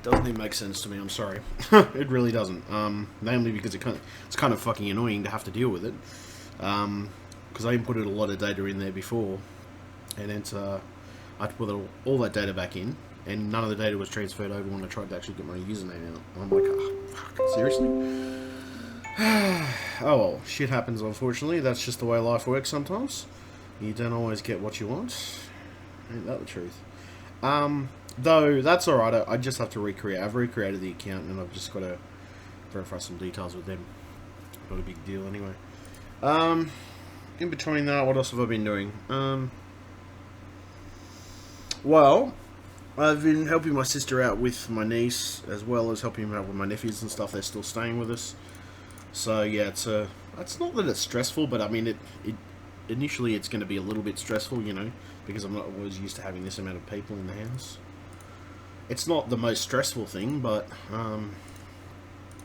Doesn't even make sense to me, I'm sorry. It really doesn't. Namely because it's kind of fucking annoying to have to deal with it. Because I inputted a lot of data in there before, and then I had to put all that data back in, and none of the data was transferred over when I tried to actually get my username out. I'm like, oh, fuck, seriously? Oh well, shit happens unfortunately. That's just the way life works sometimes. You don't always get what you want. Ain't that the truth? Though, that's alright, I just have to recreate. I've recreated the account and I've just got to verify some details with them. Not a big deal anyway. In between that, what else have I been doing? Well, I've been helping my sister out with my niece, as well as helping out with my nephews and stuff. They're still staying with us. So, yeah, it's not that it's stressful, but I mean, initially it's going to be a little bit stressful, you know, because I'm not always used to having this amount of people in the house. It's not the most stressful thing, but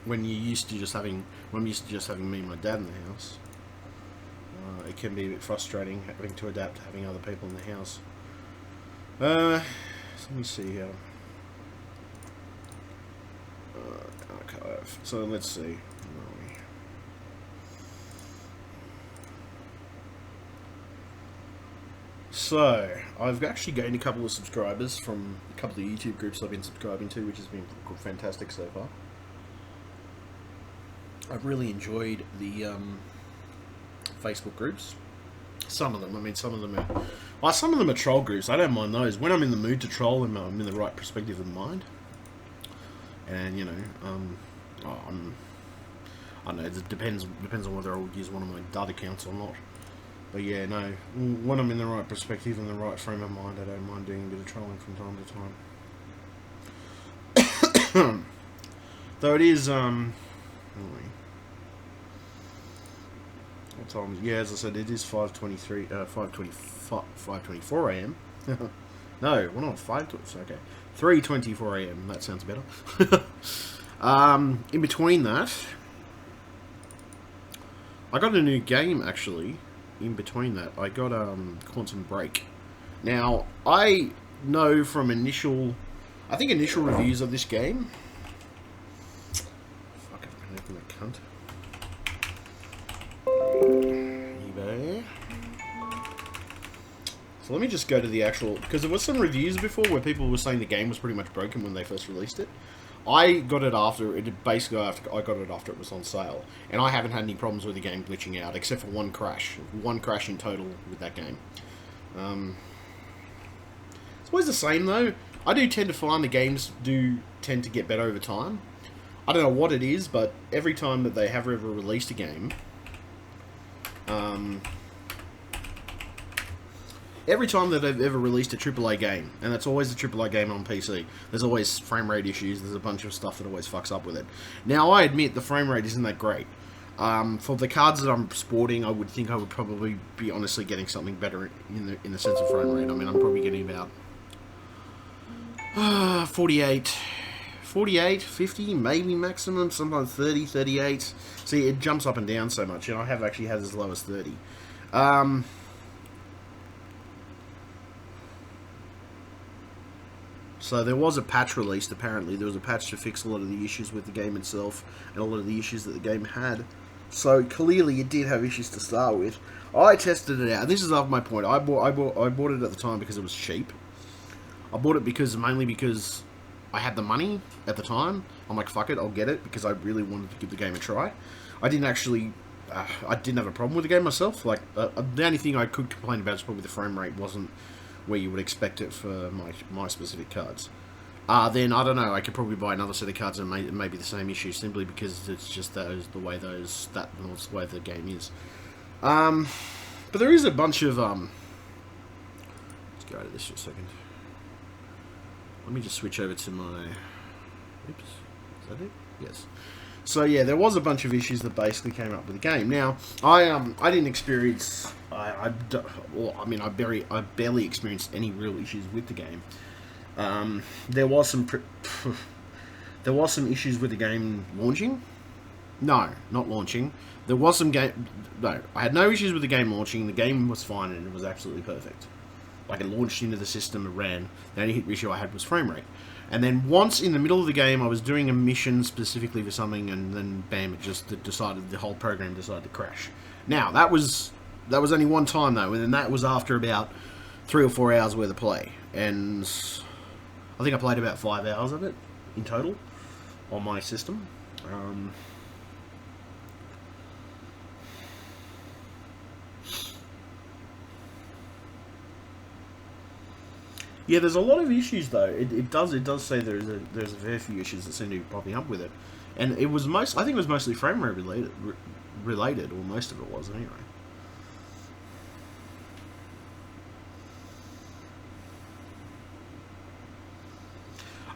when I'm used to just having me and my dad in the house, it can be a bit frustrating having to adapt to having other people in the house. So let me see here. Archive. So let's see. So, I've actually gained a couple of subscribers from a couple of YouTube groups I've been subscribing to, which has been fantastic so far. I've really enjoyed the Facebook groups. Some of them are troll groups. I don't mind those. When I'm in the mood to troll, I'm in the right perspective of mind. And, you know, I don't know, it depends on whether I'll use one of my dud accounts or not. But yeah, no, when I'm in the right perspective and the right frame of mind, I don't mind doing a bit of trolling from time to time. Though it is, what time is it? Yeah, as I said, it is 5:24 a.m. No, we're not 5, okay. 3:24 a.m, that sounds better. In between that, I got a new game, actually. In between that, I got Quantum Break. Now, I know from initial reviews of this game. Fuck, I've been open that cunt. eBay. So let me just go to the actual, because there was some reviews before where people were saying the game was pretty much broken when they first released it. I got it after it was on sale, and I haven't had any problems with the game glitching out, except for one crash in total with that game. It's always the same though. I do tend to find the games do tend to get better over time. I don't know what it is, but every time that they have ever released a game, every time that they've ever released a AAA game, and that's always a AAA game on PC, there's always frame rate issues, there's a bunch of stuff that always fucks up with it. Now, I admit the frame rate isn't that great. For the cards that I'm sporting, I would think I would probably be honestly getting something better in the sense of frame rate. I mean, I'm probably getting about 48, 50, maybe maximum, sometimes 30, 38. See, it jumps up and down so much, and I have actually had as low as 30. So there was a patch released, apparently. There was a patch to fix a lot of the issues with the game itself, and a lot of the issues that the game had. So clearly it did have issues to start with. I tested it out. This is off my point. I bought it at the time because it was cheap. I bought it mainly because I had the money at the time. I'm like, fuck it, I'll get it, because I really wanted to give the game a try. I didn't have a problem with the game myself. Like, the only thing I could complain about is probably the frame rate wasn't where you would expect it for my specific cards. Then, I don't know, I could probably buy another set of cards and it may be the same issue, simply because it's just the way the way the game is. But there is a bunch of, let's go to this for a second. Let me just switch over to my, oops, is that it? Yes. So yeah, there was a bunch of issues that basically came up with the game. Now, I didn't experience, I barely experienced any real issues with the game. There was some issues with the game launching. No, not launching. There was some I had no issues with the game launching. The game was fine and it was absolutely perfect. Like, it launched into the system and ran. The only issue I had was frame rate. And then once in the middle of the game, I was doing a mission specifically for something, and then bam, it just decided, the whole program decided to crash. Now, that was only one time though, and then that was after about 3 or 4 hours worth of play. And I think I played about 5 hours of it in total on my system. Yeah, there's a lot of issues though. It does say there's a fair few issues that seem to be popping up with it, and it was I think it was mostly frame rate related, or most of it was anyway.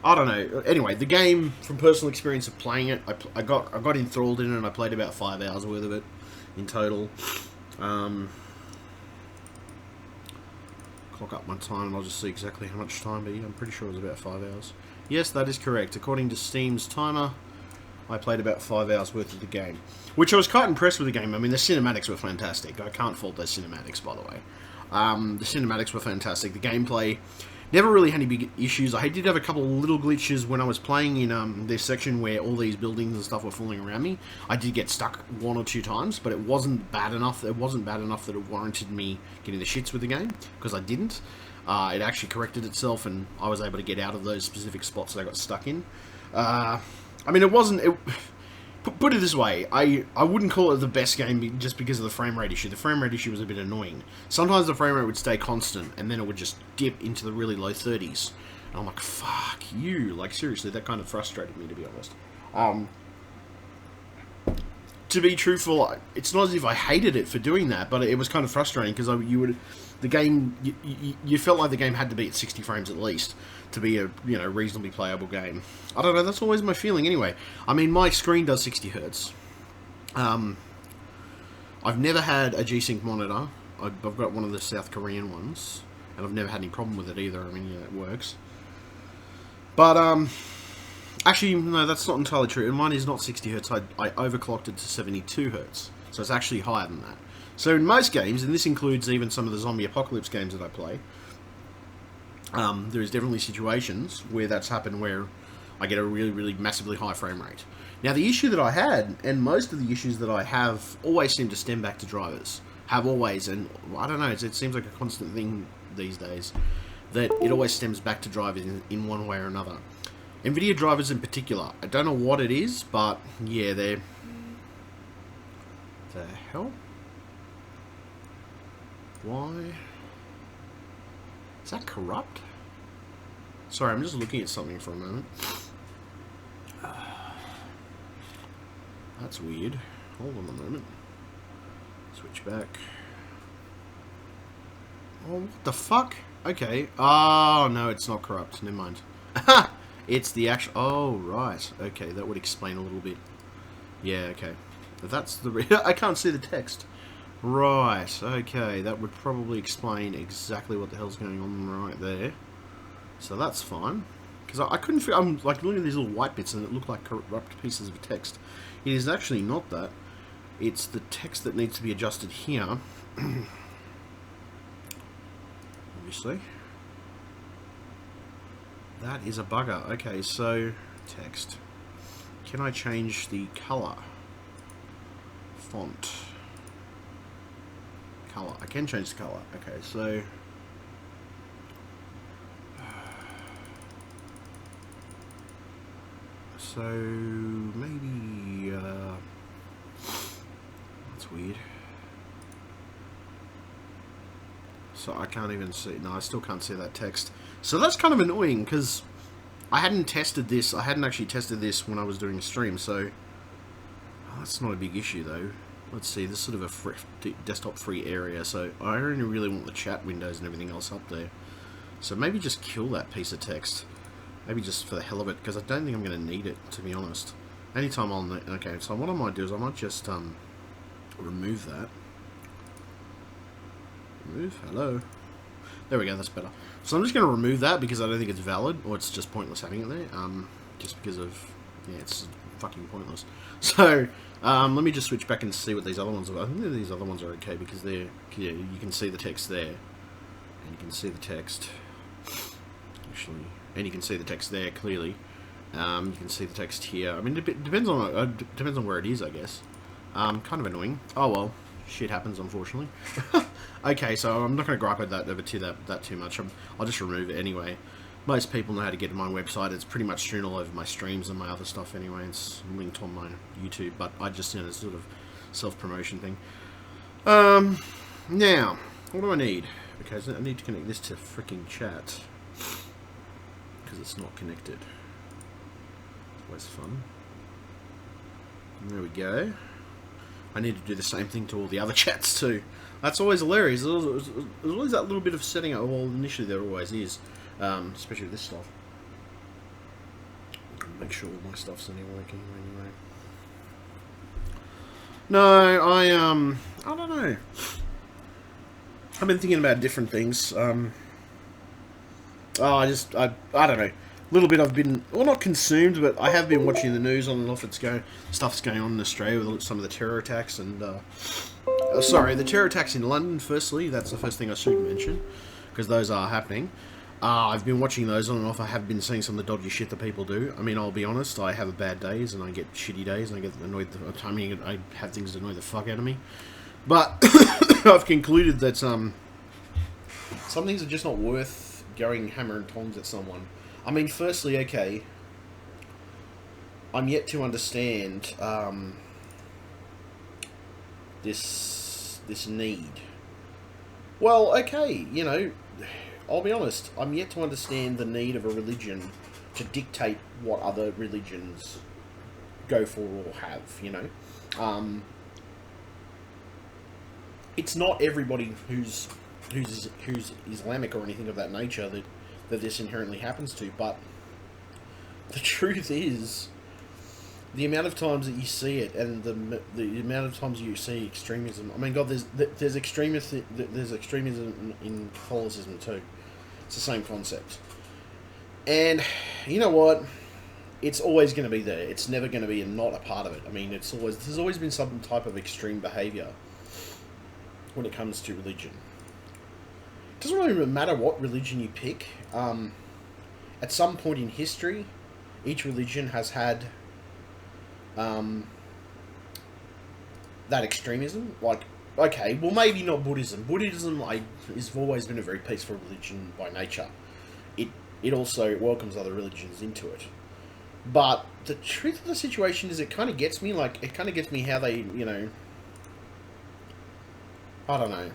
I don't know. Anyway, the game, from personal experience of playing it, I got enthralled in it, and I played about 5 hours worth of it in total. Clock up my time and I'll just see exactly how much time, but yeah, I'm pretty sure it was about 5 hours. Yes, that is correct. According to Steam's timer, I played about 5 hours worth of the game, which I was quite impressed with the game. I mean, the cinematics were fantastic. I can't fault those cinematics, by the way. The cinematics were fantastic. The gameplay never really had any big issues. I did have a couple of little glitches when I was playing in this section where all these buildings and stuff were falling around me. I did get stuck 1 or 2 times, but it wasn't bad enough. It wasn't bad enough that it warranted me getting the shits with the game, because I didn't. It actually corrected itself, and I was able to get out of those specific spots that I got stuck in. I mean, it wasn't... Put it this way, I wouldn't call it the best game just because of the frame rate issue. The frame rate issue was a bit annoying. Sometimes the frame rate would stay constant, and then it would just dip into the really low 30s. And I'm like, fuck you. Like, seriously, that kind of frustrated me, to be honest. To be truthful, it's not as if I hated it for doing that, but it was kind of frustrating, because you felt like the game had to be at 60 frames at least to be a reasonably playable game. I don't know, that's always my feeling anyway. I mean, my screen does 60 Hertz. I've never had a G-Sync monitor. I've got one of the South Korean ones, and I've never had any problem with it either. I mean, yeah, it works. But, actually, no, that's not entirely true. Mine is not 60 Hertz. I overclocked it to 72 Hertz, so it's actually higher than that. So in most games, and this includes even some of the zombie apocalypse games that I play, there is definitely situations where that's happened, where I get a really, really massively high frame rate. Now, the issue that I had, and most of the issues that I have, always seem to stem back to drivers. Have always, and I don't know, it seems like a constant thing these days, that it always stems back to drivers in one way or another. NVIDIA drivers in particular. I don't know what it is, but yeah, they're... The hell? Why? Is that corrupt? Sorry, I'm just looking at something for a moment. That's weird. Hold on a moment. Switch back. Oh, what the fuck? Okay. Oh, no, it's not corrupt. Never mind. It's the actual... Oh, right. Okay, that would explain a little bit. Yeah, okay. That's the... I can't see the text. Right, okay. That would probably explain exactly what the hell's going on right there. So that's fine. Because I couldn't figure... I'm like looking at these little white bits and it looked like corrupt pieces of text. It is actually not that. It's the text that needs to be adjusted here. Obviously. That is a bugger. Okay, so... Text. Can I change the colour? Font. Colour. I can change the colour. Okay, so... So... Maybe... That's weird. So I can't even see... No, I still can't see that text. So that's kind of annoying, because I hadn't tested this. I hadn't actually tested this when I was doing a stream, so... Oh, that's not a big issue, though. Let's see, this is sort of a desktop-free area, so I only really want the chat windows and everything else up there. So maybe just kill that piece of text. Maybe just for the hell of it, because I don't think I'm going to need it, to be honest. Anytime I'll need... Okay, so what I might do is I might just remove that. Remove? Hello? There we go, that's better. So I'm just going to remove that because I don't think it's valid, or it's just pointless having it there. Just because of... Yeah, it's fucking pointless. So... let me just switch back and see what these other ones are. I think these other ones are okay because they're... Yeah, you can see the text there. You can see the text. Actually, and you can see the text there clearly. You can see the text here. I mean, it depends on where it is, I guess. Kind of annoying. Oh well, shit happens, unfortunately. Okay, so I'm not going to gripe at that over that too much. I'll just remove it anyway. Most people know how to get to my website. It's pretty much strewn all over my streams and my other stuff anyway. It's linked on my YouTube, but I just, you know, sort of self-promotion thing. Now, what do I need? Okay, so I need to connect this to freaking chat because it's not connected. It's always fun. There we go. I need to do the same thing to all the other chats too. That's always hilarious. There's always that little bit of setting up. Well, initially there always is, especially with this stuff. Make sure all my stuff's working anyway. No, I don't know. I've been thinking about different things. I don't know. A little bit I've been, well, not consumed, but I have been watching the news on and off. Stuff's going on in Australia with some of the terror attacks and, sorry, the terror attacks in London, firstly. That's the first thing I should mention, because those are happening. I've been watching those on and off. I have been seeing some of the dodgy shit that people do. I mean, I'll be honest, I have bad days, and I get shitty days, and I get annoyed. I have things that annoy the fuck out of me. But I've concluded that some things are just not worth going hammer and tongs at someone. I mean, firstly, okay, I'm yet to understand this need. Well, okay, you know, I'll be honest, I'm yet to understand the need of a religion to dictate what other religions go for or have, you know. It's not everybody who's Islamic or anything of that nature that this inherently happens to, but the truth is, the amount of times that you see it, and the amount of times you see extremism. I mean, God, there's extremism in Catholicism too. It's the same concept, and you know what? It's always going to be there. It's never going to be not a part of it. I mean, there's always been some type of extreme behaviour when it comes to religion. It doesn't really matter what religion you pick. At some point in history, each religion has had that extremism. Like, okay, well, maybe not Buddhism. Buddhism has always been a very peaceful religion by nature. It also welcomes other religions into it. But the truth of the situation is, it kind of gets me. Like, it kind of gets me how they, you know, I don't know.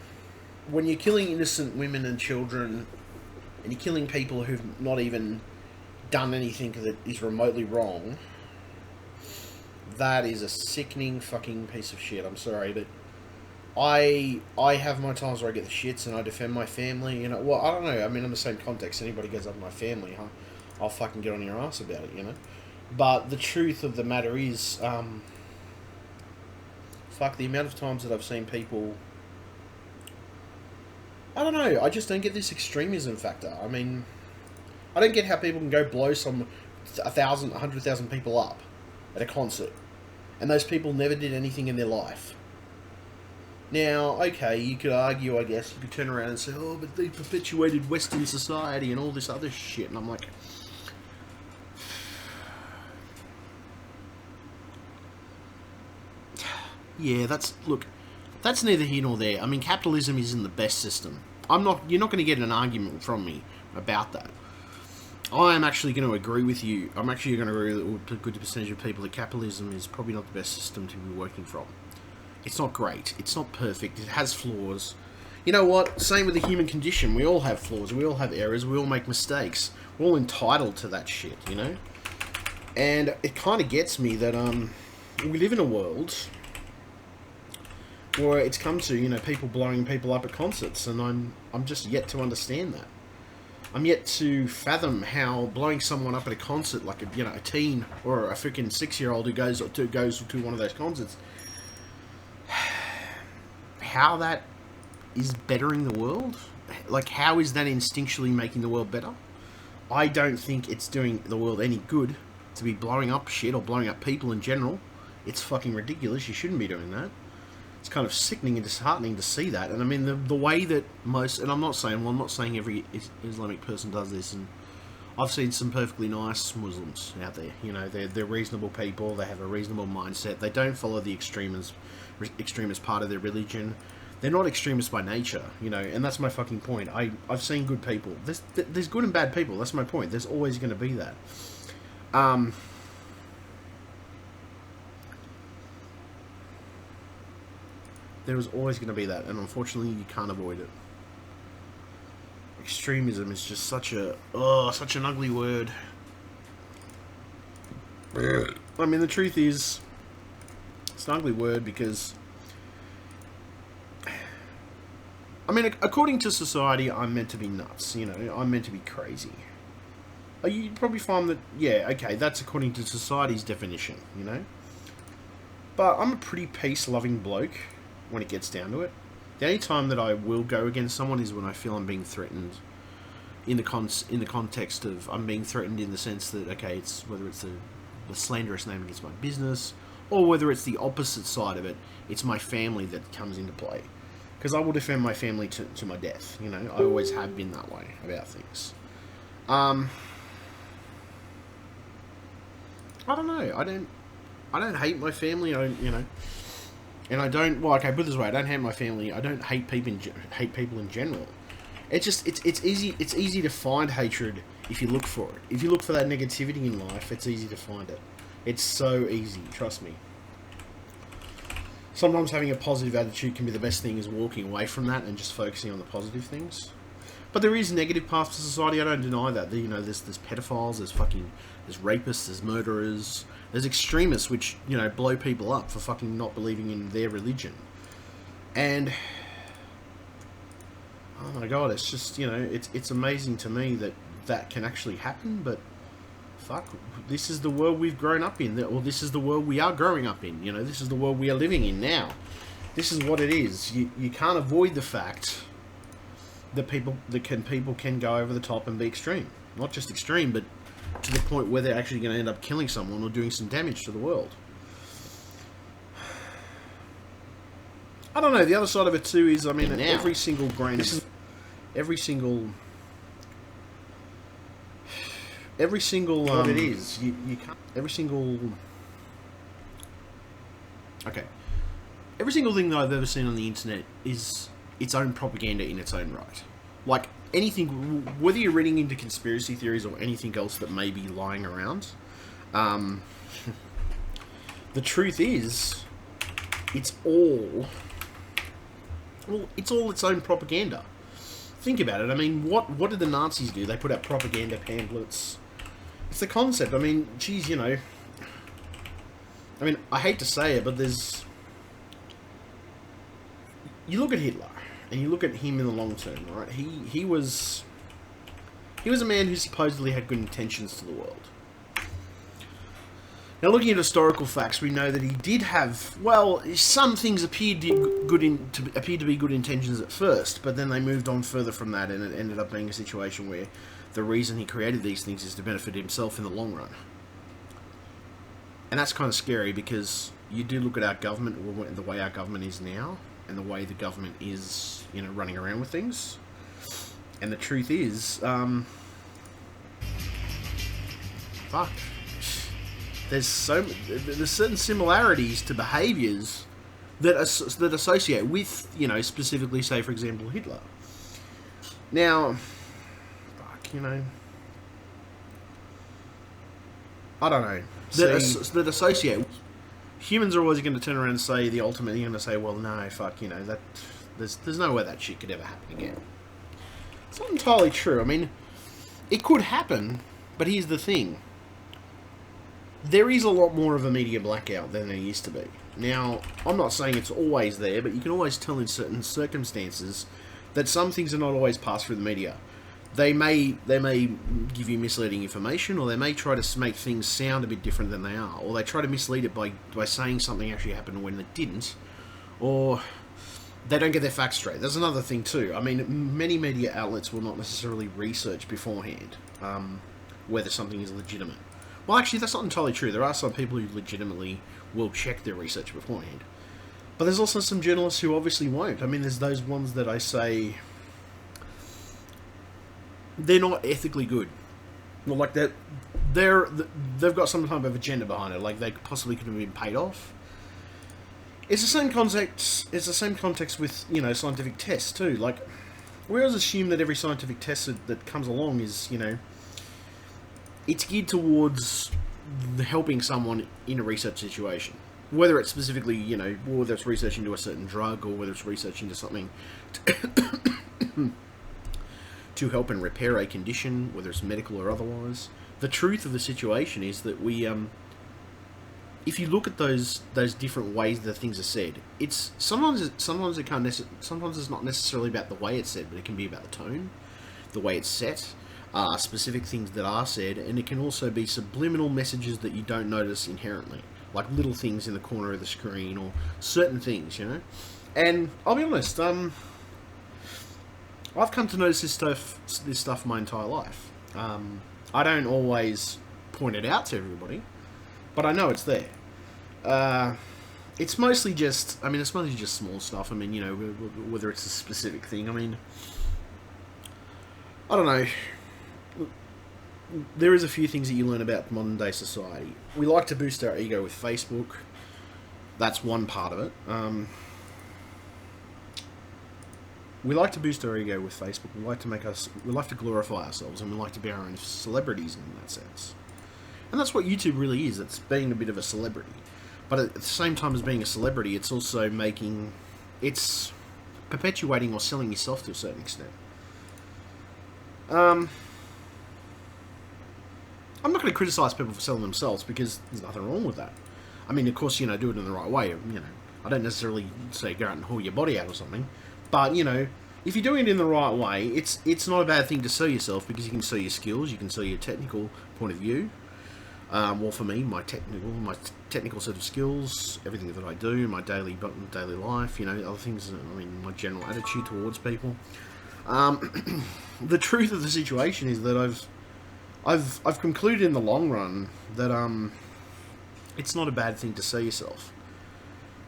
When you're killing innocent women and children, and you're killing people who've not even done anything that is remotely wrong, that is a sickening fucking piece of shit. I'm sorry, but I have my times where I get the shits and I defend my family. You know, well, I don't know. I mean, in the same context, anybody goes up my family, huh? I'll fucking get on your ass about it, you know. But the truth of the matter is, fuck, the amount of times that I've seen people, I don't know, I just don't get this extremism factor. I mean, I don't get how people can go blow 1,000, 100,000 people up at a concert, and those people never did anything in their life. Now, okay, you could argue, I guess, you could turn around and say, oh, but they perpetuated Western society and all this other shit, and I'm like, yeah, look, that's neither here nor there. I mean, capitalism isn't the best system. You're not going to get an argument from me about that. I am actually going to agree with you. I'm actually going to agree with a good percentage of people that capitalism is probably not the best system to be working from. It's not great. It's not perfect. It has flaws. You know what? Same with the human condition. We all have flaws. We all have errors. We all make mistakes. We're all entitled to that shit, you know? And it kind of gets me that we live in a world where it's come to, you know, people blowing people up at concerts, and I'm just yet to understand that. I'm yet to fathom how blowing someone up at a concert, like a teen or a freaking 6-year-old who goes to one of those concerts, how that is bettering the world. Like, how is that instinctually making the world better? I don't think it's doing the world any good to be blowing up shit or blowing up people in general. It's fucking ridiculous. You shouldn't be doing that. it's kind of sickening and disheartening to see that. And I mean, the way that most, and I'm not saying every Islamic person does this, and I've seen some perfectly nice Muslims out there. You know, they're reasonable people. They have a reasonable mindset. They don't follow the extremist part of their religion. They're not extremists by nature, you know, and that's my fucking point. I've seen good people. There's good and bad people. That's my point. There's always going to be that. There is always going to be that, and unfortunately, you can't avoid it. Extremism is just such an ugly word. I mean, the truth is, it's an ugly word because, I mean, according to society, I'm meant to be nuts. You know, I'm meant to be crazy. You'd probably find that, yeah, okay, that's according to society's definition, you know. But I'm a pretty peace-loving bloke when it gets down to it. The only time that I will go against someone is when I feel I'm being threatened. In the context of I'm being threatened in the sense that, okay, it's whether it's the slanderous name against my business, or whether it's the opposite side of it, it's my family that comes into play. Because I will defend my family to my death. You know, I always have been that way about things. I don't know. I don't hate my family. I don't, you know. And I don't, well, okay, put it this way, I don't hate my family, I don't hate people in general. It's just, it's easy to find hatred if you look for it. If you look for that negativity in life, it's easy to find it. It's so easy, trust me. Sometimes having a positive attitude can be the best thing, is walking away from that and just focusing on the positive things. But there is negative parts to society, I don't deny that. You know, there's pedophiles, there's rapists, there's murderers, there's extremists which, you know, blow people up for fucking not believing in their religion. And, oh my god, it's just, you know, it's amazing to me that can actually happen, but fuck, this is the world we've grown up in, or this is the world we are growing up in, you know, this is the world we are living in now. This is what it is. You can't avoid the fact that people can go over the top and be extreme. Not just extreme, but to the point where they're actually going to end up killing someone or doing some damage to the world. I don't know, the other side of it too is, I mean, now, every single grain of... what it is, you can't... Every single thing that I've ever seen on the internet is its own propaganda in its own right. Like, anything, whether you're reading into conspiracy theories or anything else that may be lying around, the truth is, it's all its own propaganda. Think about it. I mean, what did the Nazis do? They put out propaganda pamphlets. It's the concept. I mean, geez, you know, I mean, I hate to say it, but you look at Hitler, and you look at him in the long term, right? He was a man who supposedly had good intentions to the world. Now, looking at historical facts, we know that he did have, well, some things appeared to be good intentions at first, but then they moved on further from that, and it ended up being a situation where the reason he created these things is to benefit himself in the long run. And that's kind of scary, because you do look at our government, the way our government is now, and the way the government is, you know, running around with things. And the truth is, fuck. There's certain similarities to behaviours that associate with, you know, specifically, say, for example, Hitler. Now, fuck, you know, I don't know. That associate. Humans are always going to turn around and say the ultimate. You're going to say, well, no, fuck, you know, that there's no way that shit could ever happen again. It's not entirely true. I mean, it could happen, but here's the thing. There is a lot more of a media blackout than there used to be. Now, I'm not saying it's always there, but you can always tell in certain circumstances that some things are not always passed through the media. They may give you misleading information, or they may try to make things sound a bit different than they are, or they try to mislead it by saying something actually happened when it didn't, or they don't get their facts straight. There's another thing too. I mean, many media outlets will not necessarily research beforehand whether something is legitimate. Well, actually, that's not entirely true. There are some people who legitimately will check their research beforehand. But there's also some journalists who obviously won't. I mean, there's those ones that I say they're not ethically good. Well, like they've got some type of agenda behind it. Like they possibly could have been paid off. It's the same context. It's the same context with scientific tests too. Like we always assume that every scientific test that comes along is it's geared towards helping someone in a research situation. Whether it's specifically, whether it's research into a certain drug or whether it's research into something to help and repair a condition, whether it's medical or otherwise. The truth of the situation is that we, if you look at those different ways that things are said, sometimes it's not necessarily about the way it's said, but it can be about the tone, the way it's set, specific things that are said, and it can also be subliminal messages that you don't notice inherently. Like little things in the corner of the screen or certain things, And I'll be honest, I've come to notice this stuff my entire life. I don't always point it out to everybody, but I know it's there. It's mostly just small stuff. I mean, whether it's a specific thing. I mean, I don't know. There is a few things that you learn about modern day society. We like to boost our ego with Facebook. That's one part of it. We like to boost our ego with Facebook. We like to glorify ourselves, and we like to be our own celebrities in that sense. And that's what YouTube really is. It's being a bit of a celebrity. But at the same time as being a celebrity, it's also it's perpetuating or selling yourself to a certain extent. I'm not going to criticise people for selling themselves because there's nothing wrong with that. I mean, of course, do it in the right way. I don't necessarily say go out and haul your body out or something. But, if you're doing it in the right way, it's not a bad thing to sell yourself because you can sell your skills, you can sell your technical point of view. Well, for me, my technical set of skills, everything that I do, my daily life, other things, my general attitude towards people. The truth of the situation is that I've concluded in the long run that it's not a bad thing to sell yourself.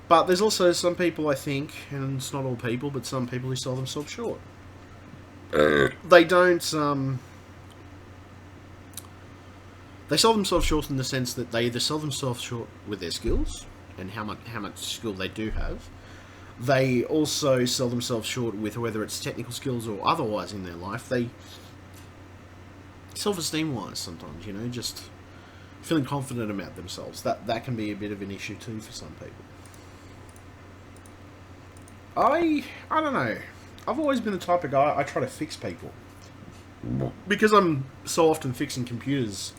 But there's also some people, I think, and it's not all people, but some people who sell themselves short. They don't. They sell themselves short in the sense that they either sell themselves short with their skills and how much skill they do have. They also sell themselves short with whether it's technical skills or otherwise in their life. They self-esteem wise sometimes, just feeling confident about themselves. That can be a bit of an issue too for some people. I don't know. I've always been the type of guy, I try to fix people. Because I'm so often fixing computers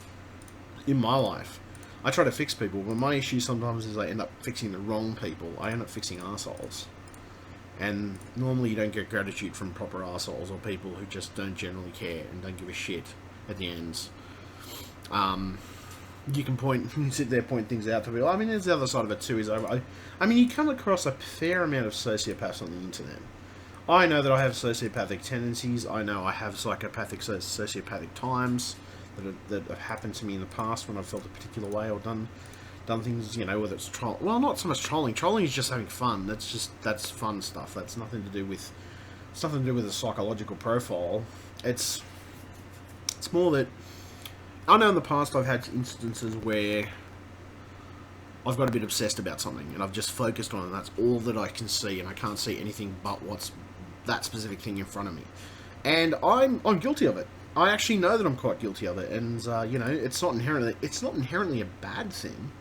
in my life, I try to fix people, but my issue sometimes is I end up fixing the wrong people. I end up fixing arseholes. And normally you don't get gratitude from proper arseholes or people who just don't generally care and don't give a shit at the ends. You can sit there, point things out to people. I mean, there's the other side of it too. You come across a fair amount of sociopaths on the internet. I know that I have sociopathic tendencies. I know I have sociopathic times that have happened to me in the past when I've felt a particular way or done things. Whether it's troll. Well, not so much trolling. Trolling is just having fun. That's fun stuff. That's nothing to do with. It's nothing to do with a psychological profile. It's more that. I know in the past I've had instances where I've got a bit obsessed about something and I've just focused on it and that's all that I can see and I can't see anything but what's that specific thing in front of me. And I'm guilty of it. I actually know that I'm quite guilty of it, and it's not inherently a bad thing,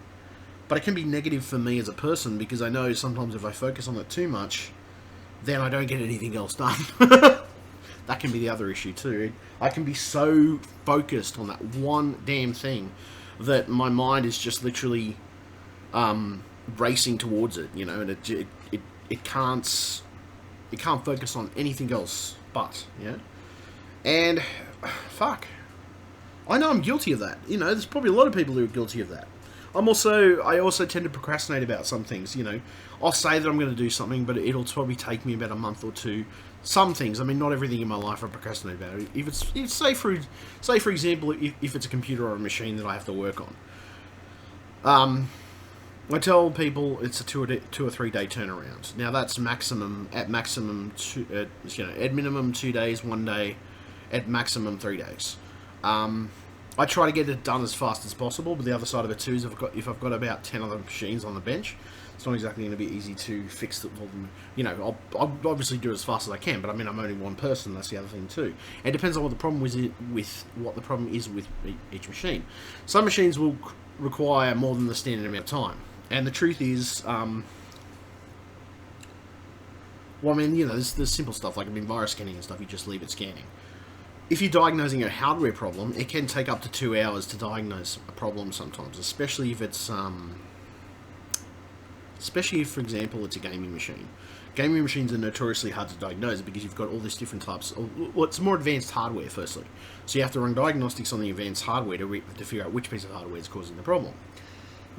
but it can be negative for me as a person because I know sometimes if I focus on it too much, then I don't get anything else done. That can be the other issue too. I can be so focused on that one damn thing that my mind is just literally racing towards it, and it can't focus on anything else but, and fuck, I know I'm guilty of that. There's probably a lot of people who are guilty of that. I also tend to procrastinate about some things. I'll say that I'm going to do something, but it'll probably take me about a month or two. Some things, not everything in my life I procrastinate about. If it's say for example, if it's a computer or a machine that I have to work on, I tell people it's a 2 or 3 day turnaround. Now that's maximum at minimum 2 days, 1 day, at maximum 3 days. I try to get it done as fast as possible, but the other side of it too is if I've got about 10 other machines on the bench, it's not exactly going to be easy to fix the problem. I'll obviously do it as fast as I can, but I mean I'm only one person. That's the other thing too. It depends on what the problem is with each machine. Some machines will require more than the standard amount of time. And the truth is, there's simple stuff like virus scanning and stuff. You just leave it scanning. If you're diagnosing a hardware problem, it can take up to 2 hours to diagnose a problem sometimes, especially if it's, especially if, for example, it's a gaming machine. Gaming machines are notoriously hard to diagnose because you've got all these different types. Well, it's more advanced hardware, firstly. So you have to run diagnostics on the advanced hardware to figure out which piece of hardware is causing the problem.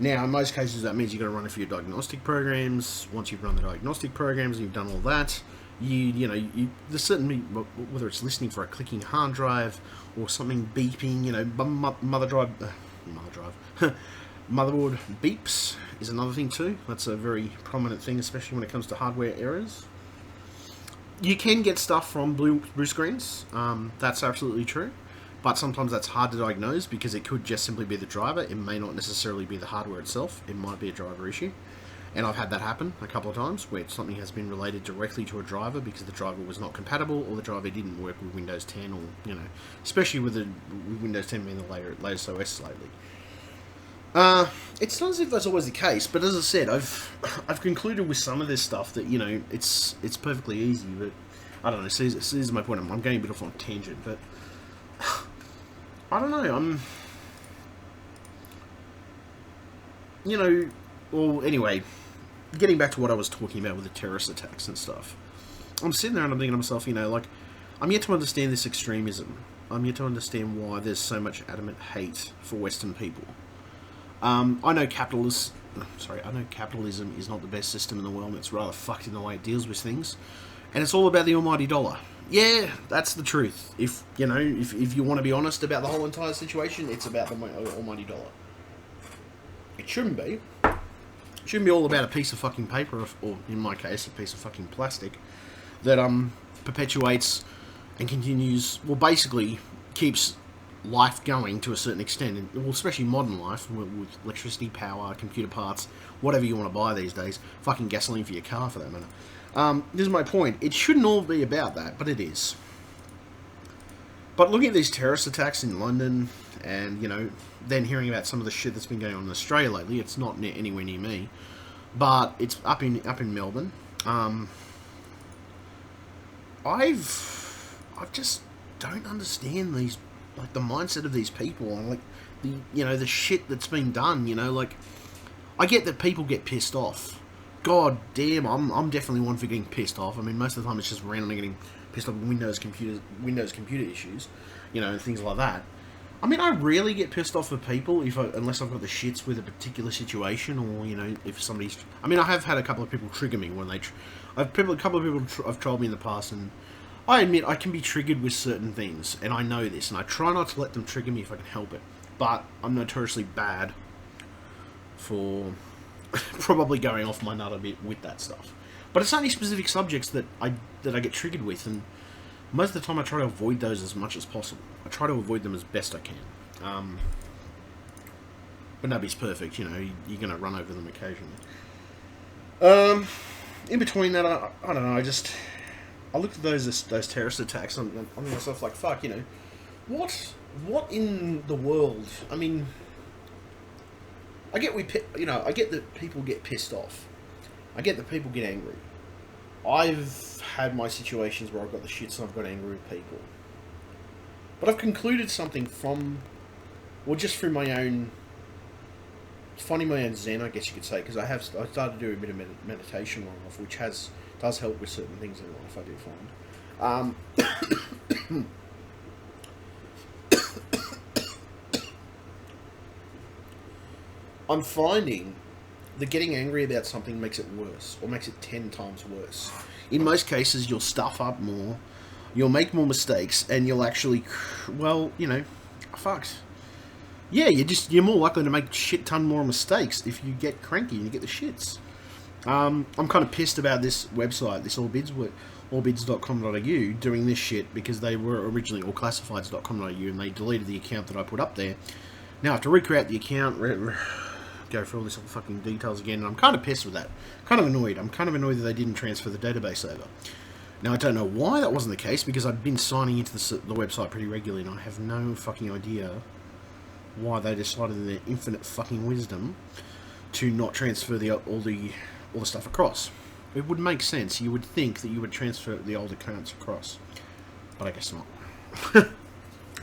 Now, in most cases, that means you've got to run a few diagnostic programs. Once you've run the diagnostic programs and you've done all that, there's certainly, whether it's listening for a clicking hard drive or something beeping, motherboard beeps is another thing too. That's a very prominent thing, especially when it comes to hardware errors. You can get stuff from blue screens. That's absolutely true. But sometimes that's hard to diagnose because it could just simply be the driver. It may not necessarily be the hardware itself. It might be a driver issue. And I've had that happen a couple of times where something has been related directly to a driver because the driver was not compatible or the driver didn't work with Windows 10 or, especially with Windows 10 being the latest OS lately. It's not as if that's always the case, but as I said, I've concluded with some of this stuff that, it's perfectly easy, but I don't know, so this is my point. I'm getting a bit off on a tangent, but I don't know, well, anyway, getting back to what I was talking about with the terrorist attacks and stuff, I'm sitting there and I'm thinking to myself, I'm yet to understand this extremism. I'm yet to understand why there's so much adamant hate for Western people. I know capitalism is not the best system in the world, and it's rather fucked in the way it deals with things, and it's all about the almighty dollar. Yeah, that's the truth. If you want to be honest about the whole entire situation, it's about the almighty dollar. It shouldn't be. It shouldn't be all about a piece of fucking paper, or in my case, a piece of fucking plastic that perpetuates and continues. Well, basically keeps life going to a certain extent, and especially modern life with electricity, power, computer parts, whatever you want to buy these days, fucking gasoline for your car for that matter. This is my point. It shouldn't all be about that, but it is. But looking at these terrorist attacks in London, and then hearing about some of the shit that's been going on in Australia lately, it's not anywhere near me, but it's up in Melbourne. I just don't understand these, like, the mindset of these people, and like the shit that's been done. I get that people get pissed off. God damn, I'm definitely one for getting pissed off. I mean, most of the time it's just randomly getting pissed off with Windows computer issues, and things like that. I mean, I rarely get pissed off with people unless I've got the shits with a particular situation, or if somebody's. I mean, I have had a couple of people trigger me when they. A couple of people have trolled me in the past, and I admit I can be triggered with certain things, and I know this, and I try not to let them trigger me if I can help it. But I'm notoriously bad for probably going off my nut a bit with that stuff. But it's only specific subjects that I get triggered with, and most of the time I try to avoid those as much as possible. I try to avoid them as best I can. But nobody's perfect, you're going to run over them occasionally. In between that, I don't know, I looked at those terrorist attacks, and I'm myself like, fuck, what in the world? I mean, I get that people get pissed off. I get that people get angry. I've had my situations where I've got the shits and I've got angry with people. But I've concluded something just through my own, finding my own zen, I guess you could say, because I started to do a bit of meditation on off, which does help with certain things in life, I do find. I'm finding that getting angry about something makes it worse, or makes it 10 times worse. In most cases, you'll stuff up more, you'll make more mistakes, and you'll actually, fucked. yeah, you're more likely to make shit ton more mistakes if you get cranky and you get the shits. I'm kind of pissed about this website, this allbids.com.au, doing this shit because they were originally allclassifieds.com.au and they deleted the account that I put up there. Now I have to recreate the account, go through all this fucking details again, and I'm kind of pissed with that. Kind of annoyed. I'm kind of annoyed that they didn't transfer the database over. Now I don't know why that wasn't the case because I've been signing into the website pretty regularly and I have no fucking idea why they decided in their infinite fucking wisdom to not transfer all the stuff across. It would make sense. You would think that you would transfer the old accounts across, but I guess not. I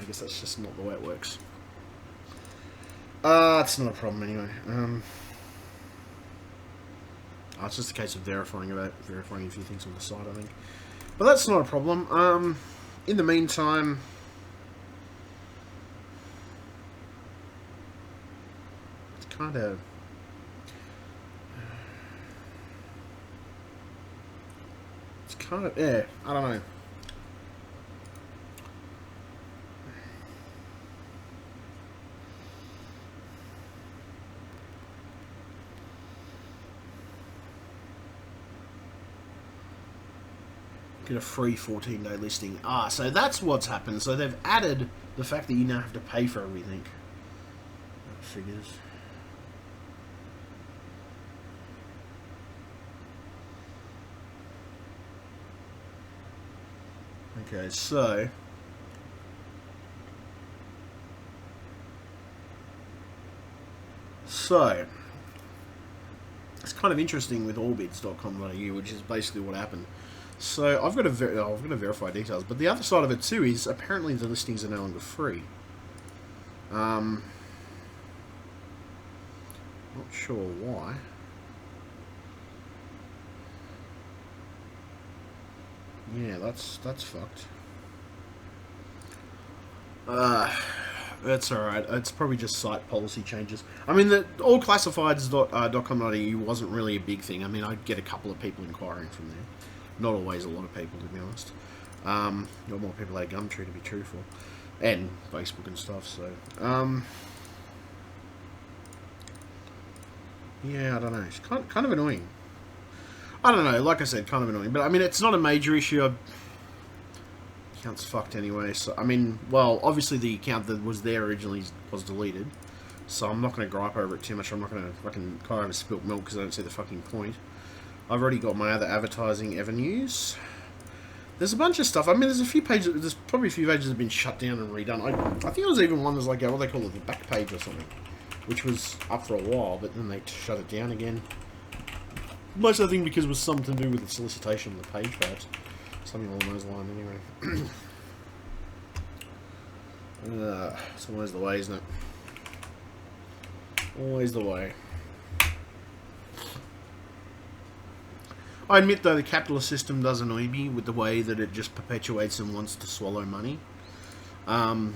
guess that's just not the way it works. It's not a problem anyway. It's just a case of verifying a few things on the site, I think. But that's not a problem. In the meantime, it's kind of yeah, I don't know. Get a free 14-day listing. So that's what's happened. So they've added the fact that you now have to pay for everything. That figures. Okay, so it's kind of interesting with allbids.com.au, which is basically what happened. So I've got to verify details, but the other side of it too is apparently the listings are no longer free. Not sure why. Yeah, that's fucked. That's alright. It's probably just site policy changes. I mean, the allclassifieds.com.au wasn't really a big thing. I mean, I'd get a couple of people inquiring from there. Not always a lot of people, to be honest. Not more people at Gumtree, to be truthful. And Facebook and stuff, so... yeah, I don't know. It's kind of annoying. I don't know, like I said, kind of annoying. But, I mean, it's not a major issue. Account's fucked anyway. So, I mean, well, obviously the account that was there originally was deleted. So I'm not going to gripe over it too much. I'm not going to fucking cry over spilt milk because I don't see the fucking point. I've already got my other advertising avenues. There's a bunch of stuff. I mean, there's a few pages. There's probably a few pages that have been shut down and redone. I think there was even one that's like, what they call it, the back page or something, which was up for a while, but then they shut it down again. Most of the thing because it was something to do with the solicitation of the page, perhaps. Something along those lines, anyway. It's always the way, isn't it? Always the way. I admit, though, the capitalist system does annoy me with the way that it just perpetuates and wants to swallow money. I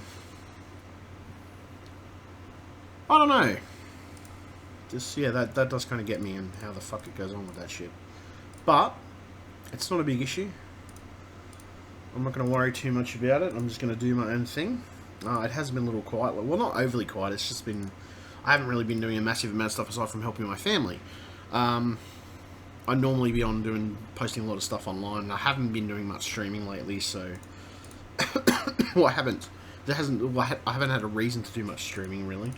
don't know. Just, yeah, that does kind of get me and how the fuck it goes on with that shit. But, it's not a big issue. I'm not going to worry too much about it. I'm just going to do my own thing. It has been a little quiet. Well, not overly quiet. It's just been... I haven't really been doing a massive amount of stuff aside from helping my family. I normally be posting a lot of stuff online, and I haven't been doing much streaming lately, so... well, I haven't had a reason to do much streaming, really.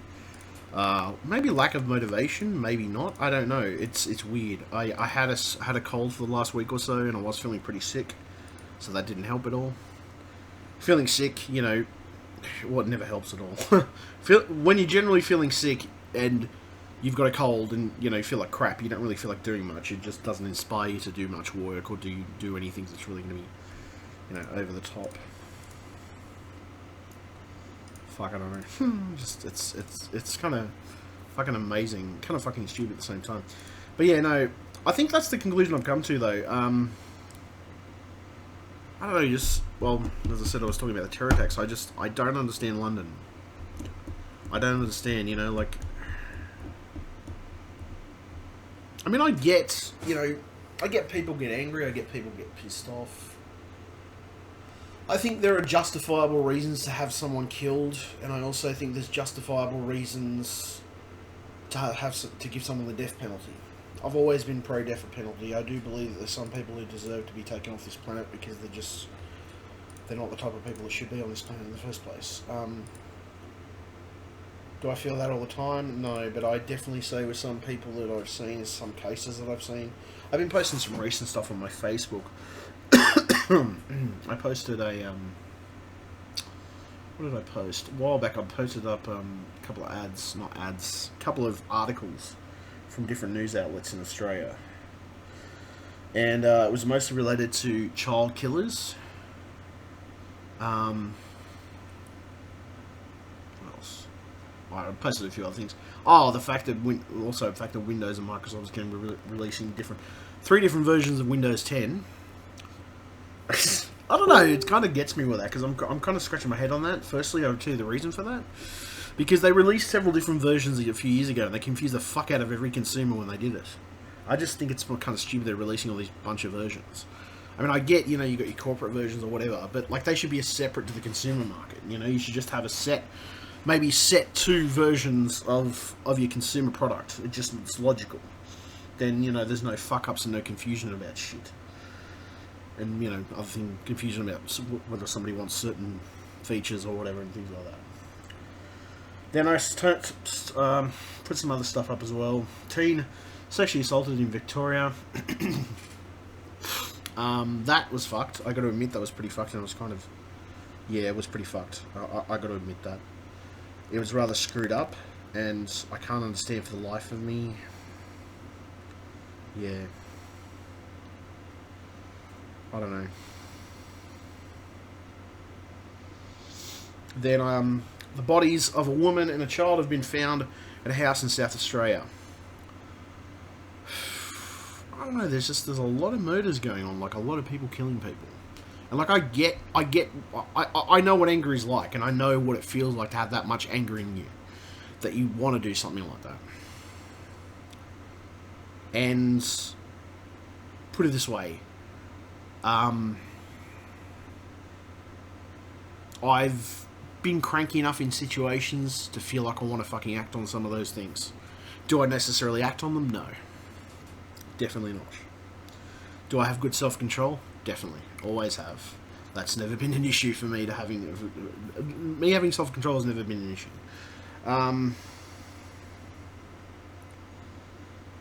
Maybe lack of motivation, maybe not. I don't know. It's weird. I had a cold for the last week or so, and I was feeling pretty sick, so that didn't help at all. Feeling sick, you know, well, it never helps at all. When you're generally feeling sick and you've got a cold and, you know, you feel like crap, you don't really feel like doing much. It just doesn't inspire you to do much work or do anything that's really going to be, you know, over the top. Fuck, I don't know. Just, it's kind of fucking amazing. Kind of fucking stupid at the same time. But yeah, no, I think that's the conclusion I've come to, though. I don't know, just, well, as I said, I was talking about the terror attacks. I don't understand London. I don't understand, you know, like... I mean, I get, you know, I get people get angry, I get people get pissed off. I think there are justifiable reasons to have someone killed, and I also think there's justifiable reasons to give someone the death penalty. I've always been pro-death penalty. I do believe that there's some people who deserve to be taken off this planet because they're not the type of people that should be on this planet in the first place. Do I feel that all the time? No, but I definitely say with some people that I've seen, some cases that I've seen. I've been posting some recent stuff on my Facebook. I posted a, what did I post? A while back I posted up a couple of a couple of articles from different news outlets in Australia. And it was mostly related to child killers. What else? I posted a few other things. Oh, the fact that Windows and Microsoft was going to be releasing three different versions of Windows 10. I don't know, it kind of gets me with that, because I'm kind of scratching my head on that. Firstly, I'll tell you the reason for that. Because they released several different versions a few years ago, and they confused the fuck out of every consumer when they did it. I just think it's kind of stupid they're releasing all these bunch of versions. I mean, I get, you got your corporate versions or whatever, but, like, they should be separate to the consumer market. You should just have maybe set two versions of your consumer product. It's logical. Then, there's no fuck-ups and no confusion about shit. And, other thing, confusion about whether somebody wants certain features or whatever and things like that. Then I put some other stuff up as well. Teen sexually assaulted in Victoria. That was fucked. I got to admit that was pretty fucked, and it was kind of... Yeah, it was pretty fucked. I got to admit that. It was rather screwed up, and I can't understand for the life of me. Yeah. I don't know. Then, the bodies of a woman and a child have been found at a house in South Australia. I don't know, there's a lot of murders going on, like a lot of people killing people. And like I know what anger is like, and I know what it feels like to have that much anger in you, that you want to do something like that. And put it this way, I've been cranky enough in situations to feel like I want to fucking act on some of those things. Do I necessarily act on them? No. Definitely not. Do I have good self-control? Definitely. Always have. That's never been an issue for me. Having self-control has never been an issue.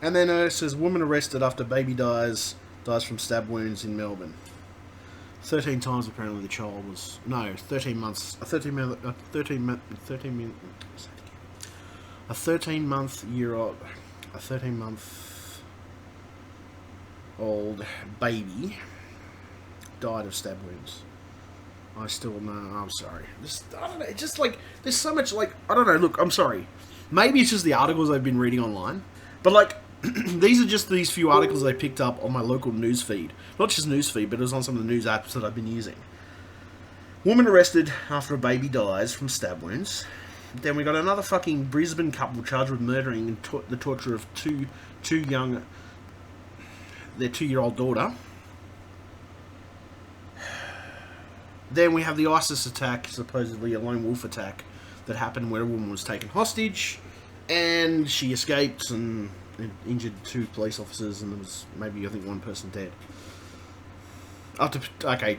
And then it says, woman arrested after baby dies from stab wounds in Melbourne. 13 times apparently the child was... No, 13 months. A 13-month-old baby died of stab wounds. I still know. I'm sorry. I don't know. It's just like there's so much like I don't know. Look, I'm sorry. Maybe it's just the articles I've been reading online, but like these are just these few articles I picked up on my local news feed. Not just news feed, but it was on some of the news apps that I've been using. Woman arrested after a baby dies from stab wounds. Then we got another fucking Brisbane couple charged with murdering and the torture of their 2-year-old daughter. Then we have the ISIS attack, supposedly a lone wolf attack, that happened where a woman was taken hostage, and she escaped and injured 2 police officers, and there was maybe, I think, 1 person dead.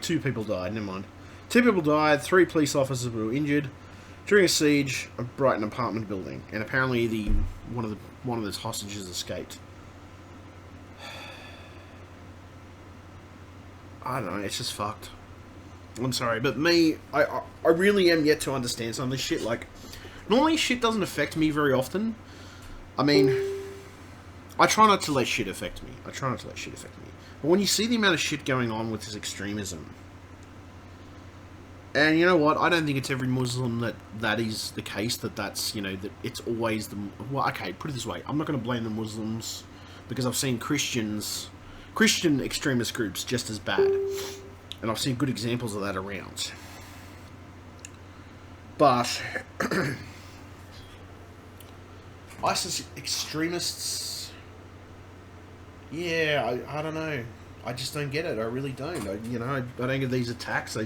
2 people died, never mind. 2 people died, 3 police officers were injured during a siege of Brighton apartment building, and apparently one of those hostages escaped. I don't know, it's just fucked. I'm sorry, but me, I really am yet to understand some of this shit. Like, normally shit doesn't affect me very often. I mean, I try not to let shit affect me. But when you see the amount of shit going on with this extremism, and you know what, I don't think it's every Muslim that is the case, that's, that it's always the... Well, okay, put it this way, I'm not going to blame the Muslims, because I've seen Christian extremist groups just as bad. And I've seen good examples of that around. But ISIS extremists, yeah, I don't know. I just don't get it. I really don't. I don't get these attacks. I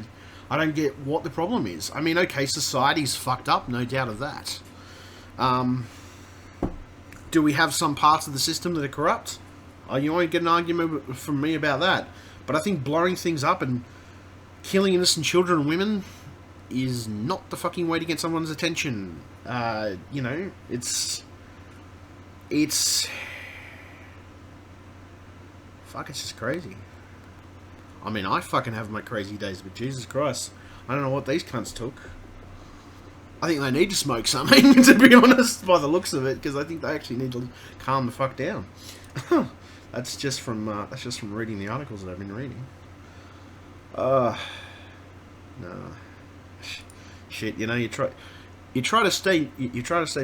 I don't get what the problem is. I mean, okay, society's fucked up, no doubt of that. Do we have some parts of the system that are corrupt? You won't get an argument from me about that. But I think blowing things up and killing innocent children and women is not the fucking way to get someone's attention. You know, it's... Fuck, it's just crazy. I mean, I fucking have my crazy days, but Jesus Christ, I don't know what these cunts took. I think they need to smoke something, to be honest, by the looks of it, because I think they actually need to calm the fuck down. That's just from reading the articles that I've been reading. No. Shit, you know, you try to stay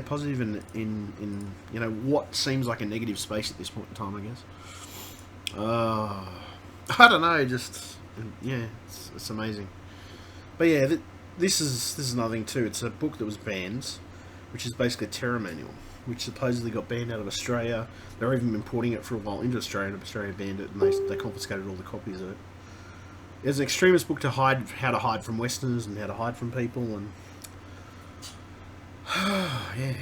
positive in you know what seems like a negative space at this point in time, I guess. I don't know, just yeah, it's amazing. But yeah, this is another thing too. It's a book that was banned, which is basically a terror manual, which supposedly got banned out of Australia. They were even importing it for a while into Australia, and Australia banned it, and they confiscated all the copies of it. It's an extremist book to hide how to hide from Westerners and how to hide from people, and yeah.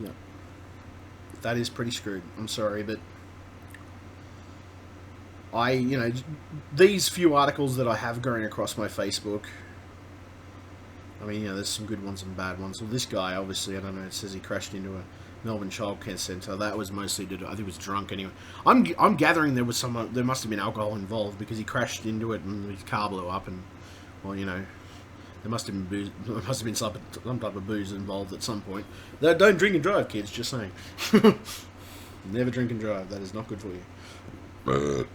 Yeah. That is pretty screwed. I'm sorry, but you know, these few articles that I have going across my Facebook, I mean, you know, there's some good ones and bad ones. Well, this guy, obviously, I don't know, it says he crashed into a Melbourne childcare centre. That was mostly I think he was drunk anyway. I'm gathering there must have been alcohol involved, because he crashed into it and his car blew up, and, well, you know, there must have been some type of booze involved at some point. Don't drink and drive, kids, just saying. Never drink and drive, that is not good for you.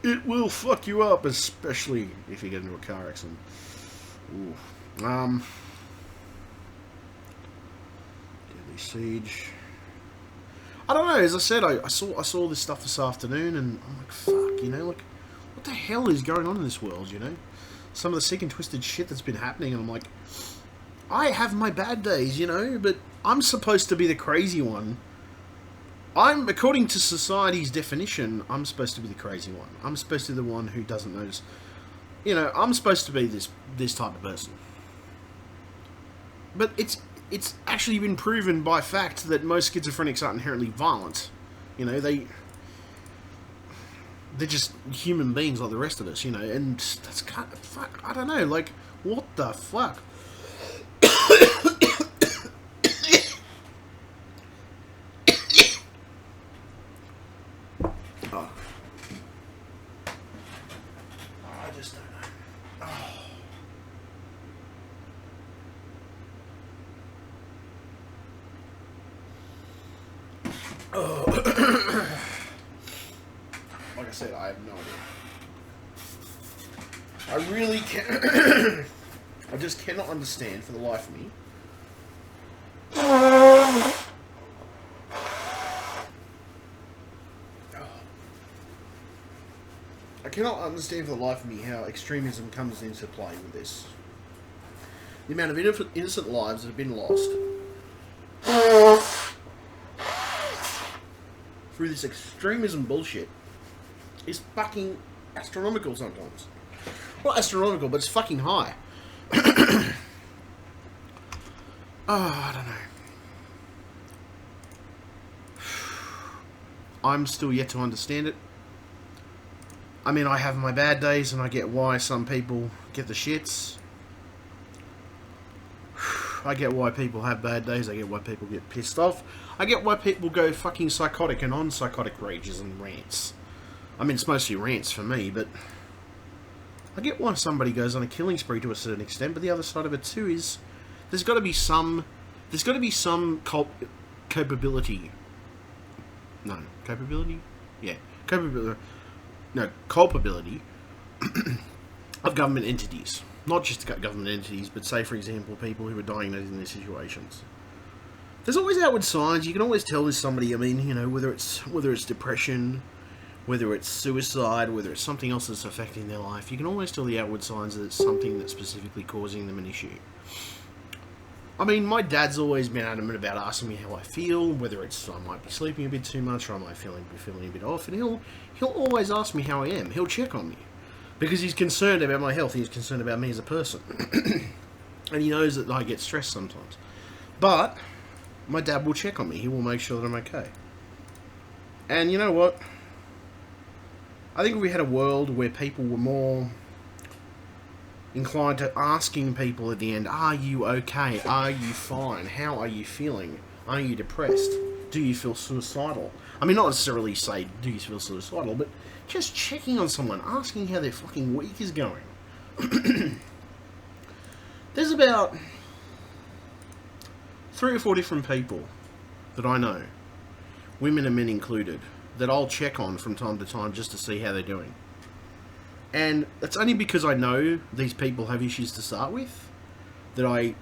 It will fuck you up, especially if you get into a car accident. Ooh. Deadly Siege. I don't know, as I said, I saw this stuff this afternoon, and I'm like, fuck, you know, like, what the hell is going on in this world, you know? Some of the sick and twisted shit that's been happening, and I'm like, I have my bad days, you know, but I'm supposed to be the crazy one. According to society's definition, I'm supposed to be the crazy one. I'm supposed to be the one who doesn't notice. You know, I'm supposed to be this type of person. But it's actually been proven by fact that most schizophrenics aren't inherently violent. You know, they're just human beings like the rest of us, you know, and that's kind of, fuck, I don't know, like, what the fuck? Oh. I just don't know. Oh. Like I said, I have no idea. I really can't. I just cannot understand for the life of me. I cannot understand for the life of me how extremism comes into play with this. The amount of innocent lives that have been lost through this extremism bullshit is fucking astronomical sometimes. Not astronomical, but it's fucking high. I don't know. I'm still yet to understand it. I mean, I have my bad days, and I get why some people get the shits. I get why people have bad days. I get why people get pissed off. I get why people go fucking psychotic and on psychotic rages and rants. I mean, it's mostly rants for me, but I get why somebody goes on a killing spree to a certain extent. But the other side of it too is there's got to be some culpability. No, capability. Yeah, capability. No, culpability of government entities. Not just government entities, but say, for example, people who are diagnosed in these situations. There's always outward signs. You can always tell there's somebody, I mean, you know, whether it's depression, whether it's suicide, whether it's something else that's affecting their life, you can always tell the outward signs that it's something that's specifically causing them an issue. I mean, my dad's always been adamant about asking me how I feel, whether it's I might be sleeping a bit too much or I might be feeling a bit off, and he'll always ask me how I am. He'll check on me. Because he's concerned about my health, he's concerned about me as a person. And he knows that I get stressed sometimes. But my dad will check on me. He will make sure that I'm okay. And you know what? I think if we had a world where people were more inclined to asking people at the end, are you okay? Are you fine? How are you feeling? Are you depressed? Do you feel suicidal? I mean, not necessarily say, do you feel suicidal, but just checking on someone, asking how their fucking week is going. There's about 3 or 4 different people that I know, women and men included, that I'll check on from time to time just to see how they're doing. And it's only because I know these people have issues to start with that I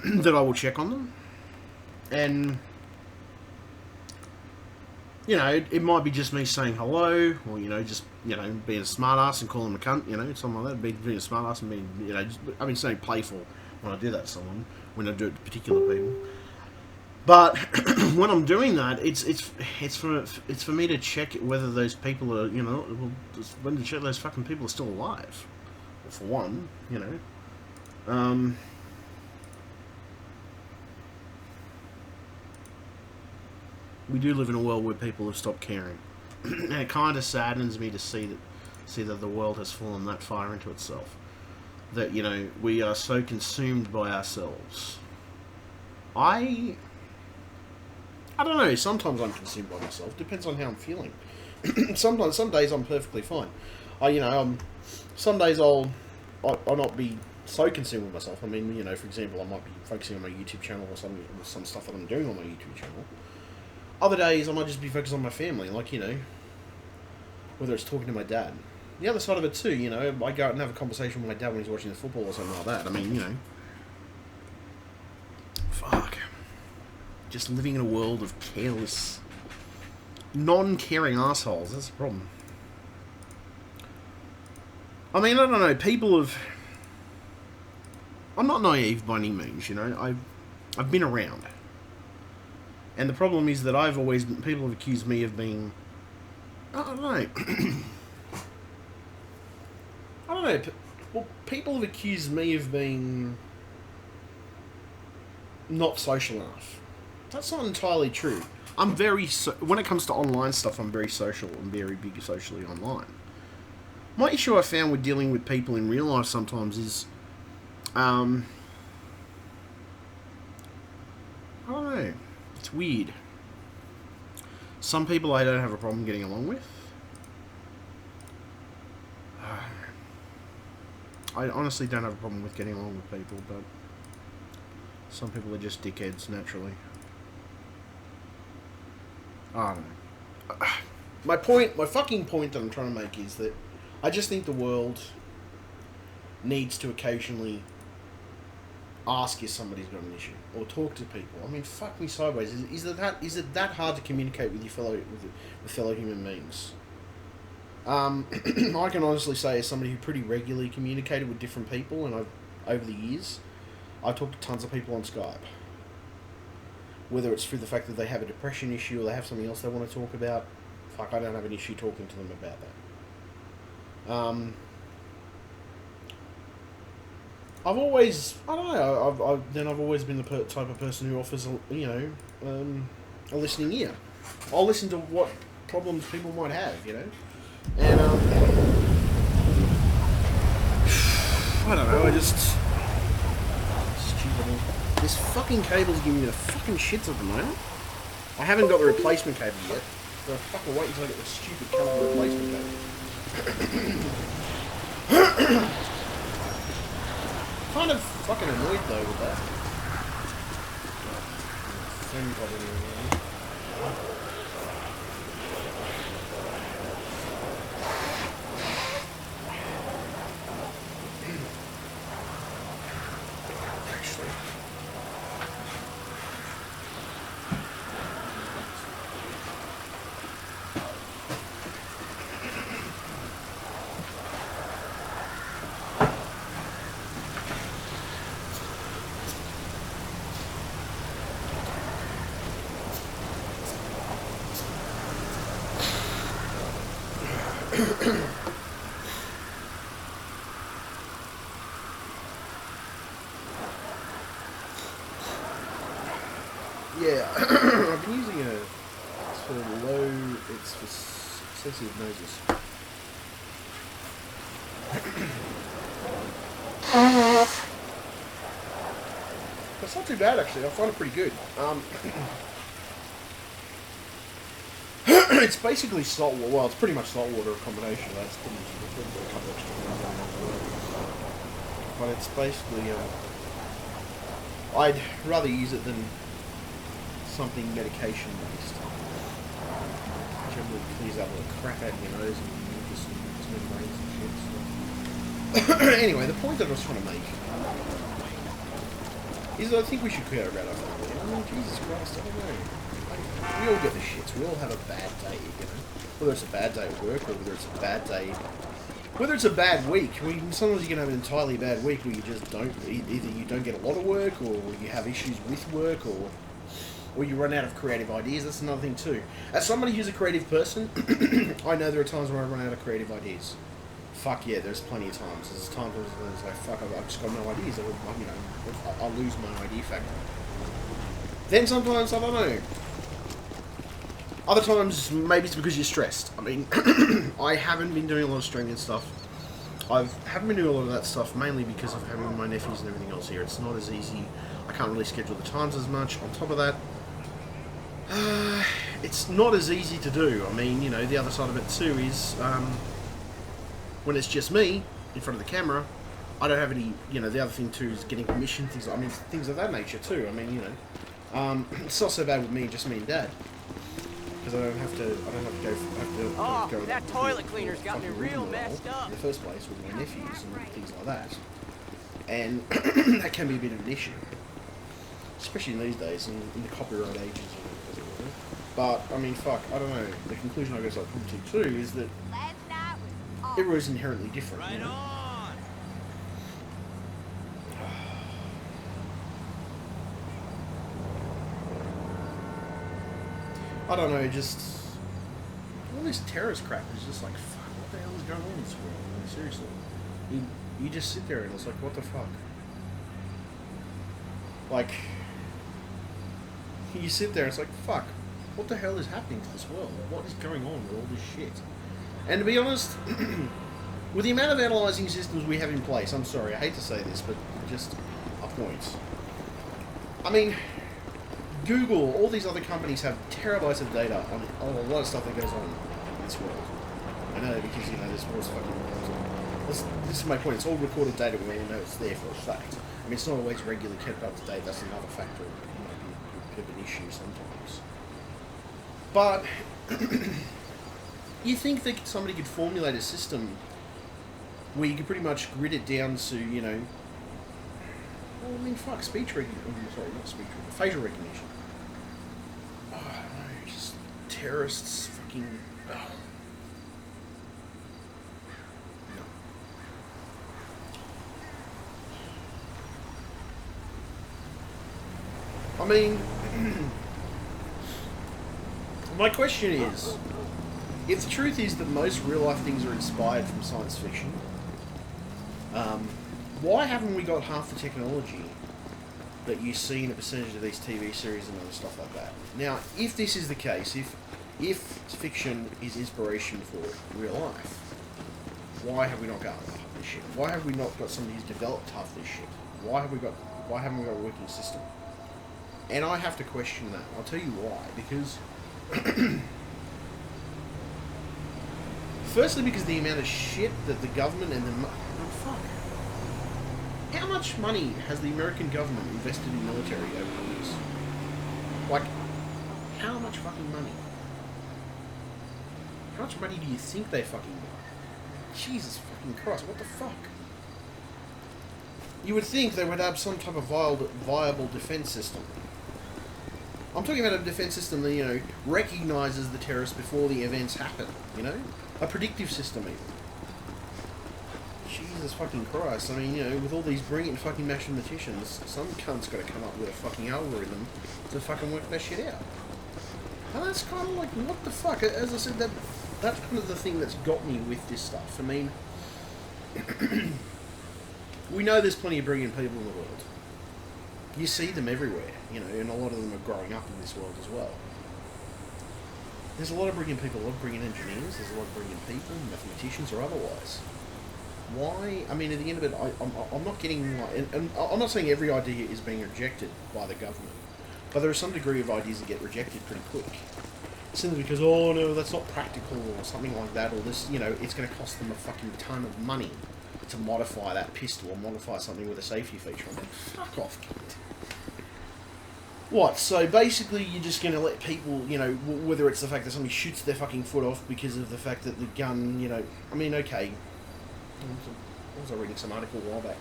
that I will check on them. And you know, it might be just me saying hello, or you know, just being a smart ass and calling them a cunt, something like that. Being a smart ass and being, I mean, saying playful when I do that to someone, when I do it to particular people. But when I'm doing that, it's for me to check whether those people are, when to check those fucking people are still alive. Well, for one, we do live in a world where people have stopped caring, and it kind of saddens me to see that the world has fallen that far into itself. That we are so consumed by ourselves. I don't know. Sometimes I'm consumed by myself. Depends on how I'm feeling. Some days I'm perfectly fine. Some days I'll not be so consumed with myself. I mean, for example, I might be focusing on my YouTube channel or some stuff that I'm doing on my YouTube channel. Other days I might just be focused on my family, like whether it's talking to my dad. The other side of it too, I go out and have a conversation with my dad when he's watching the football or something like that. I mean, fuck. Just living in a world of careless, non-caring assholes. That's the problem. I mean, I don't know. I'm not naive by any means. I've been around, and the problem is that people have accused me of being. I don't know. I don't know. Well, people have accused me of being not social enough. That's not entirely true. I'm when it comes to online stuff, I'm very social and very big socially online. My issue I found with dealing with people in real life sometimes is, I don't know, it's weird. Some people I don't have a problem getting along with. I honestly don't have a problem with getting along with people, but some people are just dickheads naturally. I don't know. My fucking point that I'm trying to make is that I just think the world needs to occasionally ask if somebody's got an issue or talk to people. I mean, fuck me sideways. Is it that hard to communicate with fellow human beings? I can honestly say, as somebody who pretty regularly communicated with different people, and over the years, I talked to tons of people on Skype. Whether it's through the fact that they have a depression issue or they have something else they want to talk about, fuck, I don't have an issue talking to them about that. I've always, I don't know, I've always been the type of person who offers, a listening ear. I'll listen to what problems people might have, and, I don't know, stupid. This fucking cable's giving me the fucking shits at the moment. I haven't got the replacement cable yet. So I'll fucking wait until I get the stupid cable replacement cable. Kind of fucking annoyed though with that. Phone problem. Yeah, I've been using it's for it's for sensitive noses. It's not too bad actually. I find it pretty good. It's basically salt water. Well, it's pretty much salt water combination. That's pretty much a couple extra things in there. But it's basically. I'd rather use it than something medication based. Generally clears out all the crap out of your nose and mucus and membranes and shit. So. Anyway, the point that I was trying to make is that I think we should clear our radar family. I mean, Jesus Christ, I don't know. Like, we all get the shits. We all have a bad day, you know. Whether it's a bad day at work or whether it's a bad day, whether it's a bad week. Sometimes you can have an entirely bad week where you just don't. Either you don't get a lot of work, or you have issues with work, or you run out of creative ideas. That's another thing too. As somebody who's a creative person, I know there are times where I run out of creative ideas. Fuck yeah, there's plenty of times. There's times where it's like, fuck, I've just got no ideas. I'll lose my idea factor. Then sometimes, I don't know. Other times, maybe it's because you're stressed. I mean, I haven't been doing a lot of streaming and stuff. I haven't been doing a lot of that stuff, mainly because of having my nephews and everything else here. It's not as easy. I can't really schedule the times as much. On top of that, it's not as easy to do. I mean, you know, the other side of it too is when it's just me in front of the camera, I don't have any, you know, the other thing too is getting permission, things of that nature too. I mean, you know, it's not so bad with me, just me and Dad. Because I don't have to go that toilet cleaner's got me real messed up. In the first place with my nephews and things like that. And that can be a bit of an issue. Especially in these days, in the copyright ages, as it were. But, I mean, fuck, I don't know. The conclusion I guess I'll come to too is that everyone's inherently different. Right on! I don't know, just all this terrorist crap is just like, fuck, what the hell is going on in this world? I mean, seriously. You just sit there and it's like, what the fuck? Like, you sit there and it's like, fuck, what the hell is happening to this world? What is going on with all this shit? And to be honest, with the amount of analysing systems we have in place, I'm sorry, I hate to say this, but just a point. I mean, Google, all these other companies have terabytes of data on a lot of stuff that goes on in this world. I know because, you know, there's more fucking world. This is my point. It's all recorded data. We all know it's there for a fact. I mean, it's not always regularly kept up to date. That's another factor. It might be a bit of an issue sometimes. But you think that somebody could formulate a system where you could pretty much grid it down to, you know, well, I mean, fuck, speech recognition. Sorry, not speech recognition. Facial recognition. Oh, I don't know, just terrorists fucking. Oh. No. I mean, my question is, if the truth is that most real life things are inspired from science fiction, why haven't we got half the technology that you see in a percentage of these TV series and other stuff like that? Now, if this is the case, if fiction is inspiration for real life, why have we not got half this shit? Why have we not got somebody who's developed half this shit? Why haven't we got a working system? And I have to question that. I'll tell you why. Because firstly, because the amount of shit that the government and the fuck. How much money has the American government invested in military over the years? Like, how much fucking money? How much money do you think they fucking got? Jesus fucking Christ, what the fuck? You would think they would have some type of viable defense system. I'm talking about a defense system that, you know, recognises the terrorists before the events happen, you know? A predictive system even. Jesus fucking Christ, I mean, you know, with all these brilliant fucking mathematicians, some cunt's got to come up with a fucking algorithm to fucking work that shit out. And that's kind of like, what the fuck? As I said, that's kind of the thing that's got me with this stuff. I mean, we know there's plenty of brilliant people in the world. You see them everywhere, you know, and a lot of them are growing up in this world as well. There's a lot of brilliant people, a lot of brilliant engineers, there's a lot of brilliant people, mathematicians or otherwise. Why? I mean, at the end of it, I'm not getting... And I'm not saying every idea is being rejected by the government, but there is some degree of ideas that get rejected pretty quick. Simply because, oh no, that's not practical, or something like that, or this, you know, it's going to cost them a fucking ton of money to modify that pistol, or modify something with a safety feature on it. Fuck off, kid. What, so basically you're just going to let people, you know, whether it's the fact that somebody shoots their fucking foot off because of the fact that the gun, you know, I mean, okay, I was reading some article a while back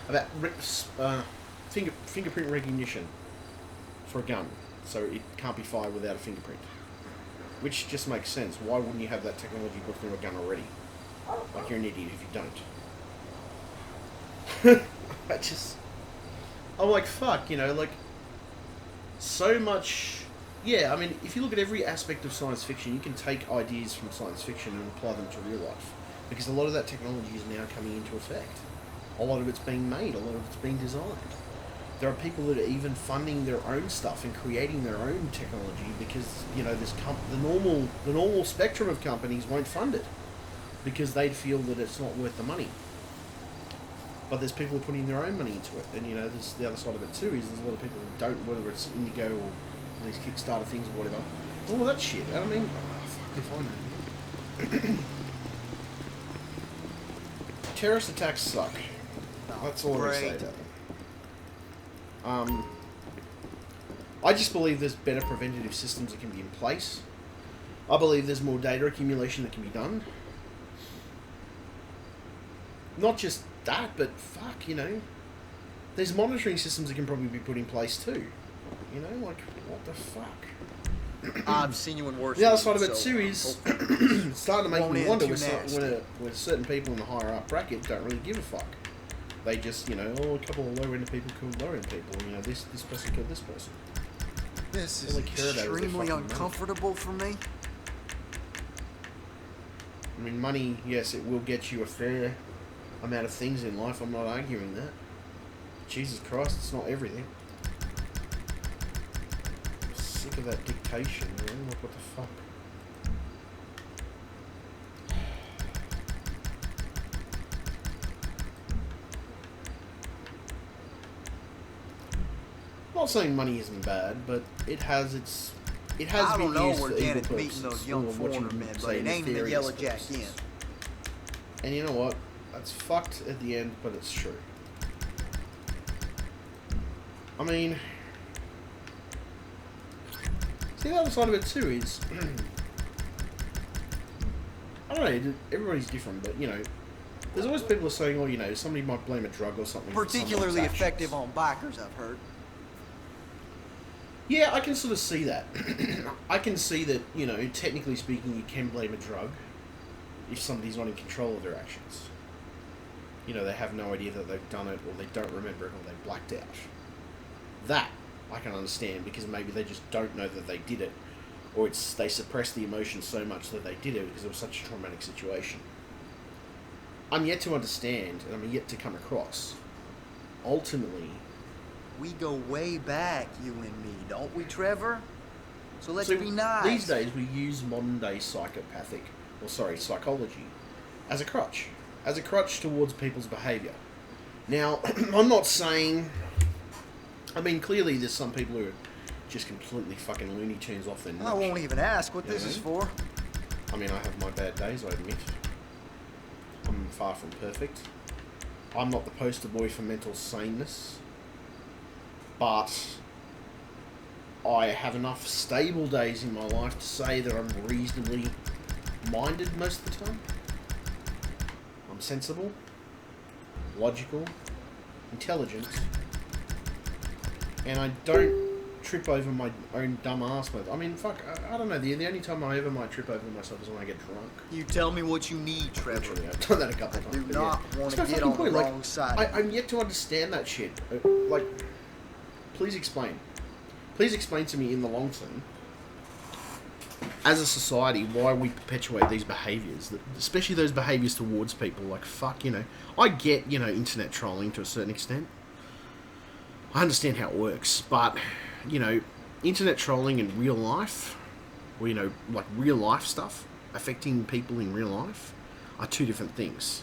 about fingerprint recognition for a gun, so it can't be fired without a fingerprint, which just makes sense. Why wouldn't you have that technology built into a gun already? Like, you're an idiot if you don't. I'm like, fuck, you know, like, so much... Yeah, I mean, if you look at every aspect of science fiction, you can take ideas from science fiction and apply them to real life. Because a lot of that technology is now coming into effect. A lot of it's being made, a lot of it's being designed. There are people that are even funding their own stuff and creating their own technology because, you know, the normal spectrum of companies won't fund it because they'd feel that it's not worth the money. But there's people who are putting their own money into it, and you know, there's the other side of it too. Is there's a lot of people who don't, whether it's Indigo or these Kickstarter things or whatever. All that shit. I mean, fuck if I know. Terrorist attacks suck. That's all I'm going to say about them. I just believe there's better preventative systems that can be in place. I believe there's more data accumulation that can be done. Not just that, but fuck, you know, there's monitoring systems that can probably be put in place too. You know, like, what the fuck? I've seen you in worse. The other side of it too is it's starting to make me wonder when certain people in the higher up bracket don't really give a fuck. They just, you know, oh, a couple of low end people killed low end people. You know, this person killed this person. This is extremely uncomfortable for me. I mean, money, yes, it will get you a fair amount of things in life. I'm not arguing that. Jesus Christ, it's not everything. I'm sick of that dictation, man. Like, what the fuck? I'm not saying money isn't bad, but it has its... It has I been don't know used where for evil Janet's purposes. meeting those young foreigner men, but it ain't in the Yellow Jack Inn. And you know what? That's fucked at the end, but it's true. I mean... See, the other side of it too is... I don't know, everybody's different, but, you know... There's always people saying, oh, you know, somebody might blame a drug or something. Particularly effective on bikers, I've heard. Yeah, I can sort of see that. I can see that, you know, technically speaking, you can blame a drug if somebody's not in control of their actions. You know, they have no idea that they've done it, or they don't remember it, or they blacked out. That I can understand, because maybe they just don't know that they did it, or they suppress the emotion so much that they did it because it was such a traumatic situation. I'm yet to understand, and I'm yet to come across, ultimately... We go way back, you and me, don't we, Trevor? So let's be nice. These days, we use modern-day psychology as a crutch. As a crutch towards people's behaviour. Now, I'm not saying... I mean, clearly there's some people who are just completely fucking Looney Tunes off their nuts. I won't even ask what this is for. I mean, I have my bad days, I admit. I'm far from perfect. I'm not the poster boy for mental saneness. But I have enough stable days in my life to say that I'm reasonably minded most of the time. I'm sensible, logical, intelligent, and I don't trip over my own dumb ass. I mean, fuck, I don't know, the only time I ever might trip over myself is when I get drunk. You tell me what you need, Trevor. Literally, I've done that a couple of times. Do not want to get on the wrong side. I'm yet to understand that shit. Like... Please explain. Please explain to me in the long term, as a society, why we perpetuate these behaviours, especially those behaviours towards people. Like, fuck, you know, I get, you know, internet trolling to a certain extent. I understand how it works, but, you know, internet trolling in real life, or, you know, like real life stuff, affecting people in real life, are two different things.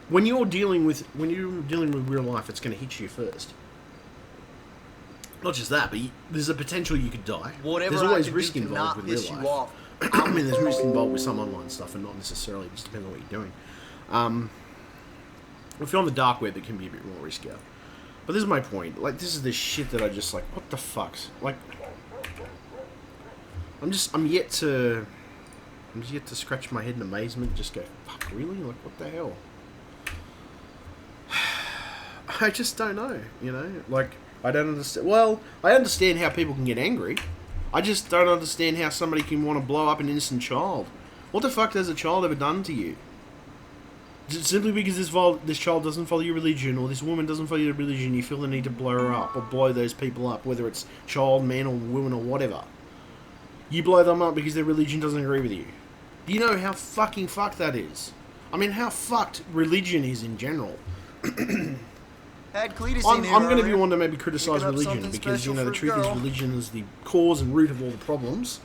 When you're dealing with real life, it's going to hit you first. Not just that, but there's a potential you could die. Whatever there's always I can risk do to involved not with piss real you life. off. I mean, there's risk involved with some online stuff, and not necessarily. It just depends on what you're doing. If you're on the dark web, it can be a bit more riskier. But this is my point. Like, this is the shit that I just like. What the fuck? Like, I'm yet to scratch my head in amazement. Just go, fuck, really? Like, what the hell? I just don't know. You know, like, I don't understand. Well, I understand how people can get angry. I just don't understand how somebody can want to blow up an innocent child. What the fuck has a child ever done to you? Simply because this child doesn't follow your religion, or this woman doesn't follow your religion, you feel the need to blow her up, or blow those people up, whether it's child, man, or woman, or whatever. You blow them up because their religion doesn't agree with you. Do you know how fucking fucked that is? I mean, how fucked religion is in general. Had Cletus I'm in here going to be earlier. one to maybe criticise Picking up religion, something because, you special know, the for a truth is girl. religion is the cause and root of all the problems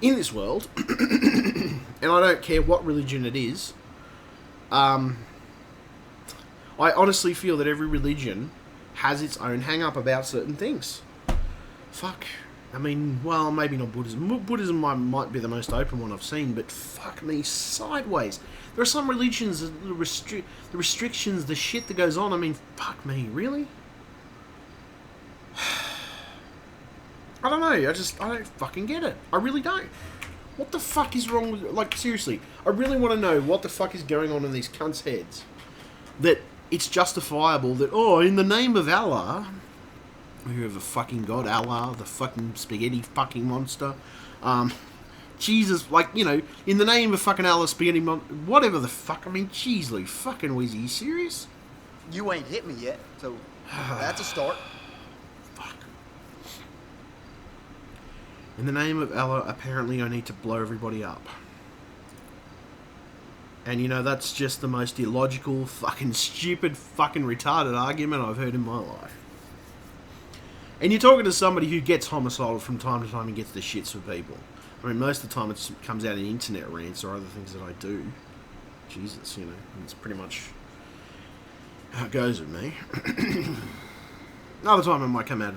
in this world. And I don't care what religion it is. I honestly feel that every religion has its own hang-up about certain things. Fuck. I mean, well, maybe not Buddhism. Buddhism might be the most open one I've seen, but fuck me sideways. There are some religions, the restrictions, the shit that goes on. I mean, fuck me, really? I don't know. I don't fucking get it. I really don't. What the fuck is wrong with... Like, seriously, I really want to know what the fuck is going on in these cunts' heads. That it's justifiable that, oh, in the name of Allah... Whoever fucking God, Allah, the fucking spaghetti fucking monster. Jesus, like, you know, in the name of fucking Allah, spaghetti monster... Whatever the fuck, I mean, jeez, Lee, fucking Wheezy, you serious? You ain't hit me yet, so that's a start. Fuck. In the name of Allah, apparently I need to blow everybody up. And, you know, that's just the most illogical, fucking stupid, fucking retarded argument I've heard in my life. And you're talking to somebody who gets homicidal from time to time and gets the shits with people. I mean, most of the time it comes out in internet rants or other things that I do. Jesus, you know, it's pretty much how it goes with me. Another time it might come out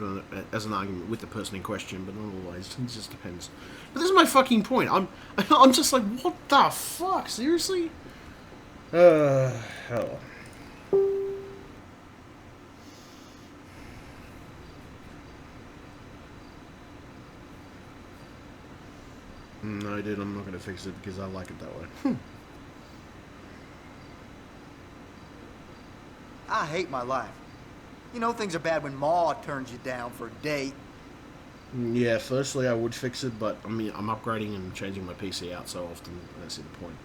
as an argument with the person in question, but not always. It just depends. But this is my fucking point. I'm just like, what the fuck? Seriously? Hell. No, dude, I'm not going to fix it because I like it that way. I hate my life. You know things are bad when Ma turns you down for a date. Yeah, firstly I would fix it, but I mean, I'm upgrading and changing my PC out so often, I don't see the point.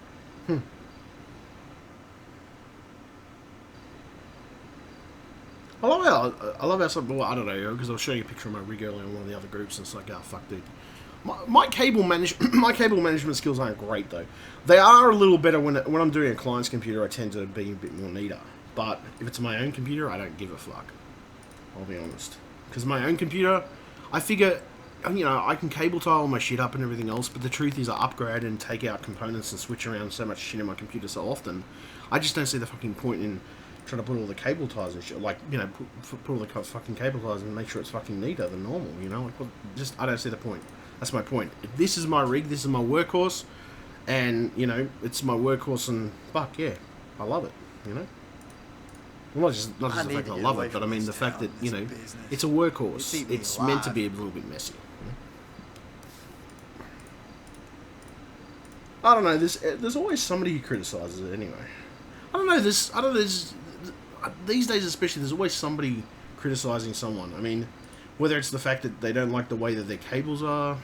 I love how some, well, I don't know, because I was showing you a picture of my rig earlier on one of the other groups, and it's like, oh, fuck, dude. My cable management skills aren't great, though. They are a little better when I'm doing a client's computer. I tend to be a bit more neater. But if it's my own computer, I don't give a fuck. I'll be honest. Because my own computer, I figure, you know, I can cable tie all my shit up and everything else, but the truth is I upgrade and take out components and switch around so much shit in my computer so often, I just don't see the fucking point in trying to put all the cable ties and shit, like, you know, put all the fucking cable ties and make sure it's fucking neater than normal, you know? Like, just, I don't see the point. That's my point. If this is my rig, this is my workhorse, and, you know, it's my workhorse, and fuck, yeah, I love it, you know? Well, not just the fact that I love it, but I mean the fact that, you know, it's a workhorse. It's meant to be a little bit messy. You know? I don't know, there's always somebody who criticises it anyway. I don't know, these days especially, there's always somebody criticising someone. I mean, whether it's the fact that they don't like the way that their cables are.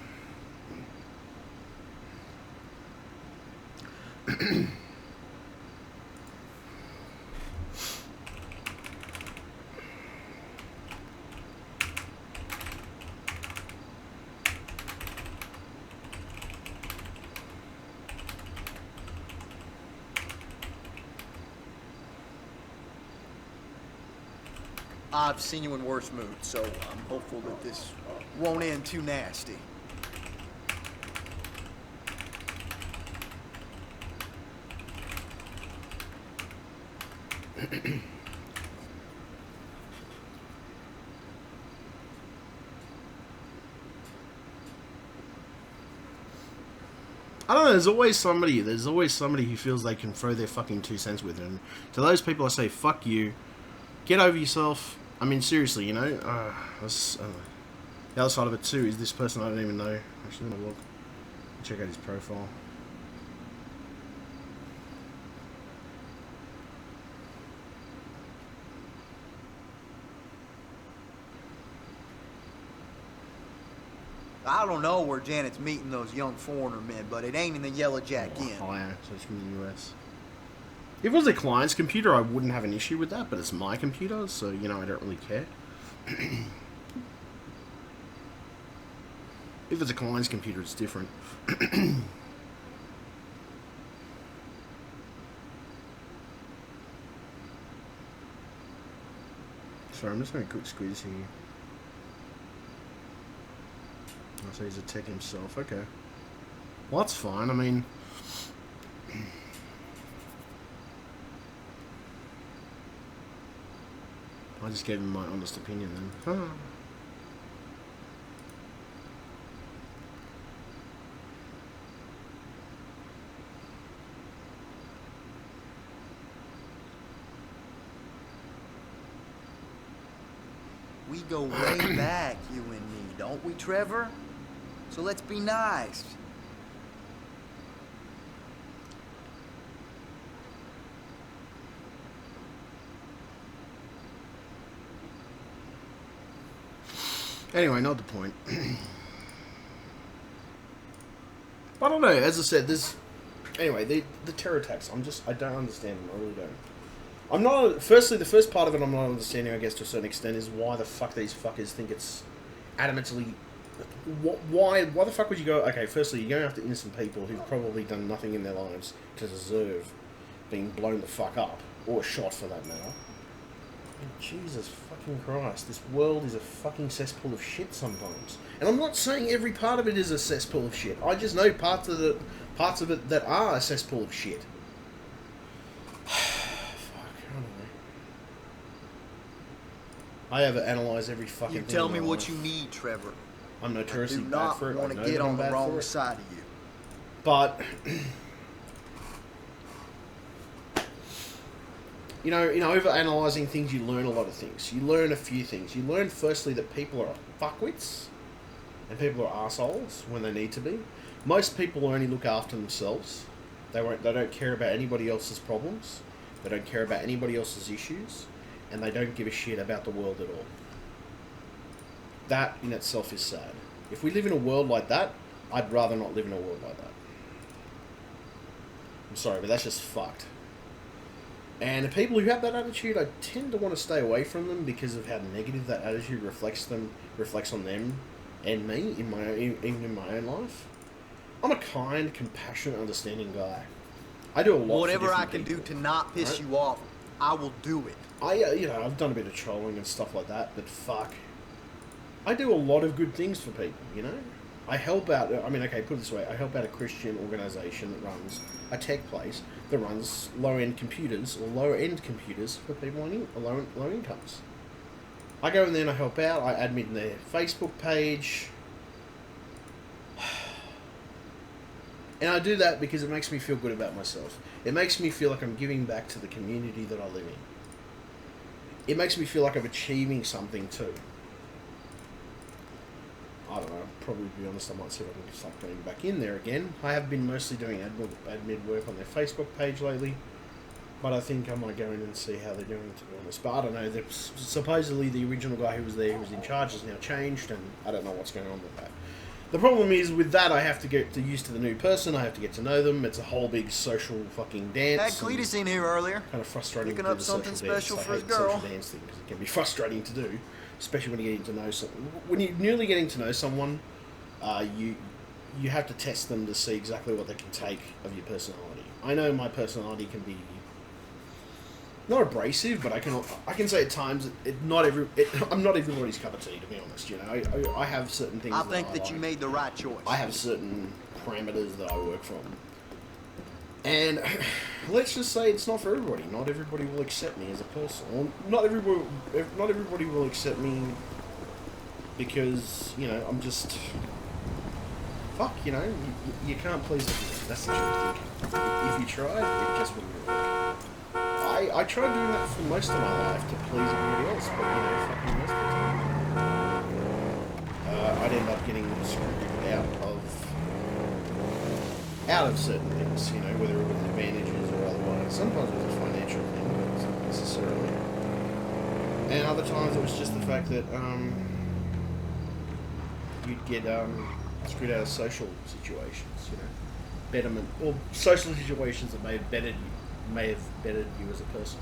I've seen you in worse moods, so I'm hopeful that this won't end too nasty. I don't know, there's always somebody who feels they can throw their fucking 2 cents with it. And to those people I say, fuck you. Get over yourself. I mean, seriously, you know, the other side of it too is this person I don't even know. Actually, let me look. Check out his profile. I don't know where Janet's meeting those young foreigner men, but it ain't in the Yellow Jack Inn. Ohio, so it's from the US. If it was a client's computer, I wouldn't have an issue with that, but it's my computer, so, you know, I don't really care. If it's a client's computer, it's different. Sorry, I'm just going to quick squeeze here. Oh, so he's a tech himself, okay. Well, that's fine, I mean... I just gave him my honest opinion then. Huh. We go way back, you and me, don't we, Trevor? So let's be nice. Anyway, not the point. I don't know, as I said, there's... Anyway, the terror attacks, I don't understand them, I really don't. I'm not... Firstly, the first part of it I'm not understanding, I guess, to a certain extent, is why the fuck these fuckers think it's adamantly... Why the fuck would you go... Okay, firstly, you're going after innocent people who've probably done nothing in their lives to deserve being blown the fuck up, or shot for that matter. Jesus fucking Christ, this world is a fucking cesspool of shit sometimes. And I'm not saying every part of it is a cesspool of shit. I just know parts of it that are a cesspool of shit. Fuck, I don't know. I overanalyze every fucking thing. You tell me what you need, Trevor. I'm notoriously I do bad for it. not want I to know get that I'm on the bad wrong for it. side of you. But... You know, in over-analysing things, you learn a lot of things. You learn a few things. You learn, firstly, that people are fuckwits, and people are assholes when they need to be. Most people only look after themselves. They don't care about anybody else's problems. They don't care about anybody else's issues, and they don't give a shit about the world at all. That, in itself, is sad. If we live in a world like that, I'd rather not live in a world like that. I'm sorry, but that's just fucked. And the people who have that attitude, I tend to want to stay away from them because of how negative that attitude reflects on them and me, even in my own life. I'm a kind, compassionate, understanding guy. I do a lot. Whatever I can do to not piss you off, I will do it. I've done a bit of trolling and stuff like that, but fuck, I do a lot of good things for people. You know, I help out. I mean, okay, put it this way: I help out a Christian organisation that runs a tech place that runs low-end computers or lower-end computers for people on low incomes. I go in there and I help out. I admin their Facebook page. And I do that because it makes me feel good about myself. It makes me feel like I'm giving back to the community that I live in. It makes me feel like I'm achieving something too. I don't know, probably to be honest, I might see if I can start going back in there again. I have been mostly doing admin work on their Facebook page lately, but I think I might go in and see how they're doing, to be honest. But I don't know, supposedly the original guy who was there, who was in charge, has now changed, and I don't know what's going on with that. The problem is, with that, I have to get used to the new person, I have to get to know them, it's a whole big social fucking dance. Had Cletus in here earlier. Kind of frustrating Picking to do up the something social dance. special I for his hate the girl. social dance thing, because it can be frustrating to do. Especially when you're getting to know someone. When you're newly getting to know someone, you have to test them to see exactly what they can take of your personality. I know my personality can be, not abrasive, but I can say at times I'm not everybody's cup of tea, to be honest. You know, I have certain things. I think that you like. made the right choice. I have certain parameters that I work from, and let's just say it's not for everybody. Not everybody will accept me as a person. Or not everybody will accept me because, you know, I'm just fuck. You know, you can't please everyone. That's the truth. If you tried, it just wouldn't work. I tried doing that for most of my life to please everybody else, but, you know, fucking most of the time, I'd end up getting screwed out of certain things, you know, whether it was advantages or otherwise. Sometimes it was a financial thing, but not necessarily. And other times it was just the fact that you'd get screwed out of social situations, you know, betterment or social situations that may have bettered you as a person.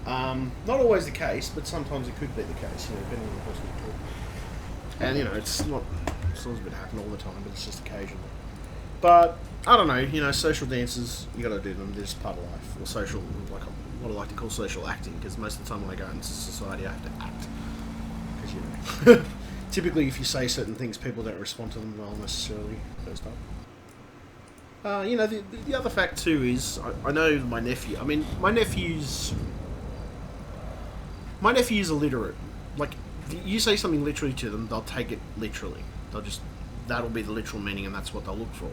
Not always the case, but sometimes it could be the case, you know, depending on the person you're talking to. And, you know, it's not going to happen all the time, but it's just occasionally. But, I don't know, you know, social dances, you got to do them, they're just part of life. Or social, like what I like to call social acting, because most of the time when I go into society I have to act. Because, you know, typically if you say certain things, people don't respond to them well necessarily, first up. You know, the other fact too is, I know my nephew, my nephew's illiterate. Like, you say something literally to them, they'll take it literally. That'll be the literal meaning, and that's what they'll look for.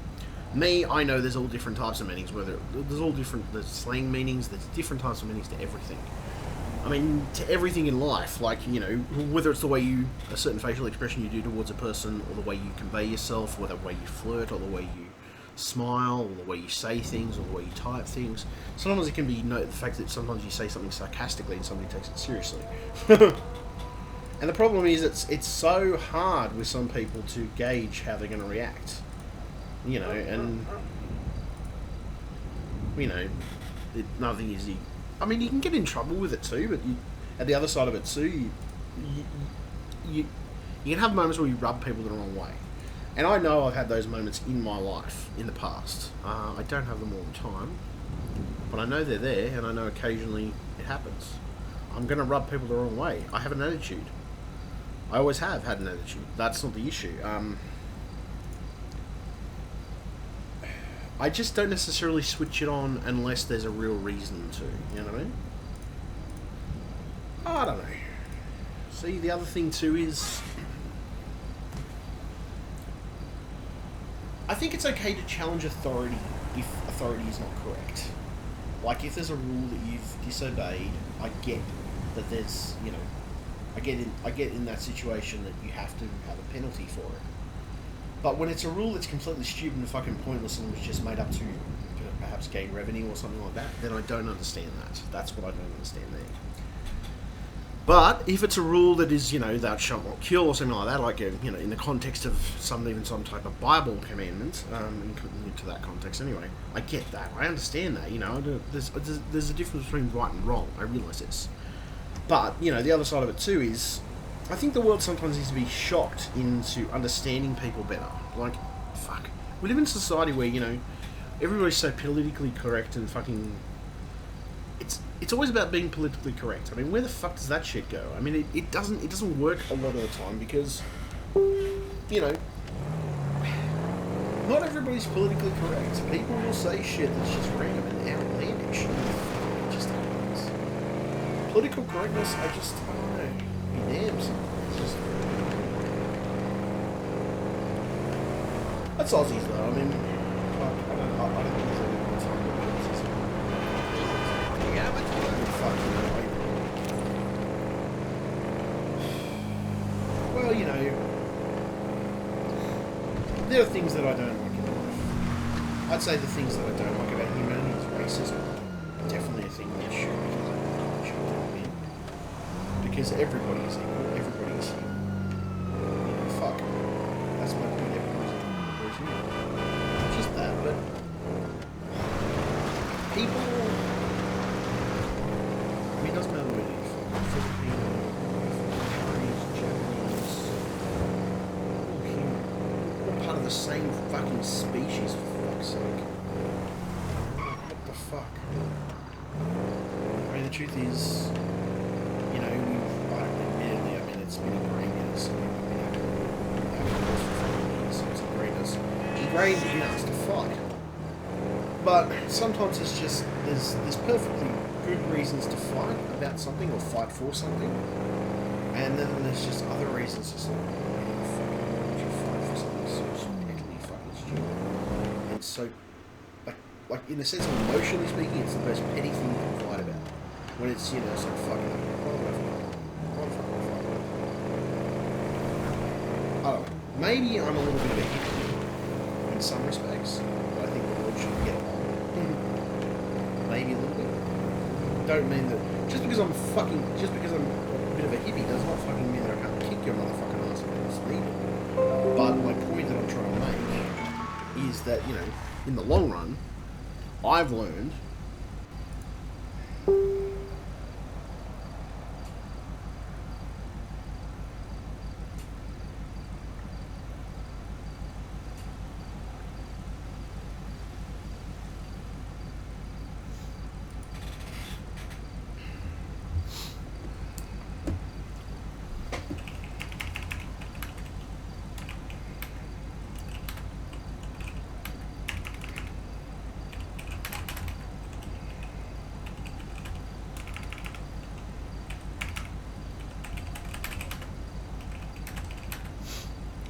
Me, I know there's all different types of meanings, there's slang meanings, there's different types of meanings to everything. I mean, to everything in life, like, you know, whether it's the way a certain facial expression you do towards a person, or the way you convey yourself, or the way you flirt, or the way you smile, or the way you say things, or the way you type things. Sometimes it can be the fact that sometimes you say something sarcastically and somebody takes it seriously. And the problem is, it's so hard with some people to gauge how they're going to react. You know, and you know, nothing is. I mean, you can get in trouble with it too, but at the other side of it too, you can have moments where you rub people the wrong way. And I know I've had those moments in my life in the past. I don't have them all the time, but I know they're there, and I know occasionally it happens. I'm going to rub people the wrong way. I have an attitude. I always have had an attitude. That's not the issue. I just don't necessarily switch it on unless there's a real reason to. You know what I mean? I don't know. See, the other thing too is, I think it's okay to challenge authority if authority is not correct. Like, if there's a rule that you've disobeyed, I get that there's, you know, I get in that situation that you have to have a penalty for it. But when it's a rule that's completely stupid and fucking pointless and was just made up to, you know, perhaps gain revenue or something like that, then I don't understand that. That's what I don't understand there. But if it's a rule that is, you know, thou shalt not kill or something like that, like, you know, in the context of some type of Bible commandment, into that context anyway, I get that. I understand that, you know. There's a difference between right and wrong. I realise this. But, you know, the other side of it too is, I think the world sometimes needs to be shocked into understanding people better. Like, fuck. We live in a society where, you know, everybody's so politically correct and fucking... It's always about being politically correct. I mean, where the fuck does that shit go? I mean, it doesn't work a lot of the time because, you know, not everybody's politically correct. People will say shit that's just random and outlandish. It just happens. Political correctness, I don't know. Be damned. It's just... That's Aussies though. I mean, I don't think there's any more time. Well, you know, there are things that I don't like in life. I'd say the things that I don't like about humanity is racism. Definitely a thing that should be. Because everybody is equal, everybody is human. You know, fuck. That's my point, everybody's human. Not just that, but people... I mean, it doesn't matter where you're from. Filipino, Chinese, Japanese, all human. All part of the same fucking species, for fuck's sake. What the fuck? I mean, the truth is, you know, admittedly, I mean, it's been ingrained in us. We've been outdoors for 50 years, so it's ingrained in us to fight. But sometimes it's just, there's perfectly good reasons to fight about something or fight for something. And then there's just other reasons, just like, why would you fight for something so petty fucking stupid? And so, like in a sense of emotionally speaking, it's the most petty thing you can fight about. When it's, you know, it's like, fucking, why would I fight? I don't know. Maybe I'm a little bit of a hippie in some respects, but I think the world should get along. Maybe a little bit. Don't mean that just because I'm a bit of a hippie does not fucking mean that I can't kick your motherfucking ass when it's needed. But my point that I'm trying to make is that, you know, in the long run, I've learned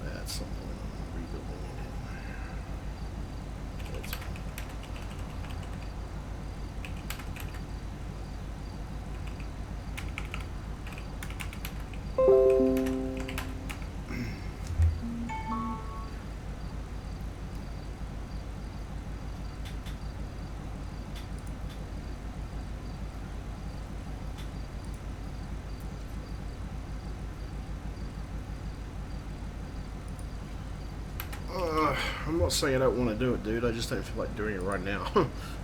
that's something I'm rebuilding in. That's I'm not saying I don't want to do it, dude. I just don't feel like doing it right now.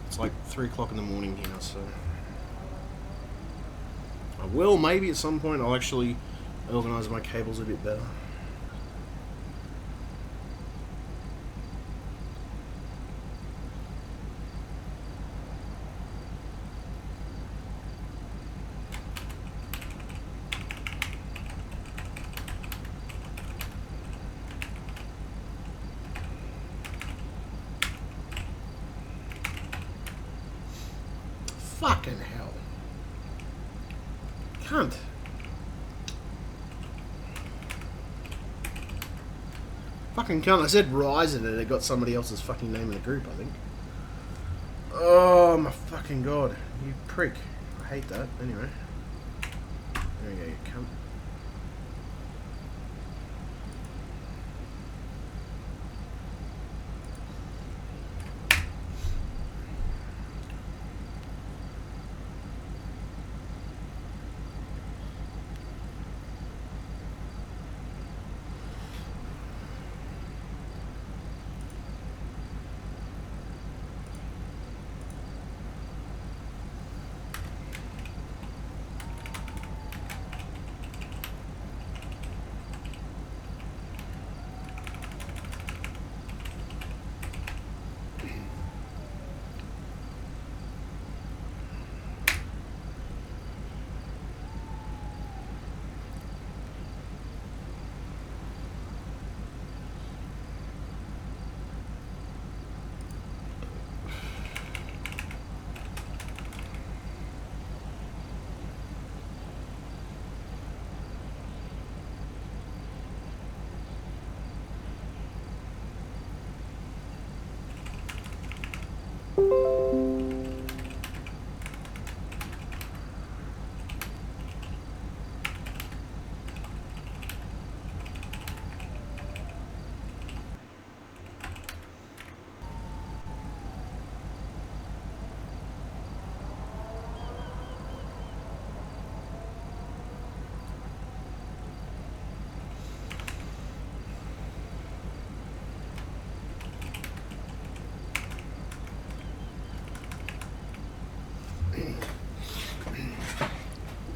It's like 3 o'clock in the morning here, so I will. Maybe at some point I'll actually organise my cables a bit better. Fucking hell. Cunt. Fucking cunt. I said Ryzen and it got somebody else's fucking name in the group, I think. Oh my fucking god. You prick. I hate that. Anyway. There you go, you cunt.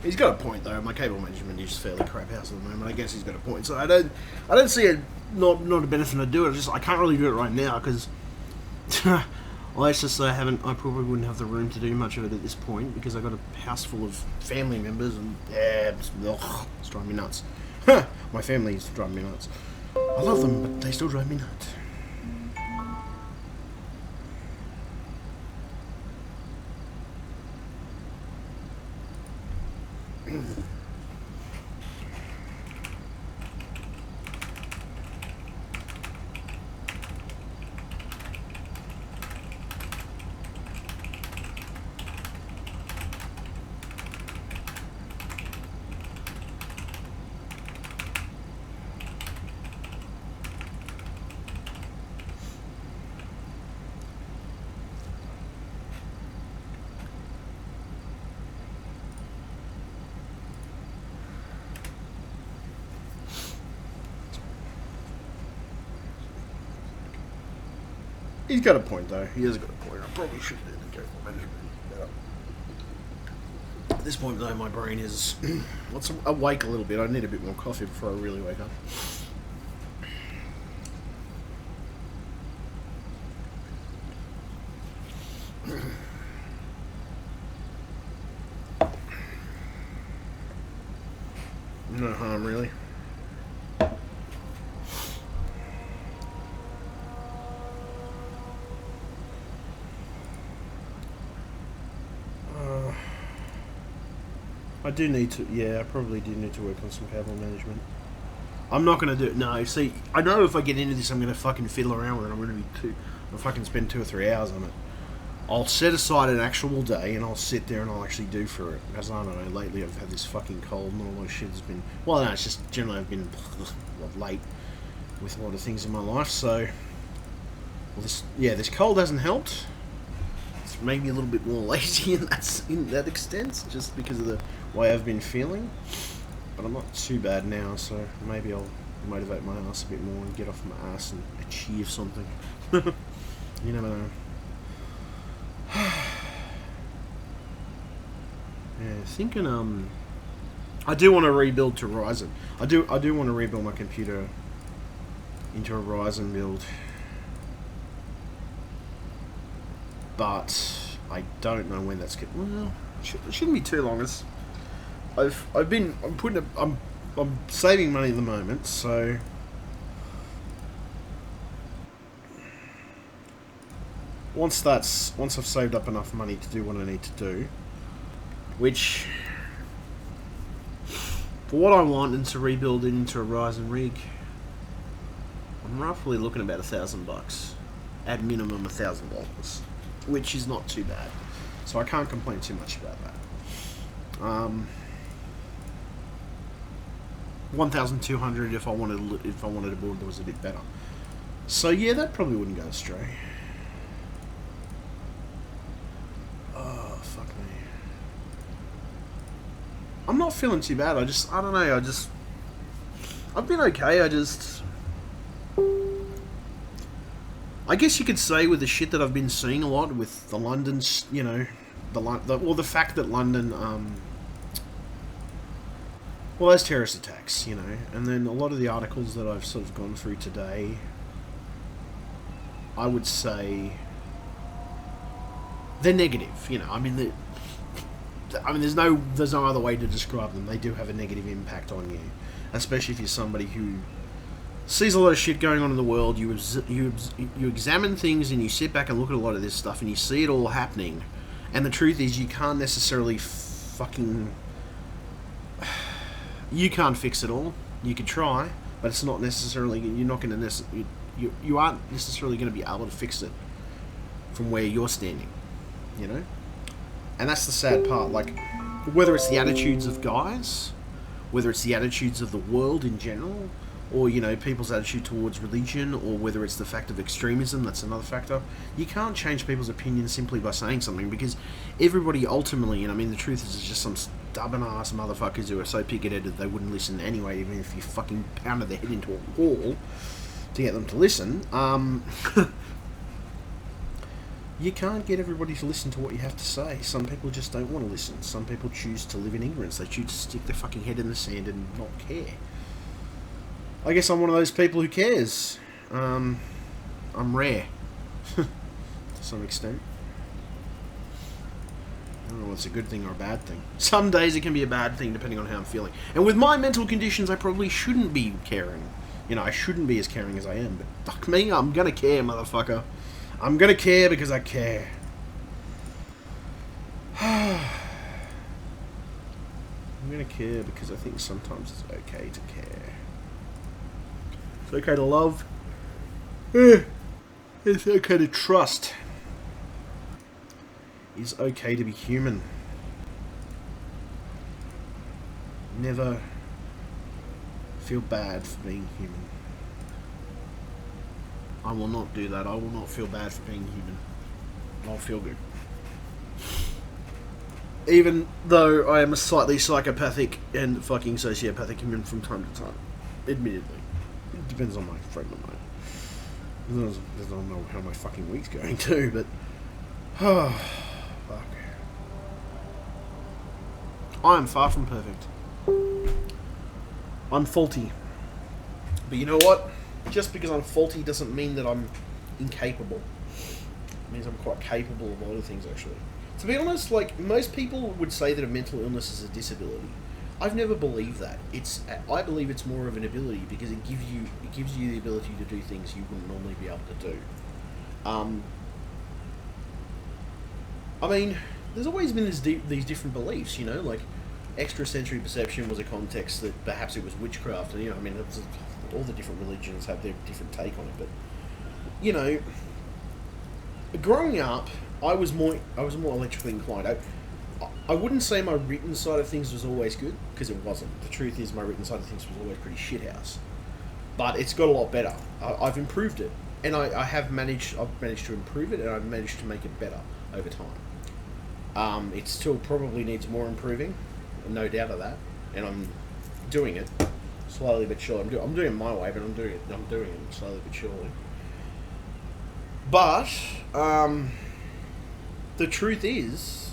He's got a point though. My cable management is fairly crap house at the moment. I guess he's got a point. So I don't see it not a benefit to do it. I can't really do it right now because Let's just say I probably wouldn't have the room to do much of it at this point because I got a house full of family members and it's driving me nuts. My family's driving me nuts. I love them, but they still drive me nuts. He's got a point, though. He has got a point. I probably should do the careful management. At this point, though, my brain is awake a little bit. I need a bit more coffee before I really wake up. No harm, really. I do need to, yeah, I probably do need to work on some cable management. I'm not going to do it, no, see, I know if I get into this I'm going to fucking fiddle around with it, I'll fucking spend 2 or 3 hours on it. I'll set aside an actual day and I'll sit there and I'll actually do for it. As I don't know, lately I've had this fucking cold and all those shit has been, well no, it's just generally I've been late with a lot of things in my life, so, well, this cold hasn't helped. It's made me a little bit more lazy in that extent, just because of the way I've been feeling, but I'm not too bad now, so maybe I'll motivate my ass a bit more and get off my ass and achieve something. You never know. Yeah, thinking I do want to rebuild to Ryzen. I do want to rebuild my computer into a Ryzen build, but I don't know when that's well, it shouldn't be too long. As I'm saving money at the moment, so once I've saved up enough money to do what I need to do, which for what I want and to rebuild it into a Ryzen rig, I'm roughly looking about $1,000, at minimum $1,000, which is not too bad. So I can't complain too much about that. 1,200 if I wanted a board that was a bit better. So yeah, that probably wouldn't go astray. Oh fuck me. I'm not feeling too bad. I don't know. I've been okay. I guess you could say with the shit that I've been seeing a lot with the London, you know, the fact that London, well, there's terrorist attacks, you know, and then a lot of the articles that I've sort of gone through today, I would say they're negative, you know. I mean, there's no other way to describe them. They do have a negative impact on you, especially if you're somebody who sees a lot of shit going on in the world. You examine things and you sit back and look at a lot of this stuff and you see it all happening, and the truth is you can't necessarily you can't fix it all. You could try, but it's not necessarily, you aren't necessarily going to be able to fix it from where you're standing, you know. And that's the sad part. Like, whether it's the attitudes of guys, whether it's the attitudes of the world in general, or, you know, people's attitude towards religion, or whether it's the fact of extremism, that's another factor. You can't change people's opinions simply by saying something, because everybody ultimately, and I mean the truth is, it's just some stubborn ass motherfuckers who are so pig-headed they wouldn't listen anyway, even if you fucking pounded their head into a wall to get them to listen. You can't get everybody to listen to what you have to say. Some people just don't want to listen. Some people choose to live in ignorance. They choose to stick their fucking head in the sand and not care. I guess I'm one of those people who cares. I'm rare. To to some extent. I don't know if it's a good thing or a bad thing. Some days it can be a bad thing depending on how I'm feeling. And with my mental conditions, I probably shouldn't be caring. You know, I shouldn't be as caring as I am. But fuck me, I'm gonna care, motherfucker. I'm gonna care because I care. I'm gonna care because I think sometimes it's okay to care. It's okay to love. It's okay to trust. It's okay to be human. Never feel bad for being human. I will not do that. I will not feel bad for being human. I'll feel good. Even though I am a slightly psychopathic and fucking sociopathic human from time to time. Admittedly. It depends on my frame of mind. I don't know how my fucking week's going to, but... Oh, fuck. I am far from perfect. I'm faulty. But you know what? Just because I'm faulty doesn't mean that I'm incapable. It means I'm quite capable of a lot of things, actually. To be honest, like, most people would say that a mental illness is a disability. I've never believed that. I believe it's more of an ability because it gives you the ability to do things you wouldn't normally be able to do. I mean, there's always been these different beliefs, you know, like extrasensory perception was a context that perhaps it was witchcraft, and you know, I mean, all the different religions have their different take on it, but you know, growing up, I was more electrically inclined. I wouldn't say my written side of things was always good, because it wasn't. The truth is my written side of things was always pretty shithouse. But it's got a lot better. I've improved it. And I've managed to improve it, and I've managed to make it better over time. It still probably needs more improving, no doubt of that. And I'm doing it slowly but surely. I'm doing it my way, but I'm doing it slowly but surely. But the truth is,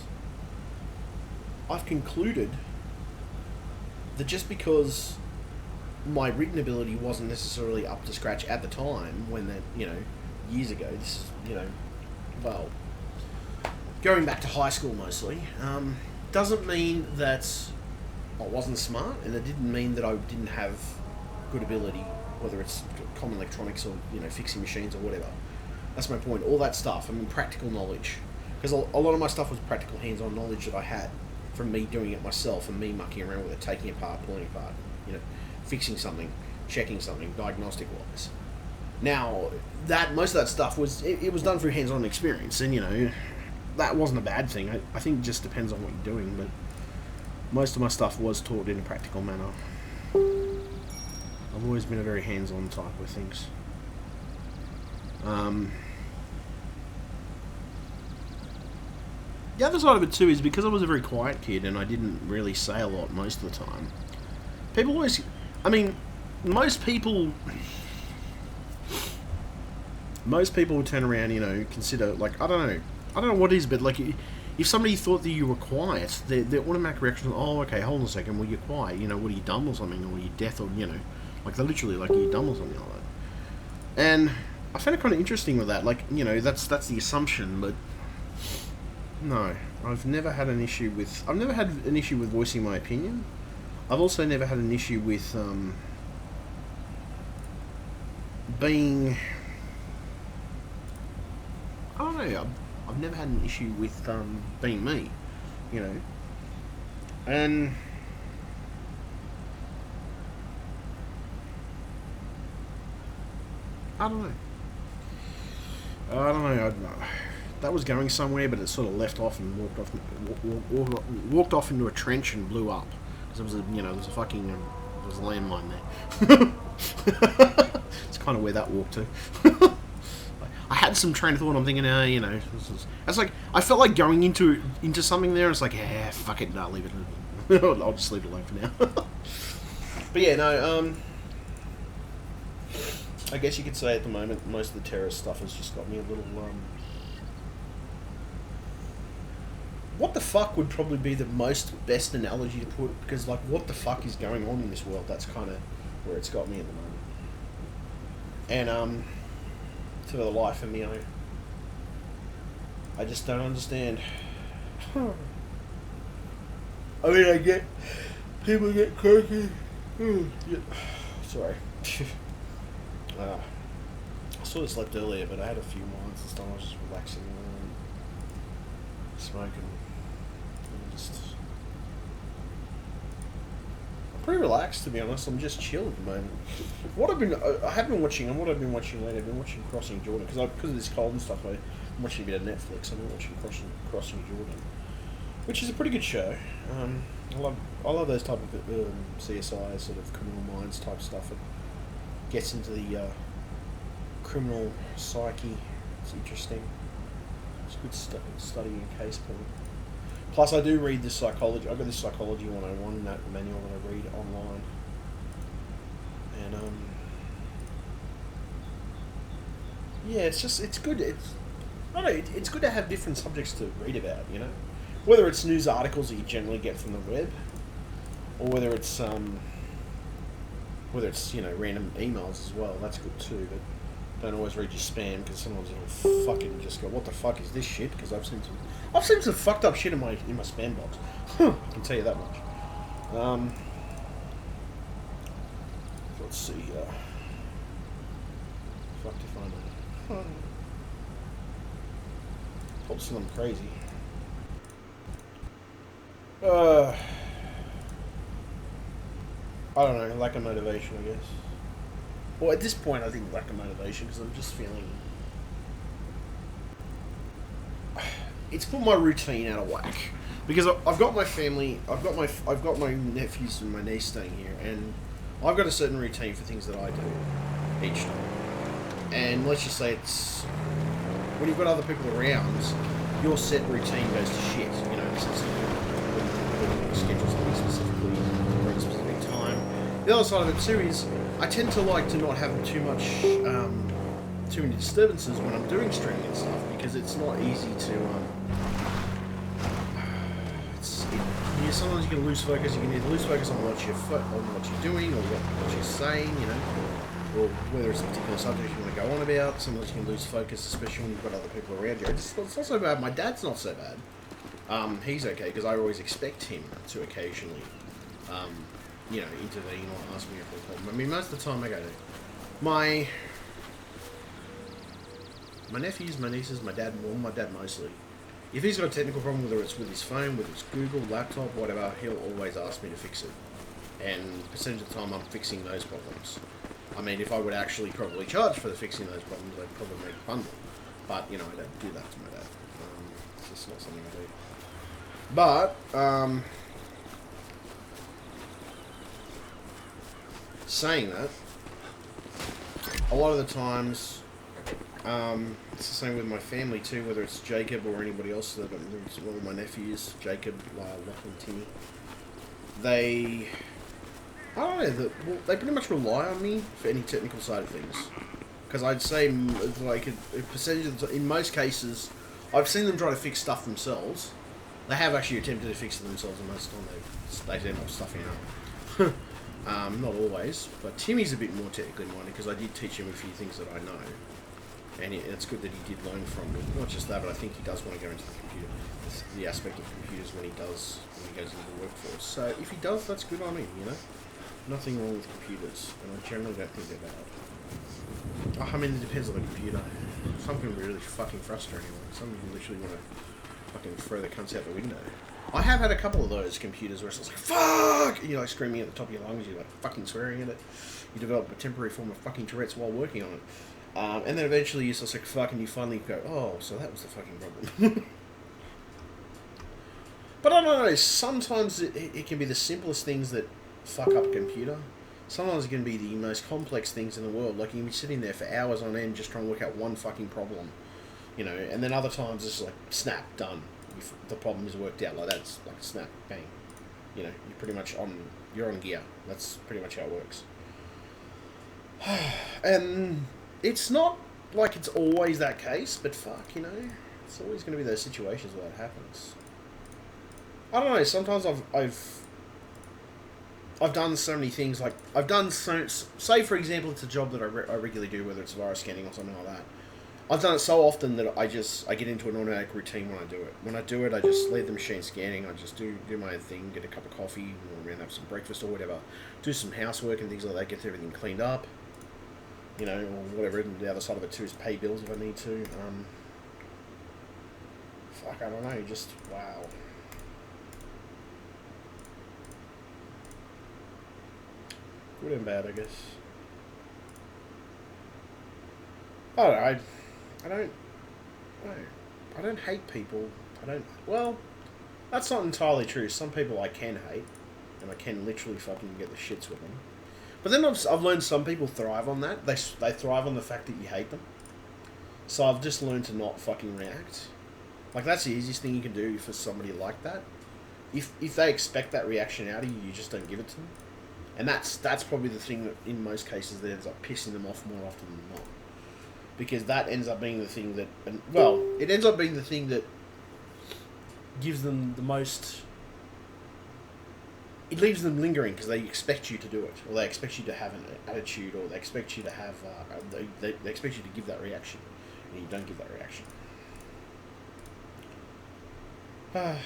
I've concluded that just because my written ability wasn't necessarily up to scratch at the time, when that, you know, years ago, this is, you know, well, going back to high school mostly, doesn't mean that I wasn't smart, and it didn't mean that I didn't have good ability, whether it's common electronics or, you know, fixing machines or whatever. That's my point. All that stuff, I mean, practical knowledge. Because a lot of my stuff was practical hands-on knowledge that I had from me doing it myself and me mucking around with it, taking it apart, pulling it apart, you know, fixing something, checking something, diagnostic-wise. Now, most of that stuff was done through hands-on experience, and, you know, that wasn't a bad thing. I think it just depends on what you're doing, but most of my stuff was taught in a practical manner. I've always been a very hands-on type of things. The other side of it too is because I was a very quiet kid and I didn't really say a lot most of the time. People always, I mean, most people would turn around, you know, consider, like, I don't know what it is, but like, if somebody thought that you were quiet, their automatic reaction, oh, okay, hold on a second, well, you're quiet, you know, what, are you dumb or something, or are you deaf, or, you know, like, they're literally like, are you dumb or something like that. And I found it kind of interesting with that, like, you know, that's the assumption, but no, I've never had an issue with voicing my opinion. I've also never had an issue with being, I don't know, I've never had an issue with being me, you know, and I don't know. That was going somewhere, but it sort of left off and walked off into a trench and blew up. Because there was a landmine there. It's kind of where that walked to. I had some train of thought. I'm thinking, you know, it's like I felt like going into something there. It's like, yeah, fuck it, no, leave it. I'll just leave it alone for now. But yeah, no. I guess you could say at the moment most of the terrorist stuff has just got me a little. What the fuck would probably be the best analogy to put, because like what the fuck is going on in this world? That's kind of where it's got me at the moment. And for the life of me, I just don't understand. I mean, I get people get cranky. Yeah. Sorry. I sort of slept earlier, but I had a few wines and stuff. I was just relaxing and smoking. And just I'm pretty relaxed, to be honest. I'm just chill at the moment. I have been watching, and what I've been watching lately, I've been watching Crossing Jordan because of this cold and stuff. I'm watching a bit of Netflix. I've been watching Crossing Jordan, which is a pretty good show. I love those type of CSI sort of criminal minds type stuff. It gets into the criminal psyche. It's interesting. It's good studying a case. Plus, I do read this psychology. I've got this Psychology 101 that manual that I read online, and yeah, it's good. It's good to have different subjects to read about. You know, whether it's news articles that you generally get from the web, or whether it's random emails as well. That's good too. But don't always read your spam because sometimes it'll fucking just go, what the fuck is this shit? Because I've seen some fucked up shit in my spam box. I can tell you that much. Let's see. Fuck to find out. Told some crazy. I don't know, lack of motivation, I guess. Well, at this point, I think lack of motivation because I'm just feeling it's put my routine out of whack. Because I've got my family, I've got my nephews and my niece staying here, and I've got a certain routine for things that I do each time. And let's just say it's when you've got other people around, your set routine goes to shit. You know, since you schedule something specifically for a specific time. The other side of it too is I tend to like to not have too many disturbances when I'm doing streaming and stuff because it's not easy to. Sometimes you can lose focus. You can either lose focus on what you're doing or what you're saying, you know, or whether it's a particular subject you want to go on about. Sometimes you can lose focus, especially when you've got other people around you. It's not so bad. My dad's not so bad. He's okay because I always expect him to occasionally, intervene or ask me a problem. I mean, most of the time I go to my nephews, my nieces, my dad mostly. If he's got a technical problem, whether it's with his phone, whether it's Google, laptop, whatever, he'll always ask me to fix it. And percentage of the time, I'm fixing those problems. I mean, if I would actually probably charge for the fixing those problems, I'd probably make a bundle. But, I don't do that to my dad. It's just not something I do. But, saying that, a lot of the times, it's the same with my family too, whether it's Jacob or anybody else. It's one of my nephews, Jacob, Lachlan, Timmy. They pretty much rely on me for any technical side of things. Because I'd say, like, a percentage of in most cases, I've seen them try to fix stuff themselves. They have actually attempted to fix it themselves, and most of the time they end up stuffing up. Not always, but Timmy's a bit more technically minded because I did teach him a few things that I know. And it's good that he did learn from me. Not just that, but I think he does want to go into the aspect of computers when he goes into the workforce. So if he does, that's good on him, Nothing wrong with computers, and I generally don't think they're bad. I mean, it depends on the computer. Some can be really fucking frustrating. Some you literally want to fucking throw the cunts out the window. I have had a couple of those computers where it's like, fuck! And you're like screaming at the top of your lungs, you're like fucking swearing at it. You develop a temporary form of fucking Tourette's while working on it. And then eventually you're just like, fuck, and you finally go, oh, so that was the fucking problem. But I don't know, sometimes it can be the simplest things that fuck up a computer. Sometimes it can be the most complex things in the world. Like, you can be sitting there for hours on end just trying to work out one fucking problem. And then other times it's like, snap, done. The problem is worked out. Like, that's like, snap, bang. You're pretty much you're on gear. That's pretty much how it works. And it's not like it's always that case, but fuck, it's always going to be those situations where it happens. I don't know, sometimes I've done so many things, like, I've done say for example, it's a job that I regularly do, whether it's virus scanning or something like that. I've done it so often that I get into an automatic routine when I do it. When I do it, I just leave the machine scanning. I just do my own thing, get a cup of coffee, or have some breakfast or whatever. Do some housework and things like that, get everything cleaned up. You know, or whatever. And the other side of it too is pay bills if I need to. Fuck, I don't know. Just wow. Good and bad, I guess. I don't hate people. Well, that's not entirely true. Some people I can hate, and I can literally fucking get the shits with them. But then I've learned some people thrive on that. They thrive on the fact that you hate them. So I've just learned to not fucking react. Like, that's the easiest thing you can do for somebody like that. If they expect that reaction out of you, you just don't give it to them. And that's probably the thing that, in most cases, that ends up pissing them off more often than not. Because that ends up being the thing that... it ends up being the thing that gives them the most... It leaves them lingering because they expect you to do it. Or they expect you to have an attitude, or they expect you to have... they expect you to give that reaction. And you don't give that reaction. I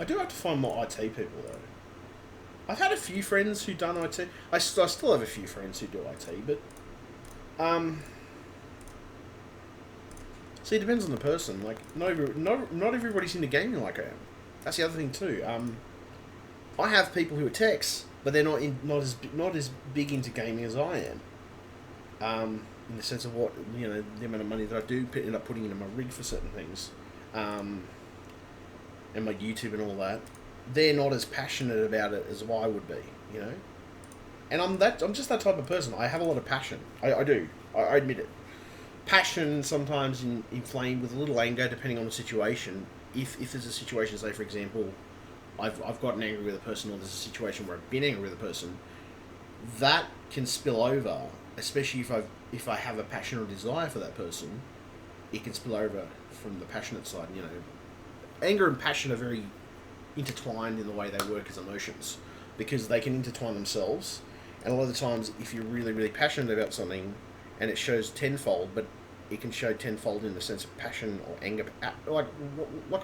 do have to find more IT people, though. I've had a few friends who've done IT. I still have a few friends who do IT, but... See, it depends on the person. Like, not everybody's into gaming like I am. That's the other thing, too. I have people who are techs, but they're not as big into gaming as I am. In the sense of what, you know, the amount of money that I do end up putting into my rig for certain things. And my YouTube and all that. They're not as passionate about it as I would be, you know? And I'm just that type of person. I have a lot of passion. I do. I admit it. Passion sometimes inflamed with a little anger, depending on the situation. If there's a situation, say for example, I've gotten angry with a person, or there's a situation where I've been angry with a person, that can spill over. Especially if I have a passion or desire for that person, it can spill over from the passionate side. You know, anger and passion are very intertwined in the way they work as emotions, because they can intertwine themselves. And a lot of the times, if you're really, really passionate about something, and it shows tenfold, but it can show tenfold in the sense of passion or anger, like what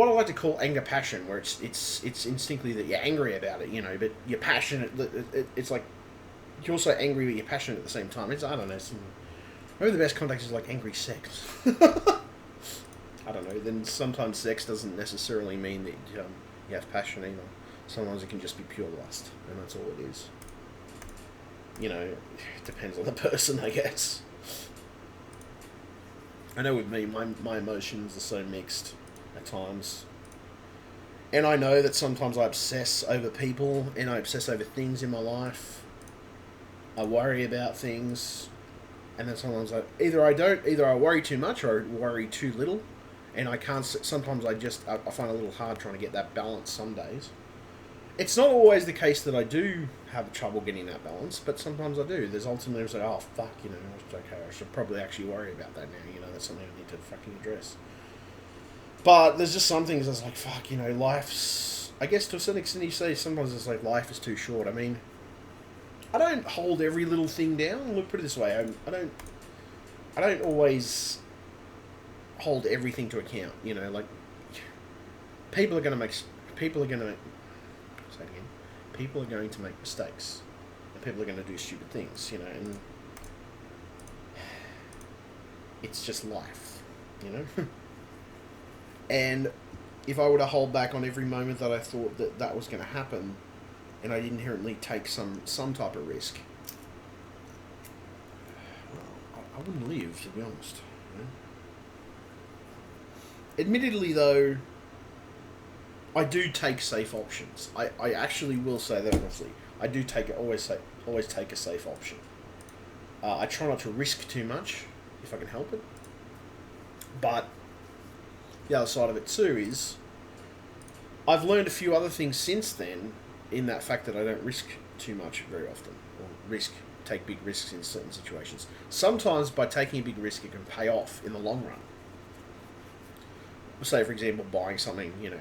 I like to call anger passion, where it's instinctively that you're angry about it, you know, but you're passionate. It's like you're also angry, but you're passionate at the same time. I don't know. Maybe the best context is like angry sex. I don't know. Then sometimes sex doesn't necessarily mean that you have passion either. Sometimes it can just be pure lust, and that's all it is. You know, it depends on the person, I guess. I know with me, my emotions are so mixed at times. And I know that sometimes I obsess over people, and I obsess over things in my life. I worry about things, and then sometimes either I worry too much, or I worry too little. And I can't, sometimes I find it a little hard trying to get that balance some days. It's not always the case that I do have trouble getting that balance, but sometimes I do. There's ultimately like, oh fuck, you know, okay, I should probably actually worry about that now, you know, that's something I need to fucking address. But there's just some things that's like, fuck, you know, life's, I guess to a certain extent you say sometimes it's like life is too short. I mean, I don't hold every little thing down. Look, put it this way, I don't always hold everything to account, you know, like, people are going to make mistakes, and people are going to do stupid things, you know, and it's just life, you know. And if I were to hold back on every moment that I thought that was going to happen, and I didn't inherently take some type of risk, well, I wouldn't live, to be honest, you know? Admittedly, though, I do take safe options. I actually will say that honestly. I do always take a safe option. I try not to risk too much if I can help it. But the other side of it too is I've learned a few other things since then, in that fact that I don't risk too much very often, or take big risks in certain situations. Sometimes by taking a big risk, it can pay off in the long run. Say, for example, buying something, you know,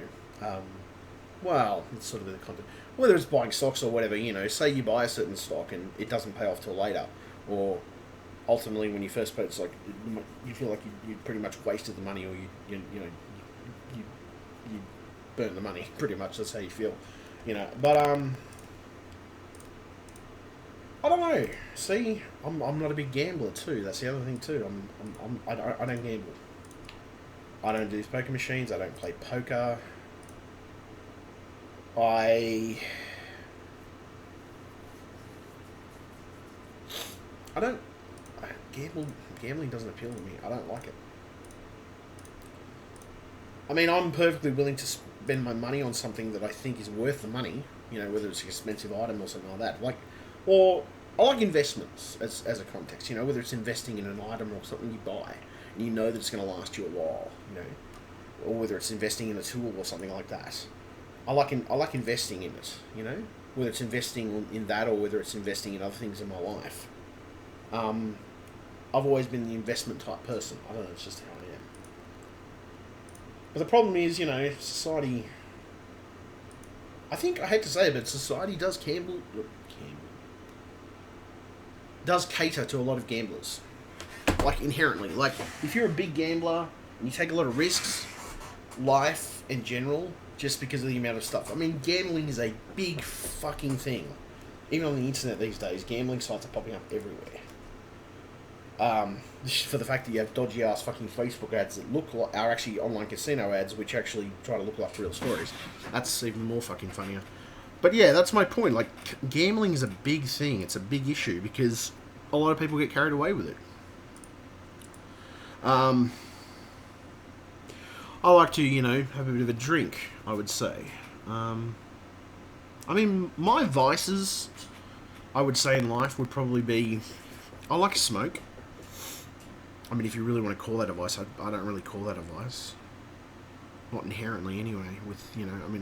well, it's sort of the content. Whether it's buying stocks or whatever, you know, say you buy a certain stock and it doesn't pay off till later, or ultimately, when you first play, it's like you feel like you pretty much wasted the money, or you burn the money. Pretty much, that's how you feel, But I don't know. See, I'm not a big gambler too. That's the other thing too. I don't gamble. I don't do poker machines. I don't play poker. I don't gamble. Gambling doesn't appeal to me. I don't like it. I mean, I'm perfectly willing to spend my money on something that I think is worth the money. Whether it's an expensive item or something like that. Or I like investments as a context. Whether it's investing in an item or something you buy, and you know that it's going to last you a while. Or whether it's investing in a tool or something like that. I like investing in it. Whether it's investing in that or whether it's investing in other things in my life. I've always been the investment type person. I don't know. It's just how I am. But the problem is, society. I think I hate to say it, but society does does cater to a lot of gamblers, inherently. If you're a big gambler and you take a lot of risks, life in general, just because of the amount of stuff. I mean, gambling is a big fucking thing. Even on the internet these days, gambling sites are popping up everywhere. For the fact that you have dodgy ass fucking Facebook ads that are actually online casino ads, which actually try to look like real stories. That's even more fucking funnier. But yeah, that's my point. Gambling is a big thing. It's a big issue because a lot of people get carried away with it. I like to, have a bit of a drink, I would say. I mean, my vices, I would say in life, would probably be, I like to smoke. I mean, if you really want to call that a vice, I don't really call that a vice. Not inherently, anyway, with,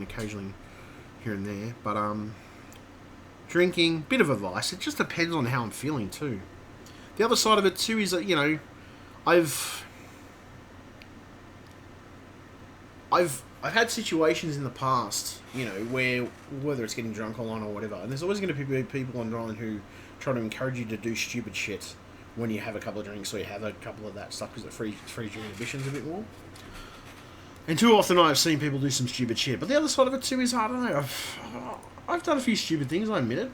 occasionally here and there. But, drinking, bit of a vice. It just depends on how I'm feeling, too. The other side of it, too, is that, I've had situations in the past, where, whether it's getting drunk online or whatever, and there's always going to be people online who try to encourage you to do stupid shit when you have a couple of drinks or you have a couple of that stuff because it frees your inhibitions a bit more. And too often I've seen people do some stupid shit. But the other side of it too is, I don't know, I've done a few stupid things, I admit it.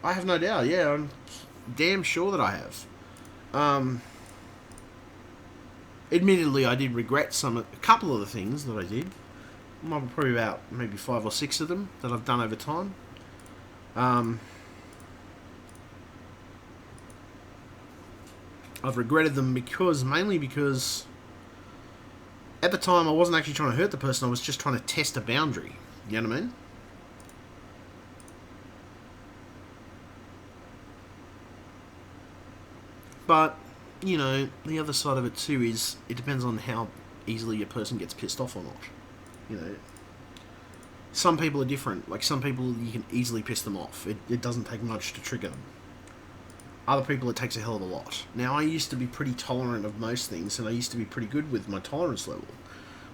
I have no doubt, yeah, I'm damn sure that I have. Admittedly, I did regret a couple of the things that I did. Probably about maybe 5 or 6 of them that I've done over time. I've regretted them mainly because at the time I wasn't actually trying to hurt the person, I was just trying to test a boundary. You know what I mean? But, the other side of it too is it depends on how easily a person gets pissed off or not. Some people are different. Some people you can easily piss them off. It doesn't take much to trigger them. Other people, it takes a hell of a lot. Now, I used to be pretty tolerant of most things, and I used to be pretty good with my tolerance level.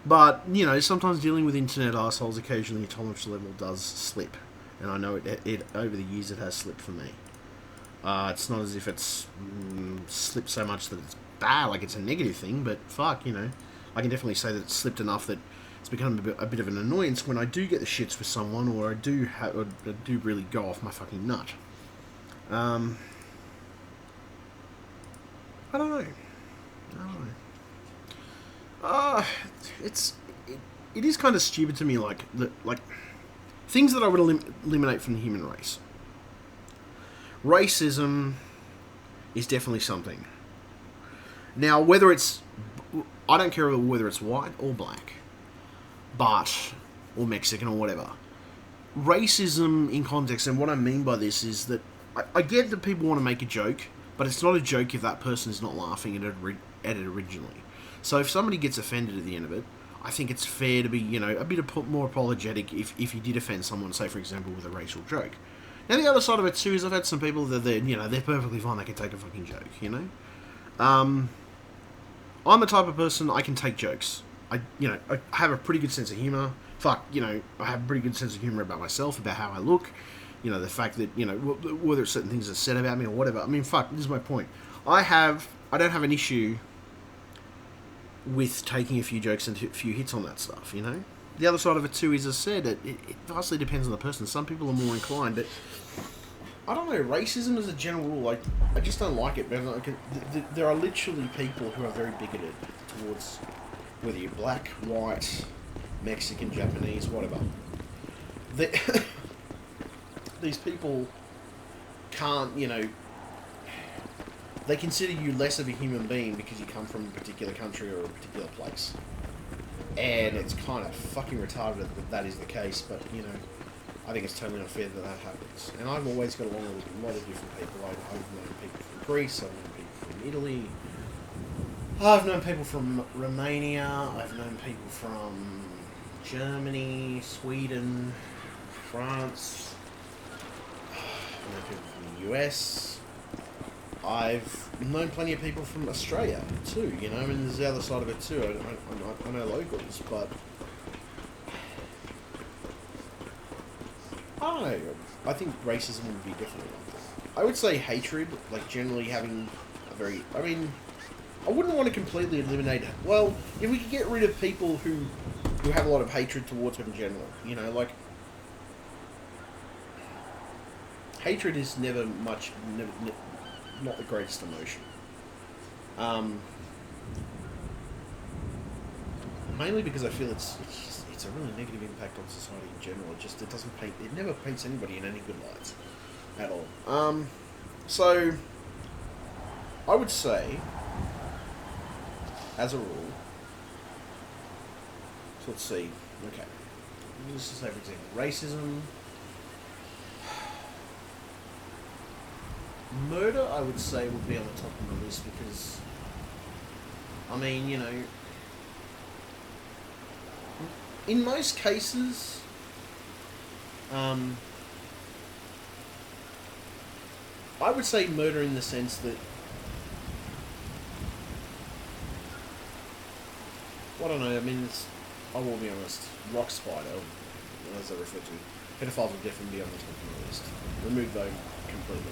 But, sometimes dealing with internet assholes, occasionally your tolerance level does slip. And I know it over the years it has slipped for me. It's not as if it's slipped so much that it's bad, it's a negative thing, but fuck, I can definitely say that it's slipped enough that it's become a bit of an annoyance when I do get the shits with someone, or I do really go off my fucking nut. I don't know. It is kind of stupid to me, things that I would eliminate from the human race. Racism is definitely something. Now, I don't care whether it's white or black, or Mexican or whatever. Racism in context, and what I mean by this is that I get that people want to make a joke, but it's not a joke if that person is not laughing at it originally. So if somebody gets offended at the end of it, I think it's fair to be, a bit more apologetic if you did offend someone, say, for example, with a racial joke. Now, the other side of it, too, is I've had some people that, they're perfectly fine, they can take a fucking joke, I'm the type of person, I can take jokes. I have a pretty good sense of humour. I have a pretty good sense of humour about myself, about how I look. You know, the fact that, you know, whether certain things are said about me or whatever. I mean, fuck, this is my point. I don't have an issue with taking a few jokes and a few hits on that stuff, you know? The other side of it too is, as I said, it vastly depends on the person. Some people are more inclined, but I don't know, racism as a general rule, like, I just don't like it. There are literally people who are very bigoted towards whether you're black, white, Mexican, Japanese, whatever. These people can't, you know, they consider you less of a human being because you come from a particular country or a particular place. And it's kind of fucking retarded that is the case, but, you know, I think it's totally unfair that happens. And I've always got along with a lot of different people. I've known people from Greece, I've known people from Italy, I've known people from Romania, I've known people from Germany, Sweden, France, I've known people from the US. I've known plenty of people from Australia too, you know, and there's the other side of it too. I know locals, but I don't know. I think racism would be different. I would say hatred, like generally having a very, I mean, I wouldn't want to completely eliminate it. Well, if we could get rid of people who have a lot of hatred towards it in general, you know, like, hatred is never not the greatest emotion. Mainly because I feel it's a really negative impact on society in general. It never paints anybody in any good lights at all. So I would say, as a rule, so let's see. Okay, let's just say for example, racism. Murder, I would say, would be on the top of the list because, I mean, you know, in most cases, I would say murder in the sense that, I don't know, I mean, I will be honest, rock spider, as I refer to, pedophiles would definitely be on the top of the list. Remove those completely.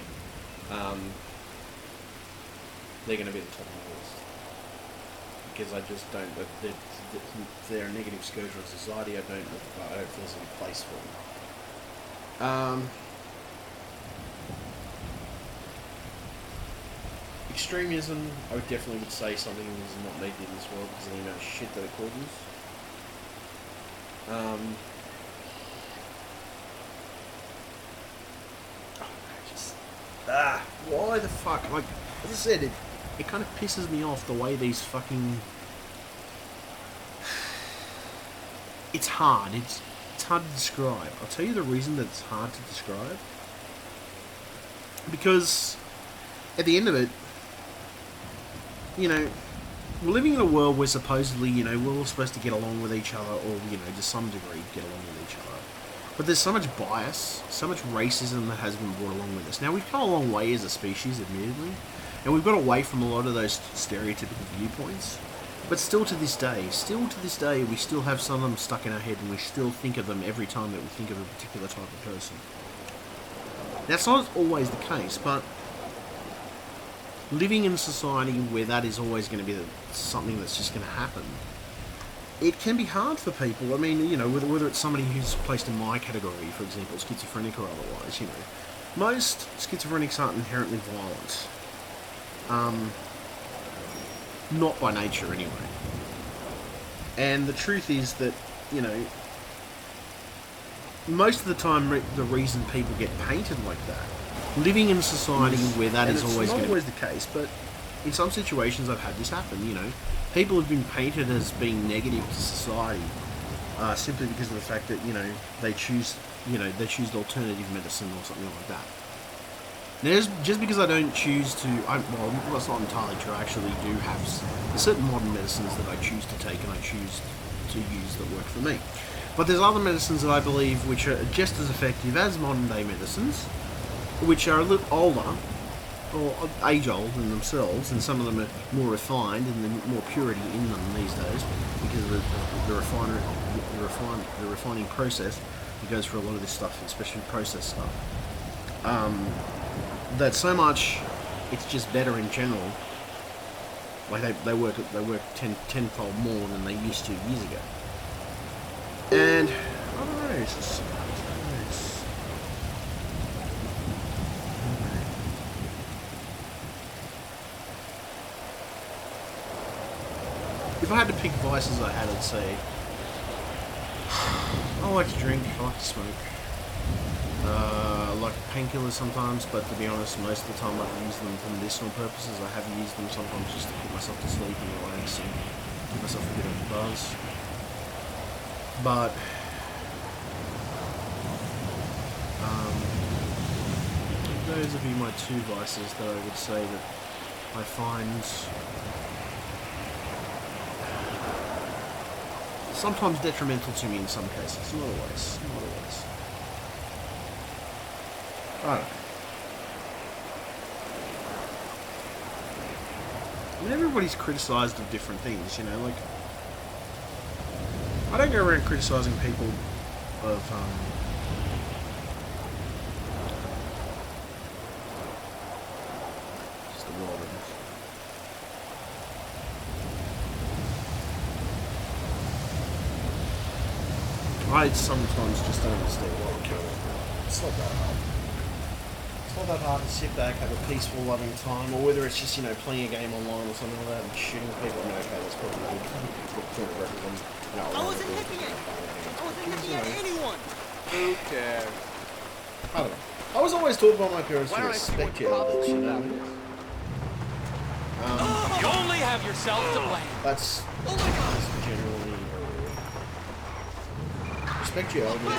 They're going to be at the top of the list because I just don't. They're a negative scourge on society. I don't feel there's any place for them. Extremism, I would definitely say something that is not needed in this world because of the amount of shit that it causes. Why the fuck? Like, as I said, it kind of pisses me off the way these fucking... It's hard. It's hard to describe. I'll tell you the reason that it's hard to describe. Because at the end of it, you know, we're living in a world where supposedly, you know, we're all supposed to get along with each other, or, you know, to some degree get along with each other. But there's so much bias, so much racism that has been brought along with us. Now, we've come a long way as a species, admittedly, and we've got away from a lot of those stereotypical viewpoints. But still to this day, we still have some of them stuck in our head, and we still think of them every time that we think of a particular type of person. That's not always the case, but living in a society where that is always going to be something that's just going to happen, it can be hard for people. I mean, you know, whether it's somebody who's placed in my category, for example, schizophrenic or otherwise, you know, most schizophrenics aren't inherently violent. Not by nature, anyway. And the truth is that, you know, most of the time, the reason people get painted like that, living in a society where that is always going to be... It's not always the case, but in some situations I've had this happen, you know. People have been painted as being negative to society simply because of the fact that, you know, they choose alternative medicine or something like that. Now, just because I don't choose to... well, that's not entirely true. I actually do have certain modern medicines that I choose to take and I choose to use that work for me. But there's other medicines that I believe which are just as effective as modern day medicines, which are a little older, or age-old in themselves, and some of them are more refined and there's more purity in them these days because of the refining process. It goes for a lot of this stuff, especially processed stuff. That so much, it's just better in general. Like they work tenfold more than they used to years ago. And I don't know, it's just, if I had to pick vices I had, I'd say I like to drink, I like to smoke. I like painkillers sometimes, but to be honest, most of the time I've used them for medicinal purposes. I have used them sometimes just to put myself to sleep and relax and give myself a bit of a buzz. But those would be my two vices that I would say that I find sometimes detrimental to me in some cases. Not always. Not always. I don't know. I mean, everybody's criticised of different things, you know, like, I don't go around criticising people of, just the world, I sometimes just don't understand why we can't. It's not that hard. It's not that hard to sit back, have a peaceful, loving time, or whether it's just, you know, playing a game online or something like that and shooting people. I mean, okay, that's probably a good point of reference. No, I wasn't hipping at I wasn't hipping at anyone. Who cares? I don't know. I was always taught by my parents to respect your elders, you know. You only have yourself to blame. That's generally respect your elders.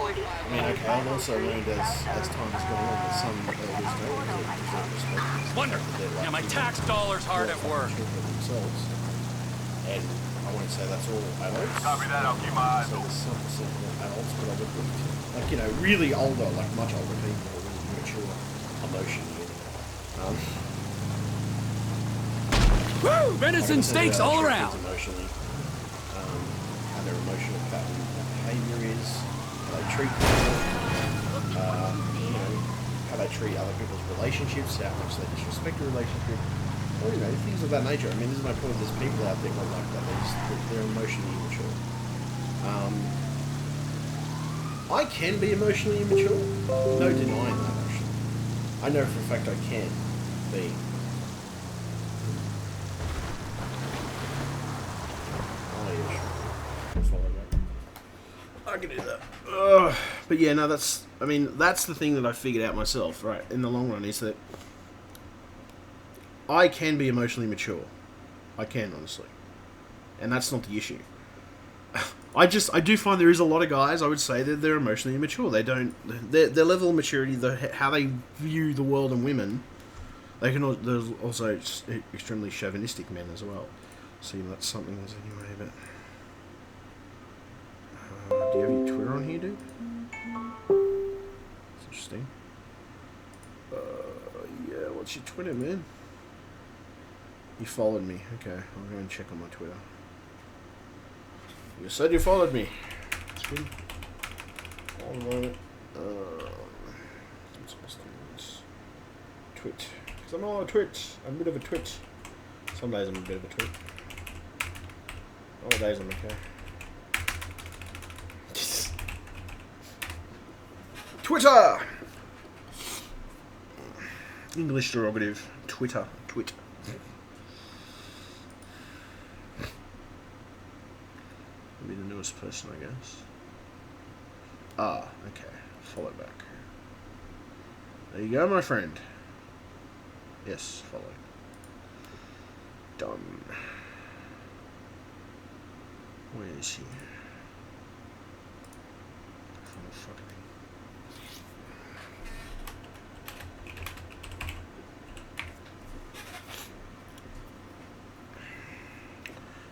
I mean, okay, I've also learned as time has gone on that some elders don't deserve respect. Wonderful. Yeah, my tax dollar's hard at work. Themselves. And I won't say that's all adults. Copy that, I'll keep my eyes So open. there's some percent of adults, but I would put, like, you know, really older, like much older people, or really mature emotionally. Woo! Venison steaks all around. Emotionally, how their emotional pattern behaviour is, how they treat people, you know, how they treat other people's relationships, how much they disrespect a relationship, or, you know, things of that nature. I mean, this is my point. There's people out there not like that. They're emotionally immature. I can be emotionally immature. No denying that, actually. I know for a fact I can be. I can do that. But yeah, no, that's the thing that I figured out myself, right, in the long run, is that I can be emotionally mature. I can, honestly. And that's not the issue. I do find there is a lot of guys, I would say, that they're emotionally immature. They don't, their level of maturity, how they view the world and women, there's also extremely chauvinistic men as well. See, that's something else anyway, but... do you have your Twitter on here, dude? That's interesting. Yeah, what's your Twitter, man? You followed me. Okay, I'll go and check on my Twitter. You said you followed me. That's good. Hold on a moment. I'm supposed to do this. Twit. Because I'm all a twit. I'm a bit of a twit. Some days I'm a bit of a twit. Other days I'm okay. Twitter! English derogative. Twitter. Twit. Be the newest person, I guess. Ah, okay. Follow back. There you go, my friend. Yes, follow. Done. Where is he? Follow fucking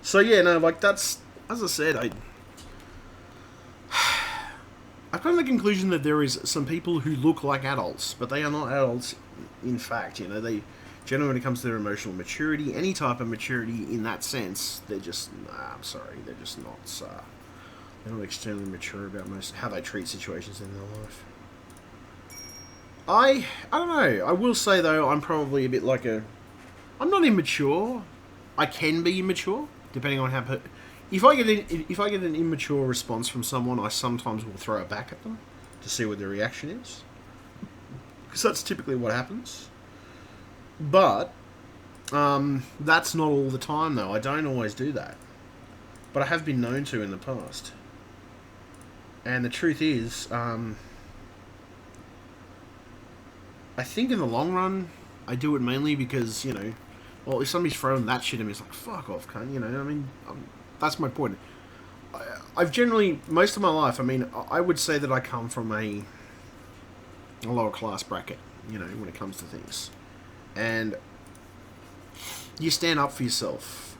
So yeah, no, like that's, as I said, I've come to the conclusion that there is some people who look like adults, but they are not adults in fact. You know, they generally, when it comes to their emotional maturity, any type of maturity in that sense, they're just, I'm sorry, they're just not They're not extremely mature about how they treat situations in their life. I don't know. I will say though, I'm probably a bit like I'm not immature. I can be immature depending on how. If I get an immature response from someone, I sometimes will throw it back at them to see what their reaction is, because that's typically what happens. But that's not all the time though. I don't always do that, but I have been known to in the past. And the truth is, I think in the long run, I do it mainly because, well, if somebody's throwing that shit at me, it's like, fuck off, cunt, I mean, that's my point. I've generally, most of my life, I mean, I would say that I come from a lower class bracket, when it comes to things. And you stand up for yourself,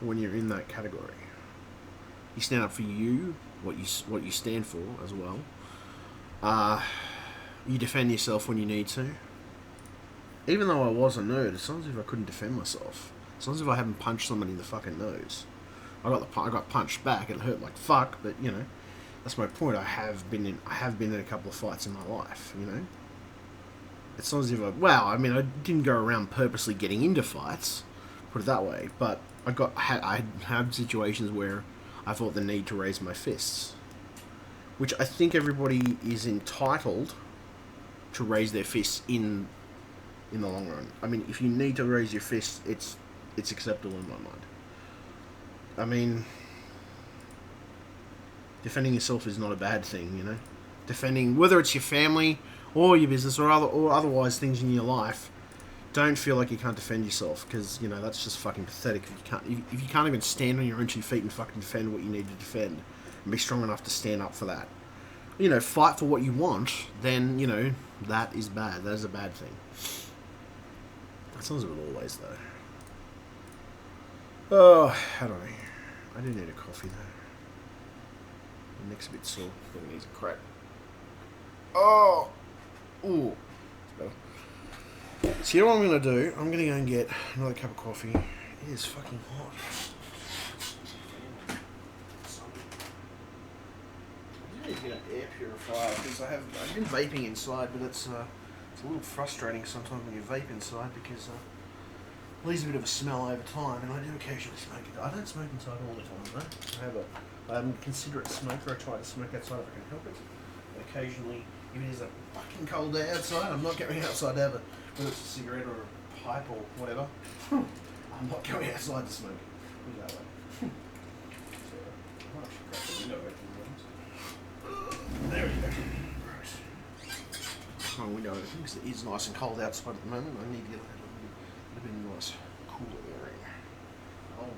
when you're in that category. You stand up for you, what you stand for as well. You defend yourself when you need to. Even though I was a nerd, it's not as if I couldn't defend myself. It's not as if I haven't punched somebody in the fucking nose. I got punched back. It hurt like fuck, but that's my point. I have been in a couple of fights in my life. It's not as if I didn't go around purposely getting into fights, put it that way. But I had situations where I felt the need to raise my fists, which I think everybody is entitled to raise their fists in the long run. I mean, if you need to raise your fists, it's acceptable in my mind. I mean, defending yourself is not a bad thing, Defending, whether it's your family or your business or otherwise things in your life, don't feel like you can't defend yourself, because that's just fucking pathetic. If you can't even stand on your own 2 feet and fucking defend what you need to defend, and be strong enough to stand up for that, fight for what you want, then that is bad. That is a bad thing. That sounds a bit always though. Oh, I don't know. I do need a coffee though. My neck's a bit sore. It needs a crack. Oh, ooh, it's better. So you know what I'm gonna do? I'm gonna go and get another cup of coffee. It is fucking hot. I need to get an air purifier because I've been vaping inside, but it's a little frustrating sometimes when you vape inside because it leaves a bit of a smell over time, and I do occasionally smoke it. I don't smoke inside all the time though. I'm a considerate smoker. I try to smoke outside if I can help it. But occasionally, if it is a fucking cold day outside, I'm not going outside ever. Whether it's a cigarette or a pipe or whatever, I'm not going outside to smoke it. Put it that way. So, I might actually crack the window open. There we go. Right. My window open because it is nice and cold outside at the moment. I need to get a bit of nice cool air in. Oh, right.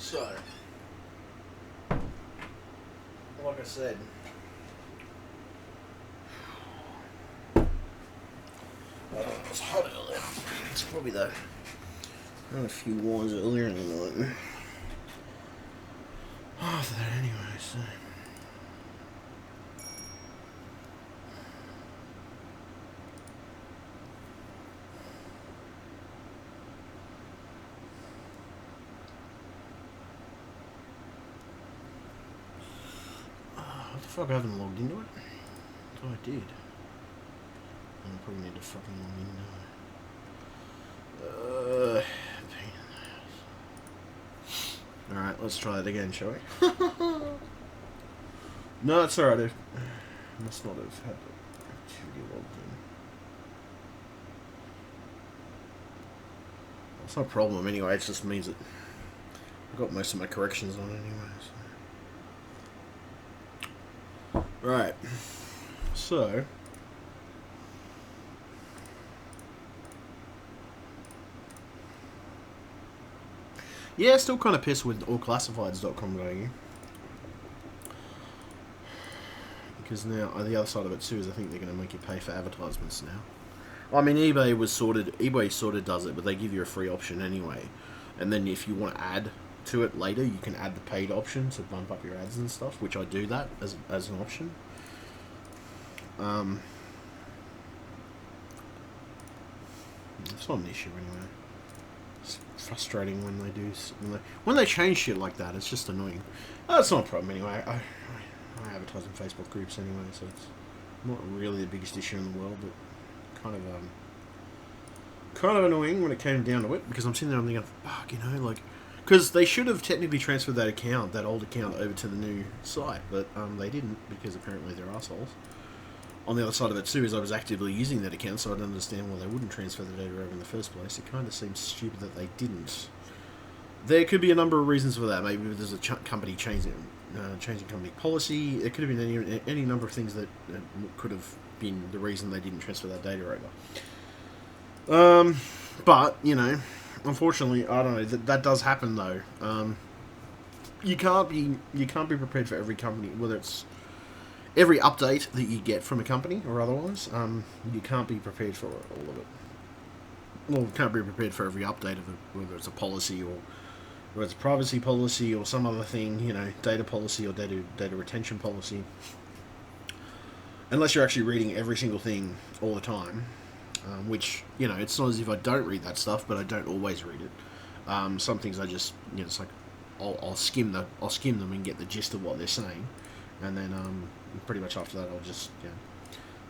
So, like I said, it's hot earlier. It's probably though. I had a few wines earlier in the night. After that, anyway. So. What the fuck? I haven't logged into it. Oh, I did. I probably need to fucking log in now. Alright, let's try it again, shall we? No, it's alright. I must not have had the activity logged in. It's not a problem anyway, it just means that I've got most of my corrections on anyway. So. Right. So. Yeah, still kind of pissed with allclassifieds.com.au. Because now, the other side of it too is I think they're going to make you pay for advertisements now. I mean, eBay sort of does it, but they give you a free option anyway. And then if you want to add to it later, you can add the paid option to bump up your ads and stuff, which I do that as an option. It's not an issue anyway. It's frustrating when they do when they change shit like that. It's just annoying. That's not a problem anyway. I advertise in Facebook groups anyway, so it's not really the biggest issue in the world, but kind of annoying when it came down to it, because I'm sitting there and thinking, fuck, you know, like, because they should have technically transferred that old account over to the new site, but they didn't, because apparently they're assholes. On the other side of it too is I was actively using that account, so I don't understand why they wouldn't transfer the data over in the first place. It kind of seems stupid that they didn't. There could be a number of reasons for that. Maybe there's a company changing company policy. It could have been any number of things that could have been the reason they didn't transfer that data over. But you know, unfortunately, I don't know. That does happen though. You can't be prepared for every company, whether it's every update that you get from a company or otherwise. You can't be prepared for all of it. Well, you can't be prepared for every update of it, whether it's a policy or whether it's a privacy policy or some other thing, you know, data policy or data retention policy. Unless you're actually reading every single thing all the time, which, you know, it's not as if I don't read that stuff, but I don't always read it. Some things I just, you know, it's like I'll skim them and get the gist of what they're saying, and then pretty much after that I'll just,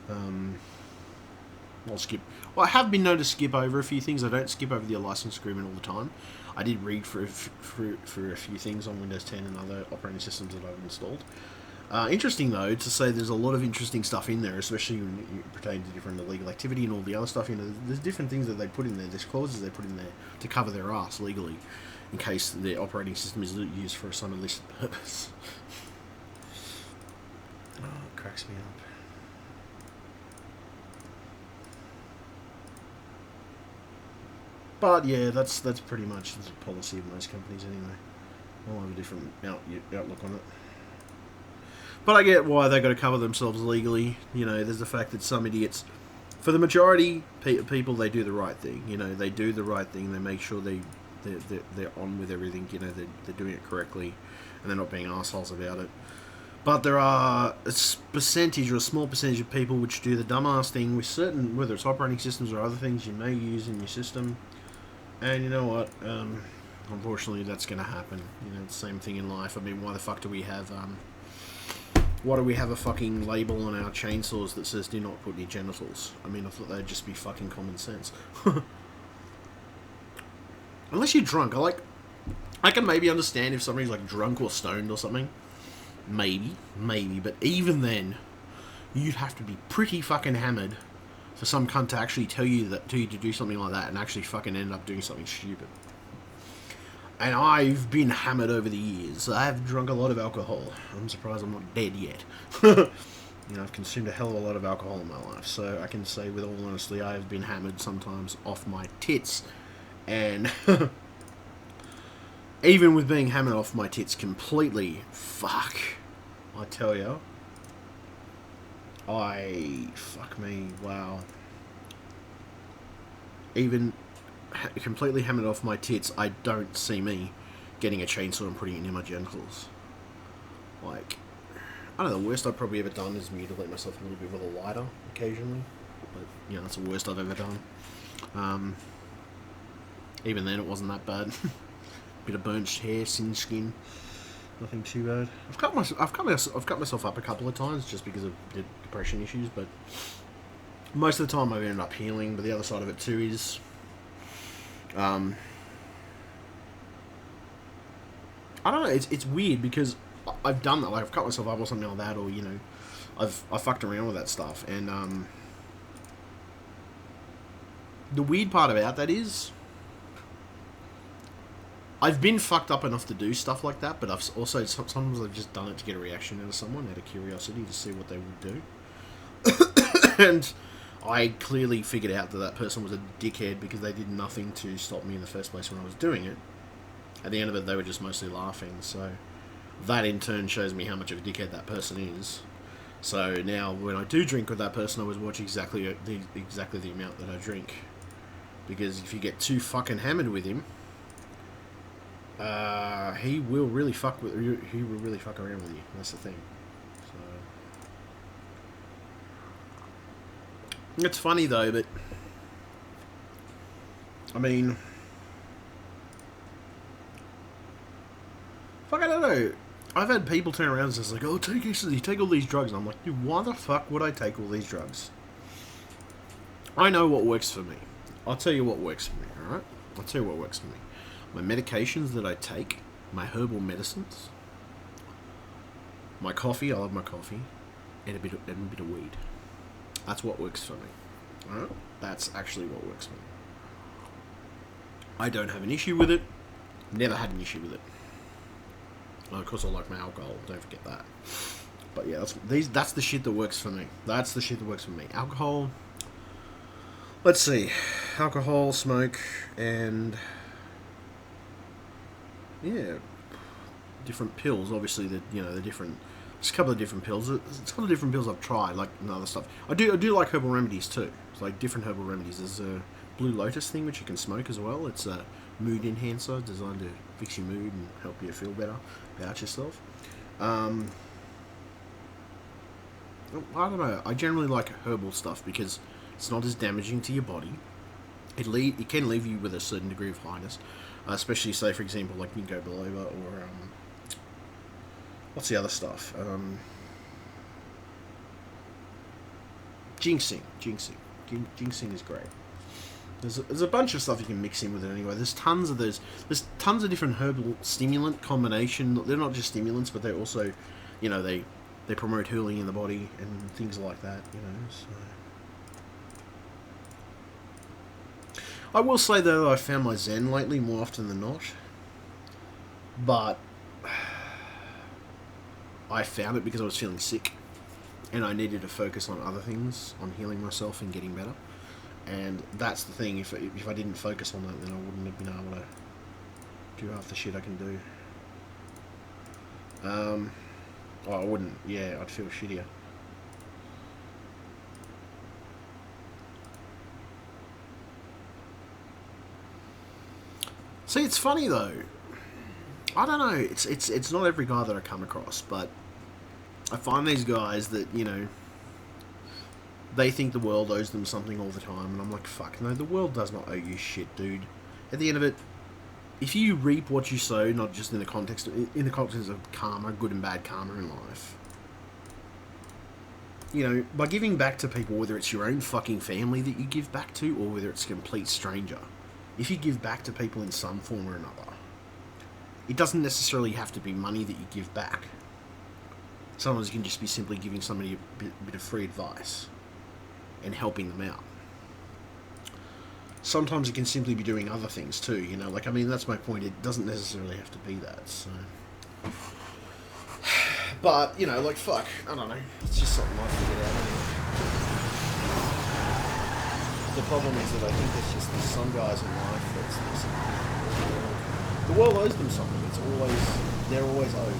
I'll skip. Well, I have been known to skip over a few things. I don't skip over the license agreement all the time. I did read for a few things on Windows 10 and other operating systems that I've installed. Interesting though to say there's a lot of interesting stuff in there, especially when you pertain to different illegal activity and all the other stuff. You know, there's different things that they put in there. There's clauses they put in there to cover their ass legally, in case the operating system is used for some illicit purpose. Oh, it cracks me up. But yeah, that's pretty much the policy of most companies anyway. I'll have a different outlook on it. But I get why they got to cover themselves legally. You know, there's the fact that some idiots, for the majority people, they do the right thing. You know, they do the right thing. They make sure they're on with everything. You know, they're doing it correctly, and they're not being assholes about it. But there are a percentage or a small percentage of people which do the dumbass thing with certain, whether it's operating systems or other things you may use in your system. And you know what? Unfortunately, that's going to happen. You know, the same thing in life. I mean, why the fuck do we have a fucking label on our chainsaws that says "Do not put near genitals"? I mean, I thought that'd just be fucking common sense. Unless you're drunk, I can maybe understand if somebody's like drunk or stoned or something. Maybe, but even then, you'd have to be pretty fucking hammered for some cunt to actually tell you to do something like that and actually fucking end up doing something stupid. And I've been hammered over the years. I've drunk a lot of alcohol. I'm surprised I'm not dead yet. You know, I've consumed a hell of a lot of alcohol in my life, so I can say with all honesty, I have been hammered sometimes off my tits, and Even with being hammered off my tits completely, fuck, I tell you. Fuck me, wow. Even completely hammered off my tits, I don't see me getting a chainsaw and putting it near my genitals. Like, I don't know, the worst I've probably ever done is mutilate myself a little bit with a lighter, occasionally. But, you know, that's the worst I've ever done. Even then, it wasn't that bad. Bit of burnt hair, singed skin. Nothing too bad. I've cut myself up a couple of times just because of depression issues, but most of the time I've ended up healing. But the other side of it too is, I don't know. It's weird because I've done that. Like I've cut myself up or something like that, or you know, I fucked around with that stuff. And the weird part about that is, I've been fucked up enough to do stuff like that, but I've also sometimes I've just done it to get a reaction out of someone, out of curiosity, to see what they would do. And I clearly figured out that that person was a dickhead because they did nothing to stop me in the first place when I was doing it. At the end of it, they were just mostly laughing. So that in turn shows me how much of a dickhead that person is. So now when I do drink with that person, I always watch exactly the amount that I drink, because if you get too fucking hammered with him, he will really fuck with you. He will really fuck around with you. That's the thing. So it's funny though, but I mean, fuck, I don't know. I've had people turn around and say like, "Oh, take ecstasy, take all these drugs." And I'm like, dude, why the fuck would I take all these drugs? I know what works for me. I'll tell you what works for me. All right, I'll tell you what works for me. My medications that I take, my herbal medicines, my coffee, I love my coffee, and a bit of weed. That's what works for me. Alright? That's actually what works for me. I don't have an issue with it. Never had an issue with it. Well, of course I like my alcohol, don't forget that. But yeah, that's the shit that works for me. That's the shit that works for me. Alcohol, let's see. Alcohol, smoke, and yeah, different pills. Obviously, the different. There's a couple of different pills. There's a couple of different pills I've tried, like and other stuff. I do like herbal remedies too. It's like different herbal remedies. There's a Blue Lotus thing which you can smoke as well. It's a mood enhancer designed to fix your mood and help you feel better about yourself. I don't know. I generally like herbal stuff because it's not as damaging to your body. It can leave you with a certain degree of highness, especially say for example like ginkgo biloba or what's the other stuff? Ginseng. Ginseng is great. There's a bunch of stuff you can mix in with it anyway. There's tons of those. There's tons of different herbal stimulant combination. They're not just stimulants, but they're also, you know, they promote healing in the body and things like that. You know. So I will say though, I found my zen lately more often than not. But I found it because I was feeling sick, and I needed to focus on other things, on healing myself and getting better. And that's the thing, if I didn't focus on that, then I wouldn't have been able to do half the shit I can do. I wouldn't, yeah, I'd feel shittier. See, it's funny though. I don't know, it's not every guy that I come across, but I find these guys that, you know, they think the world owes them something all the time, and I'm like, fuck, no, the world does not owe you shit, dude. At the end of it, if you reap what you sow, not just in the context of karma, good and bad karma in life, you know, by giving back to people, whether it's your own fucking family that you give back to, or whether it's a complete stranger, if you give back to people in some form or another, it doesn't necessarily have to be money that you give back. Sometimes you can just be simply giving somebody a bit of free advice and helping them out. Sometimes it can simply be doing other things too, you know, like, I mean, that's my point, it doesn't necessarily have to be that, so. But, you know, like, fuck, I don't know, it's just something I figured out anyway. The problem is that I think there's just some guys in life that's the world owes them something. They're always owed.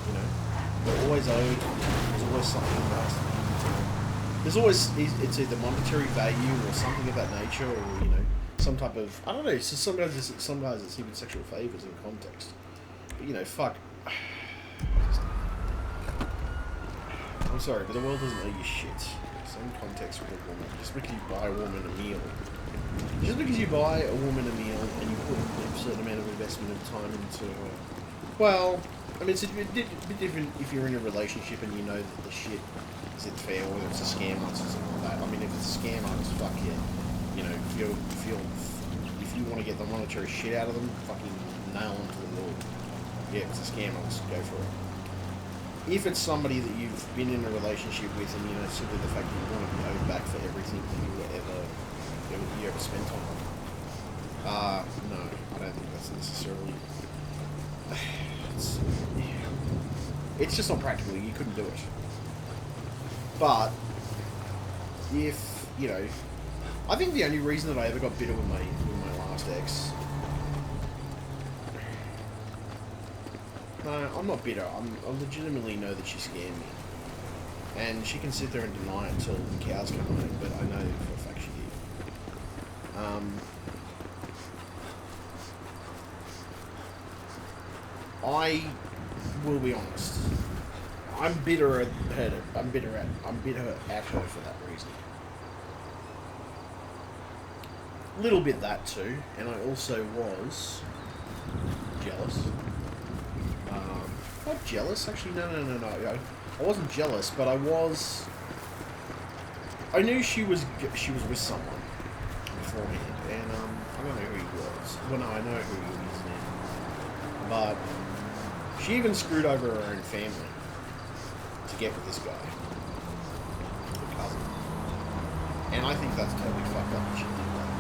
You know, they're always owed. There's always something that has to be done. There's always, it's either monetary value or something of that nature, or you know, some type of, I don't know. So sometimes it's even sexual favors in context. But you know, fuck. I'm sorry, but the world doesn't owe you shit. Some context with a woman. Just because you buy a woman a meal, and you put a certain amount of investment of time into her. Well, I mean, it's a bit different if you're in a relationship and you know that the shit isn't fair, or it's a scam or something like that. I mean, if it's a scam artist, fuck yeah. You know, if you want to get the monetary shit out of them, fucking nail them to the wall. Yeah, if it's a scam artist, go for it. If it's somebody that you've been in a relationship with, and you know simply the fact that you want to be owed back for everything that you ever spent on them, no, I don't think that's necessarily. It's just not practical. You couldn't do it. But if you know, I think the only reason that I ever got bitter with my last ex. No, I'm not bitter. I legitimately know that she scammed me. And she can sit there and deny it till the cows come home, but I know for a fact she did. I will be honest. I'm bitter at her for that reason. A little bit that too, and I also was jealous. Not jealous, actually. No. I wasn't jealous, but I knew she was with someone beforehand, and I don't know who he was. Well, no, I know who he is now. But she even screwed over her own family to get with this guy, her cousin. And I think that's totally fucked up that she did that.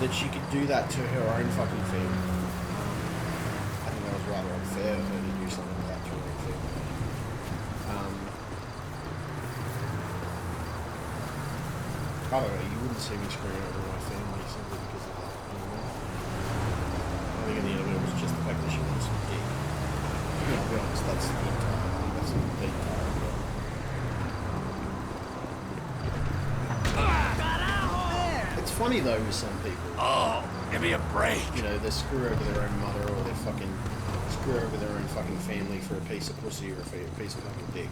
That she could do that to her own fucking family. I think that was rather unfair of her to do something like that to her own family. I don't know, you wouldn't see me screwing over my family simply because of that. You know? I think at the end of it was just the fact that she wanted some dick. You know, I'll be honest, that's the entire It's funny though with some people. Oh, give me a break. You know, they screw over their own mother, or they fucking screw over their own fucking family for a piece of pussy or a piece of fucking dick.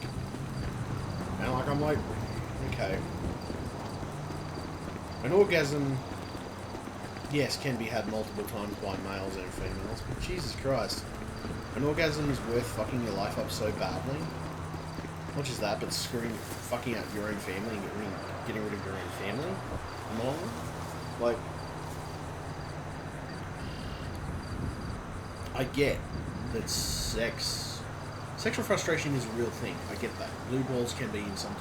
And like, I'm like, okay. An orgasm, yes, can be had multiple times by males and females, but Jesus Christ, an orgasm is worth fucking your life up so badly. Not just that, but fucking out your own family and getting rid of your own family. Come on. Like, I get that sexual frustration is a real thing. I get that. Blue balls can be in some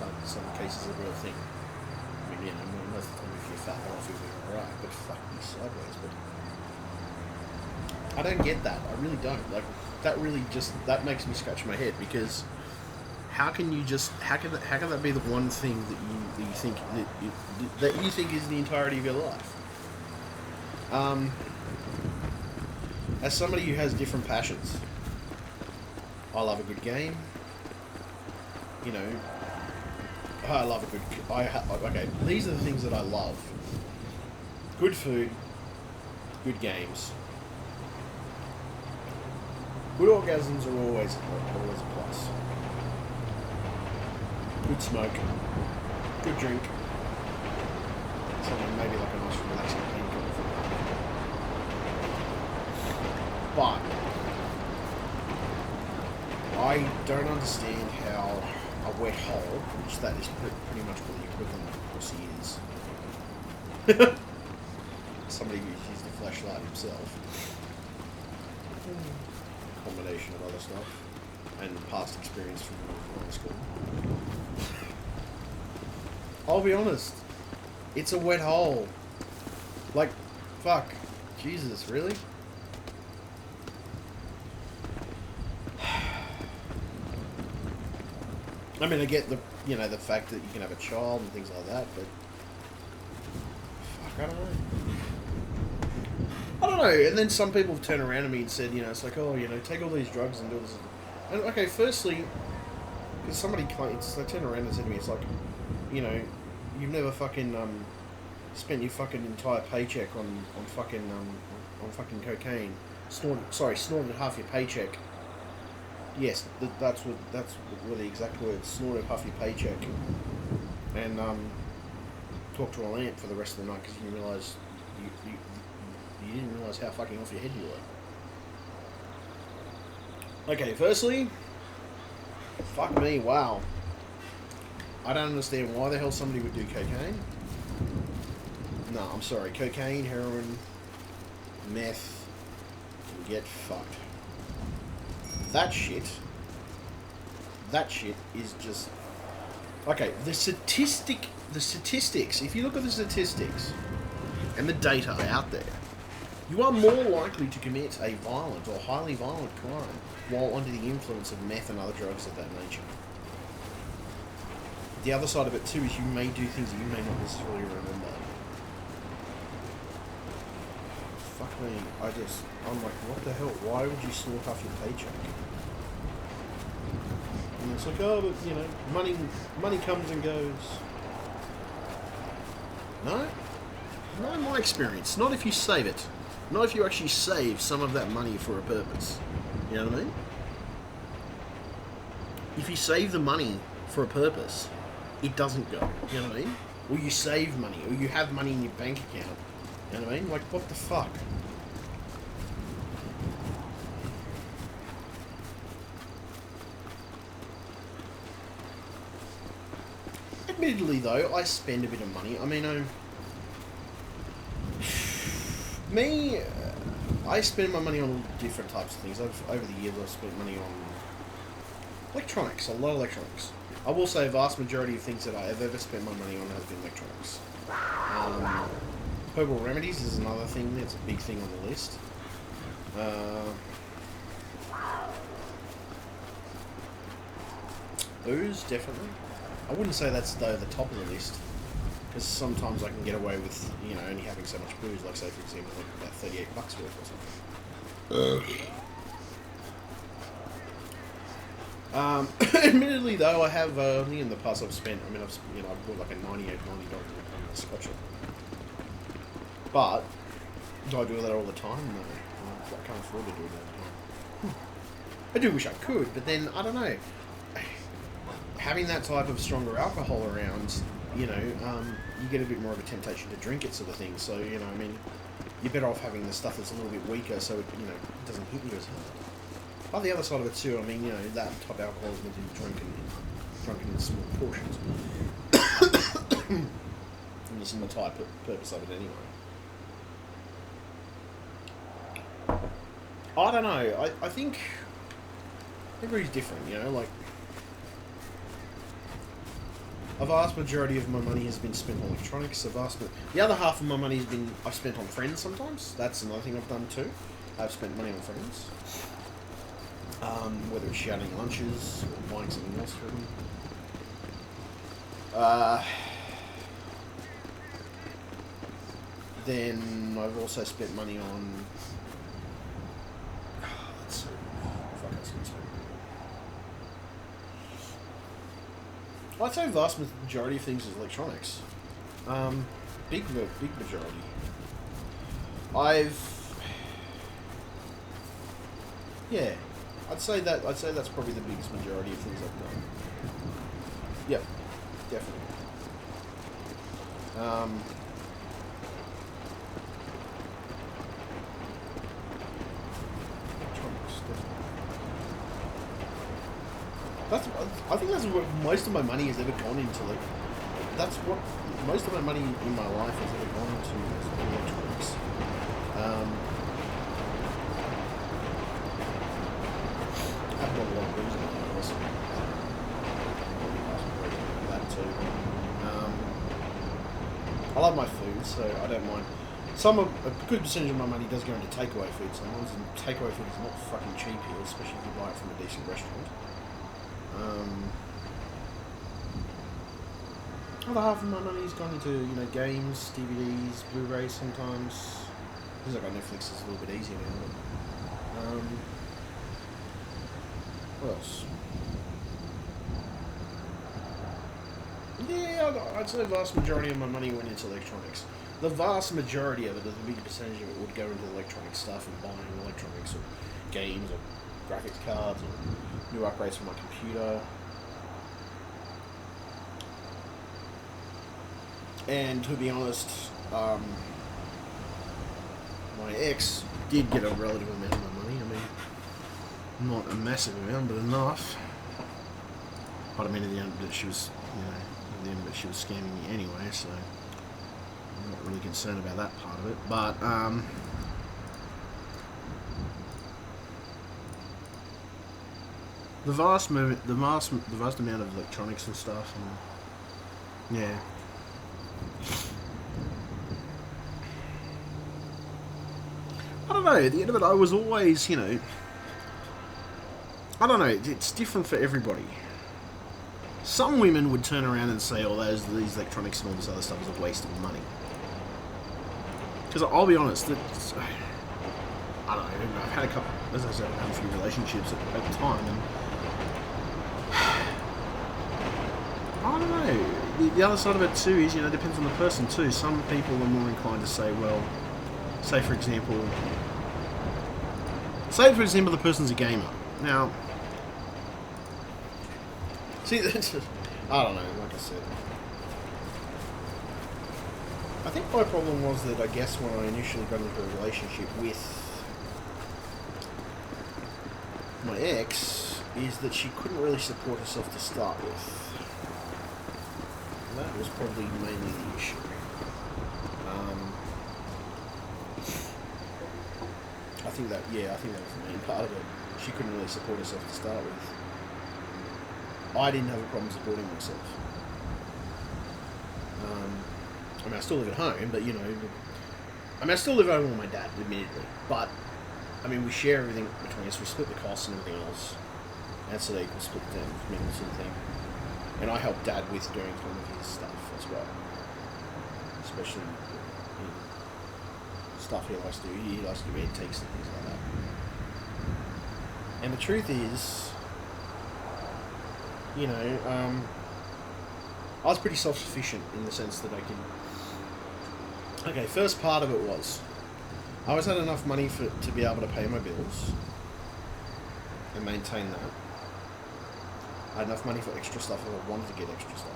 cases a real thing. I mean, you know, most of the time if you're fat off, you'll be alright, but fuck me sideways. But I don't get that. I really don't. Like, that makes me scratch my head, because how can that be the one thing that you think is the entirety of your life? As somebody who has different passions, I love a good game. You know, I love a good. Okay, these are the things that I love: good food, good games. Good orgasms are always a plus. Good smoke, good drink, something maybe like a nice relaxing painkiller. But I don't understand how a wet hole, which that is pretty much what the equivalent of pussy is. Somebody who's used a fleshlight himself. Combination of other stuff and past experience from high school. I'll be honest, it's a wet hole. Like, fuck, Jesus, really? I mean, I get the fact that you can have a child and things like that, but fuck, I don't know, and then some people have turned around to me and said, you know, it's like, oh, you know, take all these drugs and do this. And okay, firstly, because somebody claims, they turn around and said to me, it's like, you know, you've never fucking spent your fucking entire paycheck on fucking cocaine, snorted half your paycheck. Yes, that's what the exact words, snorted half your paycheck, and talked to a lamp for the rest of the night because you realise you didn't realise how fucking off your head you were. Okay, firstly, fuck me, wow. I don't understand why the hell somebody would do cocaine. No, I'm sorry, cocaine, heroin, meth, get fucked. That shit is just... Okay, the statistics, if you look at the statistics and the data out there, you are more likely to commit a violent or highly violent crime while under the influence of meth and other drugs of that nature. The other side of it too is you may do things that you may not necessarily remember. Fuck me, I'm like, what the hell, why would you snort off your paycheck? And it's like, oh, but, you know, money comes and goes. No? Not in my experience. Not if you save it. Not if you actually save some of that money for a purpose. You know what I mean? If you save the money for a purpose, it doesn't go. You know what I mean? Or you save money, or you have money in your bank account. You know what I mean? Like, what the fuck? Admittedly, though, I spend a bit of money. I mean, I spend my money on different types of things. Over the years, I've spent money on electronics, a lot of electronics. I will say a vast majority of things that I have ever spent my money on has been electronics. Herbal remedies is another thing that's a big thing on the list. Booze, definitely. I wouldn't say that's though the top of the list, because sometimes I can get away with, you know, only having so much booze, like say for example like about $38 worth or something. Admittedly though, I have only in the past I've spent, I mean I've bought like a $98, $90 scotch. But do I do that all the time? No, I can't afford to do it all the time. I do wish I could, but then I don't know. Having that type of stronger alcohol around, you know, you get a bit more of a temptation to drink it, sort of thing. So, you know, I mean, you're better off having the stuff that's a little bit weaker, so it, you know, it doesn't hit you as hard. But the other side of it too, I mean, you know, that type of alcohol is meant to be drunken in small portions. And this is the type of purpose of it anyway. I don't know. I think everybody's different, you know, like. A vast majority of my money has been spent on electronics. The other half of my money has been I've spent on friends sometimes. That's another thing I've done too. I've spent money on friends. Whether it's shouting lunches or buying something else for them. Then I've also spent money on. Let's see. Fuck, I spent. I'd say the vast majority of things is electronics. Big majority. Yeah, I'd say that's probably the biggest majority of things I've done. Yep, definitely. I think that's what most of my money has ever gone into. Like, that's what most of my money in my life has ever gone into electronics. I've got a lot of booze in my house. That too. I love my food, so I don't mind. A good percentage of my money does go into takeaway food sometimes, and takeaway food is not fucking cheap here, especially if you buy it from a decent restaurant. Other half of my money's gone into, you know, games, DVDs, Blu-rays sometimes. Seems like on Netflix it's a little bit easier now. What else? Yeah, I'd say the vast majority of my money went into electronics. The vast majority of it, a big percentage of it, would go into electronic stuff and buying electronics or games or graphics cards or new upgrades for my computer. And to be honest, my ex did get a relative amount of my money. I mean, not a massive amount, but enough. But I mean, at the end of it, she was, at the end of it, she was scamming me anyway, so I'm not really concerned about that part of it. But the vast amount of electronics and stuff, and yeah. I don't know, at the end of it, I was always, I don't know, it's different for everybody. Some women would turn around and say, oh, these electronics and all this other stuff is a waste of money. Because I'll be honest, I don't know, I've had a couple, as I said, I've had a few relationships at the time, and I don't know, the other side of it too is, it depends on the person too. Some people are more inclined to say, well, say for example, the person's a gamer. Now, see, I don't know, like I said. I think my problem was that, I guess, when I initially got into a relationship with my ex, is that she couldn't really support herself to start with. And that was probably mainly the issue. I think that was the main part of it. She couldn't really support herself to start with. I didn't have a problem supporting myself. I mean, I still live at home, but I still live at home with my dad, admittedly. But, I mean, we share everything between us. We split the costs and everything else. And so they equal split the commitments sort of thing. And I help Dad with doing some of his stuff as well. Especially stuff he likes to do. He likes to do antiques and things like that. And the truth is, I was pretty self-sufficient in the sense that I can... Okay, first part of it was, I always had enough money to be able to pay my bills and maintain that. I had enough money for extra stuff if I wanted to get extra stuff.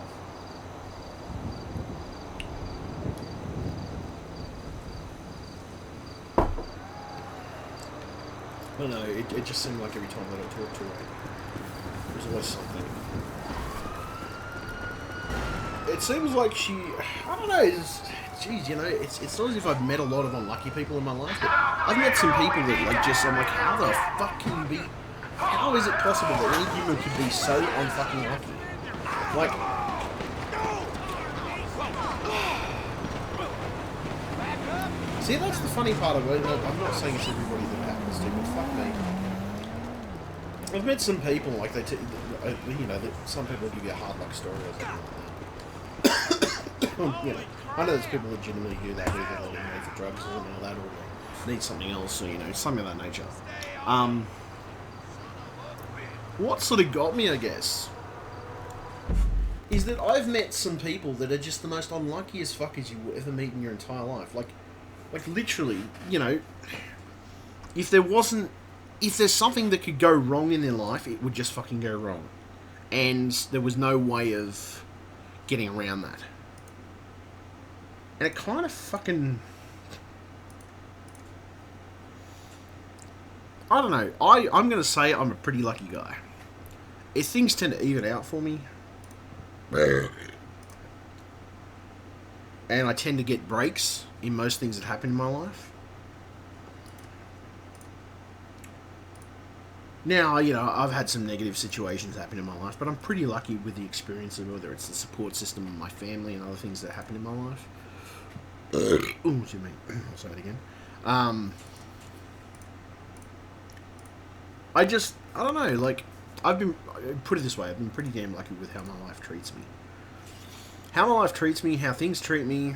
I don't know, it just seemed like every time that I talked to her, there was always something. It seems like she, I don't know, geez, it's not as if I've met a lot of unlucky people in my life, but I've met some people that, I'm like, how the fuck can you be, how is it possible that any human could be so unfucking lucky? Like, see, that's the funny part of it. I'm not saying it's everybody that happens to, but fuck me. I've met some people, like, that some people give you a hard luck story or something like that. I know there's people that legitimately do that, either they're made for drugs or something like that, or they need something else, or, something of that nature. What sort of got me, I guess, is that I've met some people that are just the most unluckiest fuckers you will ever meet in your entire life. Like literally, if there's something that could go wrong in their life, it would just fucking go wrong. And there was no way of getting around that. And it kind of fucking... I don't know. I'm going to say I'm a pretty lucky guy. If things tend to even out for me, and I tend to get breaks in most things that happen in my life. Now, I've had some negative situations happen in my life, but I'm pretty lucky with the experience of whether it's the support system of my family and other things that happen in my life. Ooh, excuse me. I'll say it again. I don't know, put it this way, I've been pretty damn lucky with how my life treats me. How my life treats me, how things treat me.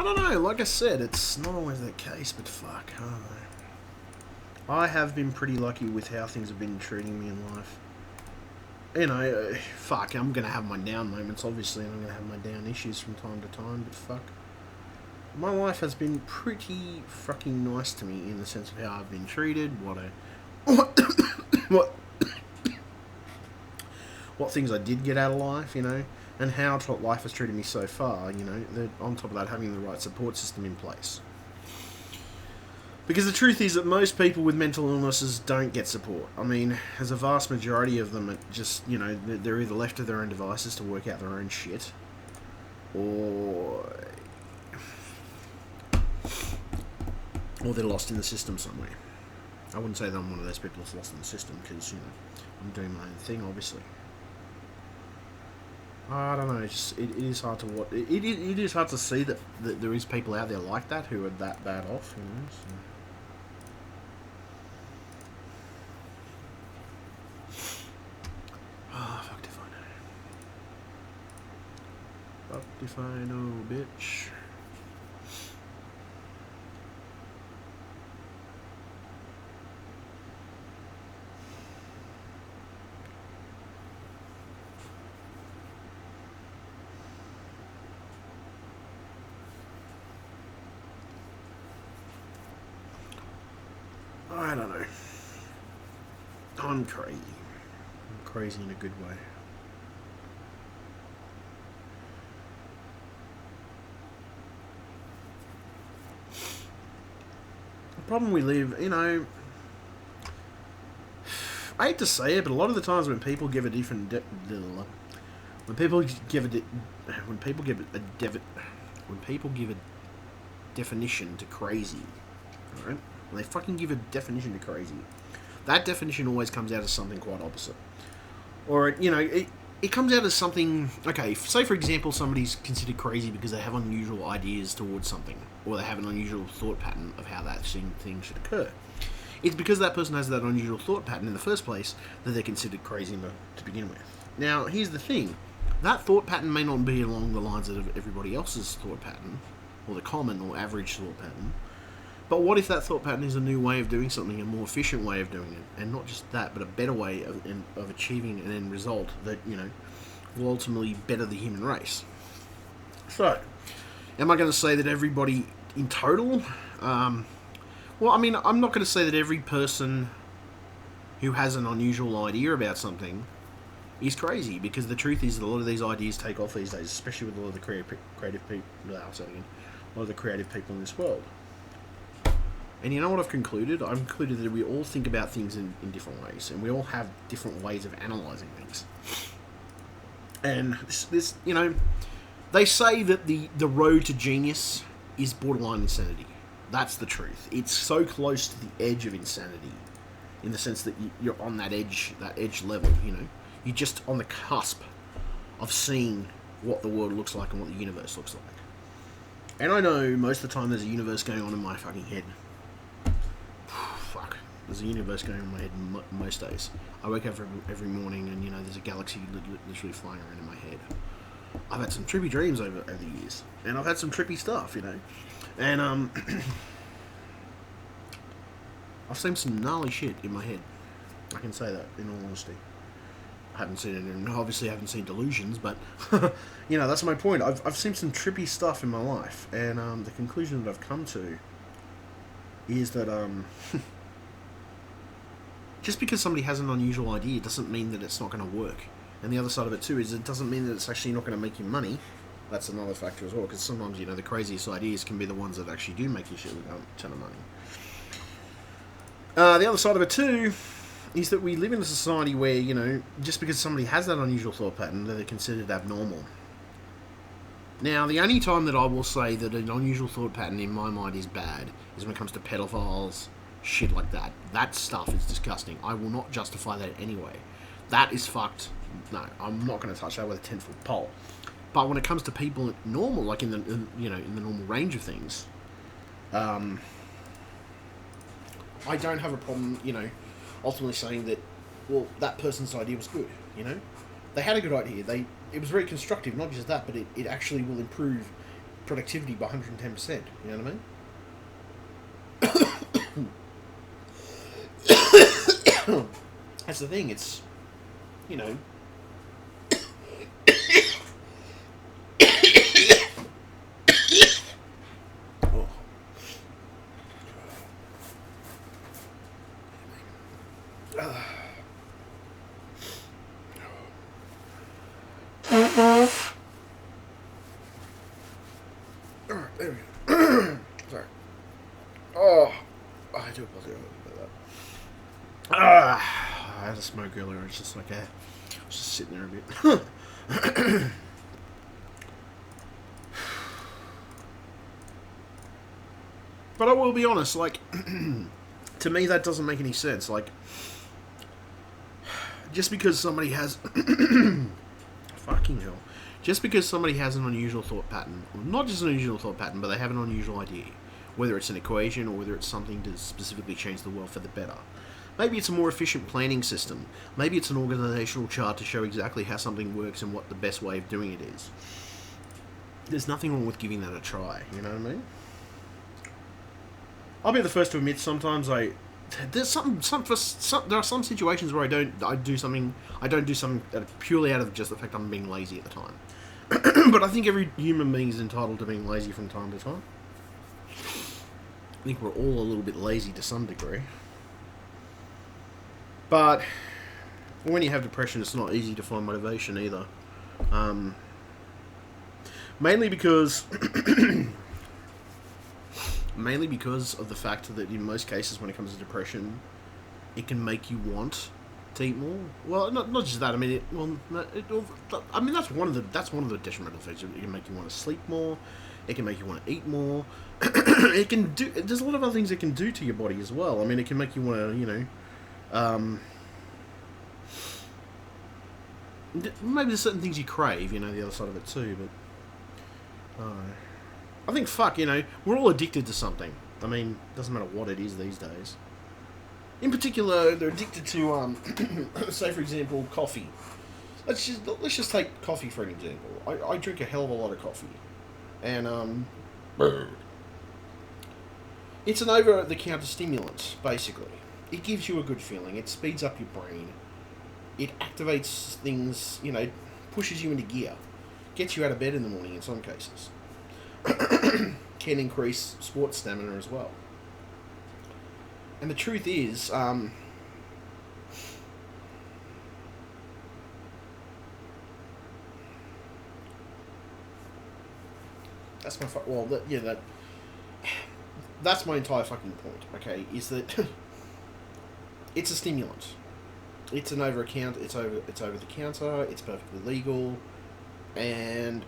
I don't know, like I said, it's not always the case, but fuck, I don't know. I have been pretty lucky with how things have been treating me in life. You know, fuck, I'm going to have my down moments, obviously, and I'm going to have my down issues from time to time, but fuck. My life has been pretty fucking nice to me in the sense of how I've been treated, what things I did get out of life, you know, and how life has treated me so far, you know, on top of that, having the right support system in place. Because the truth is that most people with mental illnesses don't get support. I mean, as a vast majority of them, it just, you know, they're either left to their own devices to work out their own shit, or they're lost in the system somewhere. I wouldn't say that I'm one of those people that's lost in the system, because, you know, I'm doing my own thing, obviously. I don't know, it is hard to watch. It is hard to see that there is people out there like that who are that bad off, you know, so. Fucked if I know. Fucked if I know, bitch. I don't know. I'm crazy. I'm crazy in a good way. The problem we live, you know, I hate to say it, but a lot of the times when people give a different when people give a definition to crazy, alright? When they fucking give a definition to crazy, that definition always comes out as something quite opposite. Or, you know, it comes out as something, okay, say for example somebody's considered crazy because they have unusual ideas towards something, or they have an unusual thought pattern of how that thing should occur. It's because that person has that unusual thought pattern in the first place that they're considered crazy to begin with. Now, here's the thing. That thought pattern may not be along the lines of everybody else's thought pattern, or the common or average thought pattern. But what if that thought pattern is a new way of doing something, a more efficient way of doing it, and not just that, but a better way of achieving an end result that, you know, will ultimately better the human race? So, am I going to say that everybody in total? Well, I mean, I'm not going to say that every person who has an unusual idea about something is crazy, because the truth is that a lot of these ideas take off these days, especially with a lot of the creative people. I'll say it again, a lot of the creative people in this world. And you know what I've concluded? I've concluded that we all think about things in different ways, and we all have different ways of analysing things. And this, you know, they say that the road to genius is borderline insanity. That's the truth. It's so close to the edge of insanity, in the sense that you're on that edge level, you know. You're just on the cusp of seeing what the world looks like and what the universe looks like. And I know most of the time there's a universe going on in my fucking head. Fuck. There's a universe going on in my head most days. I wake up every morning and, you know, there's a galaxy literally flying around in my head. I've had some trippy dreams over the years. And I've had some trippy stuff, you know. And, I've seen some gnarly shit in my head. I can say that, in all honesty. I haven't seen it, and obviously I haven't seen delusions, but, you know, that's my point. I've seen some trippy stuff in my life, and the conclusion that I've come to is that, just because somebody has an unusual idea doesn't mean that it's not going to work. And the other side of it, too, is it doesn't mean that it's actually not going to make you money. That's another factor as well, because sometimes, you know, the craziest ideas can be the ones that actually do make you shit with a ton of money. The other side of it, too, is that we live in a society where, you know, just because somebody has that unusual thought pattern, they're considered abnormal. Now, the only time that I will say that an unusual thought pattern in my mind is bad is when it comes to pedophiles, shit like that. That stuff is disgusting. I will not justify that anyway. That is fucked. No, I'm not going to touch that with a 10-foot pole. But when it comes to people normal, like in the normal range of things, I don't have a problem, you know, ultimately saying that, well, that person's idea was good, you know? They had a good idea. It was very constructive, not just that, but it actually will improve productivity by 110%. You know what I mean? That's the thing. It's, you know. Oh. Alright, there we go. Sorry. Oh, I do apologize about that. I had a smoke earlier. It's just like, I was just sitting there a bit. But I will be honest, like, to me that doesn't make any sense. Like, just because somebody has... fucking hell. Just because somebody has an unusual thought pattern, or not just an unusual thought pattern, but they have an unusual idea, whether it's an equation or whether it's something to specifically change the world for the better. Maybe it's a more efficient planning system. Maybe it's an organizational chart to show exactly how something works and what the best way of doing it is. There's nothing wrong with giving that a try, you know what I mean? I'll be the first to admit sometimes there are some situations where I don't do something purely out of just the fact I'm being lazy at the time. But I think every human being is entitled to being lazy from time to time. I think we're all a little bit lazy to some degree. But when you have depression, it's not easy to find motivation either. Mainly because of the fact that in most cases when it comes to depression, it can make you want to eat more. Well, not just that. I mean, that's one of the detrimental effects. It can make you want to sleep more. It can make you want to eat more. It can do. There's a lot of other things it can do to your body as well. I mean, it can make you want to, maybe there's certain things you crave. The other side of it too. But I think we're all addicted to something. I mean, it doesn't matter what it is these days. In particular, they're addicted to, say for example, coffee. Let's just take coffee for an example. I drink a hell of a lot of coffee, and it's an over-the-counter stimulant. Basically, it gives you a good feeling. It speeds up your brain. It activates things. Pushes you into gear, gets you out of bed in the morning in some cases. Can increase sports stamina as well. And the truth is, that's my that's my entire fucking point. Okay, is that it's a stimulant. It's an over-the-counter. It's over-the-counter. It's perfectly legal. And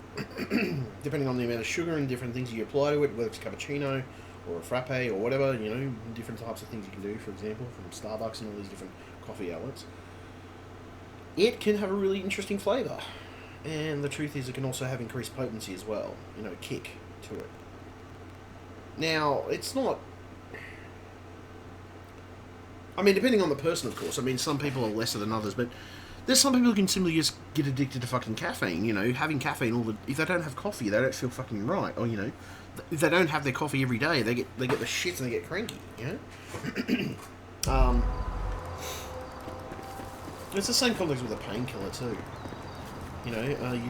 depending on the amount of sugar and different things you apply to it, whether it's cappuccino or a frappe or whatever, different types of things you can do, for example, from Starbucks and all these different coffee outlets, it can have a really interesting flavour. And the truth is, it can also have increased potency as well, kick to it. Now, it's not... I mean, depending on the person, of course. I mean, some people are lesser than others, but there's some people who can simply just get addicted to fucking caffeine, having caffeine if they don't have coffee, they don't feel fucking right, or, if they don't have their coffee every day, they get the shits and they get cranky, It's the same context with a painkiller too. You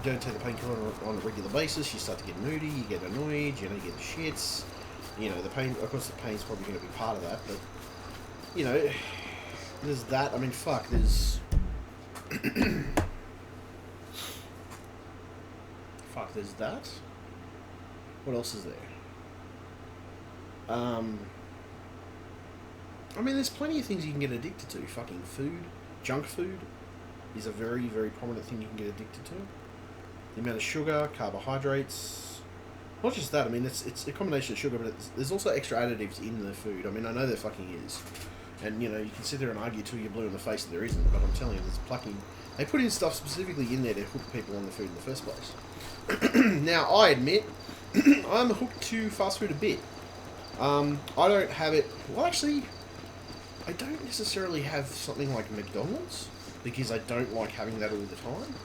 don't take the painkiller on a regular basis, you start to get moody, you get annoyed, you get the shits. The pain, of course the pain's probably going to be part of that, but, there's that. I mean, fuck, there's... fuck, there's that. What else is there? I mean, there's plenty of things you can get addicted to. Fucking food. Junk food is a very, very prominent thing you can get addicted to. The amount of sugar, carbohydrates. Not just that, I mean, it's a combination of sugar, but there's also extra additives in the food. I mean, I know there fucking is. And, you can sit there and argue till you're blue in the face that there isn't, but I'm telling you, there's plucking... They put in stuff specifically in there to hook people on the food in the first place. Now, I admit, I'm hooked to fast food a bit. I don't have it... Well, actually, I don't necessarily have something like McDonald's, because I don't like having that all the time.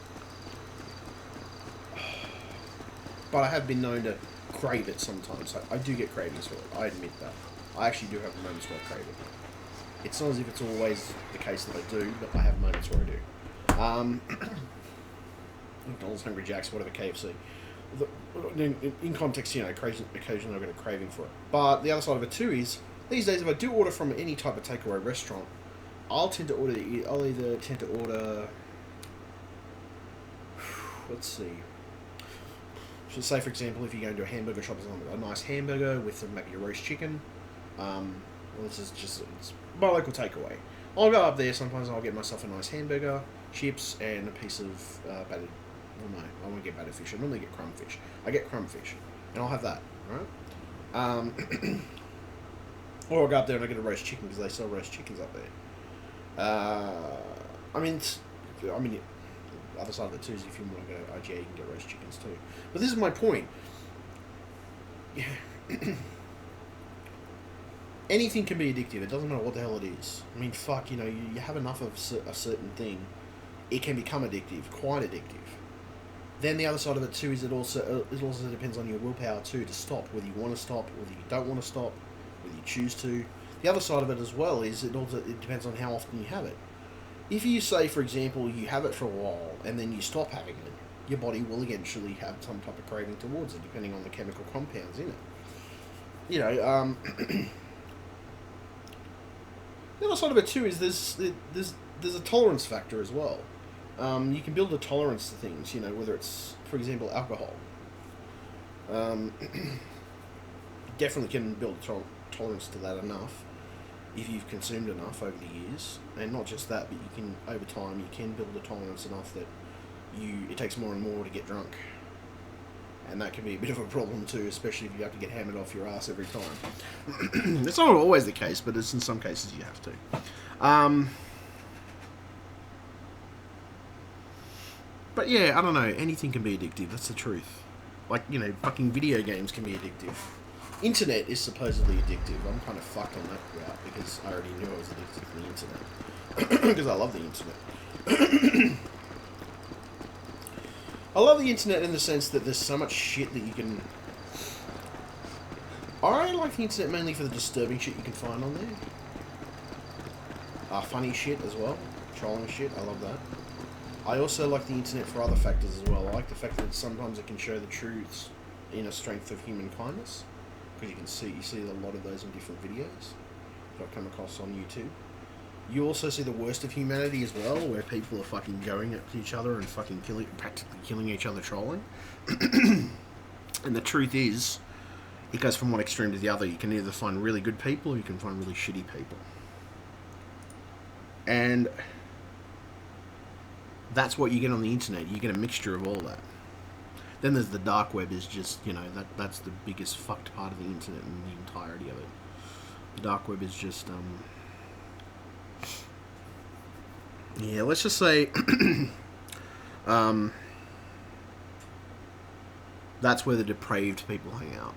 But I have been known to crave it sometimes. I do get cravings for it. I admit that. I actually do have moments where I crave it. It's not as if it's always the case that I do, but I have moments where I do. McDonald's, Hungry Jack's, whatever, KFC. In context, you know, occasionally I've got a craving for it. But the other side of it too is, these days if I do order from any type of takeaway restaurant, I'll either tend to order, let's see, so say for example, if you go into a hamburger shop, a nice hamburger with maybe a roast chicken, well, this is just, it's my local takeaway. I'll go up there, sometimes I'll get myself a nice hamburger, chips, and a piece of battered, well no, I won't get battered fish, I normally get crumb fish. I get crumb fish, and I'll have that, right? Or I'll go up there and I get a roast chicken, because they sell roast chickens up there. I mean, the other side of it too is if you want to go to IGA, you can get roast chickens too. But this is my point. Anything can be addictive. It doesn't matter what the hell it is. I mean, fuck, you know, you have enough of a certain thing, it can become addictive, quite addictive. Then the other side of it too is it also depends on your willpower too to stop, whether you want to stop, whether you don't want to stop, whether you choose to. The other side of it as well is it depends on how often you have it. If you say, for example, you have it for a while and then you stop having it, your body will eventually have some type of craving towards it, depending on the chemical compounds in it. You know, the other side of it too is there's a tolerance factor as well. You can build a tolerance to things, you know, whether it's, for example, alcohol. Definitely can build a tolerance to that enough if you've consumed enough over the years. And not just that, but you can, over time, you can build a tolerance enough that it takes more and more to get drunk. And that can be a bit of a problem too, especially if you have to get hammered off your ass every time. It's not always the case, but it's in some cases you have to. But yeah, I don't know, anything can be addictive, that's the truth. Like, you know, fucking video games can be addictive. Internet is supposedly addictive. I'm kind of fucked on that route because I already knew I was addicted to the internet. Because I love the internet. I love the internet in the sense that there's so much shit that you can... I like the internet mainly for the disturbing shit you can find on there. Funny shit as well. Trolling shit, I love that. I also like the internet for other factors as well. I like the fact that sometimes it can show the truths, inner strength of human kindness. Because you see a lot of those in different videos that I've come across on YouTube. You also see the worst of humanity as well, where people are fucking going at each other and fucking practically killing each other trolling. And the truth is, it goes from one extreme to the other. You can either find really good people or you can find really shitty people. And that's what you get on the internet. You get a mixture of all that. Then there's the dark web, is just, you know, that's the biggest fucked part of the internet and the entirety of it. The dark web is just, yeah, let's just say, that's where the depraved people hang out.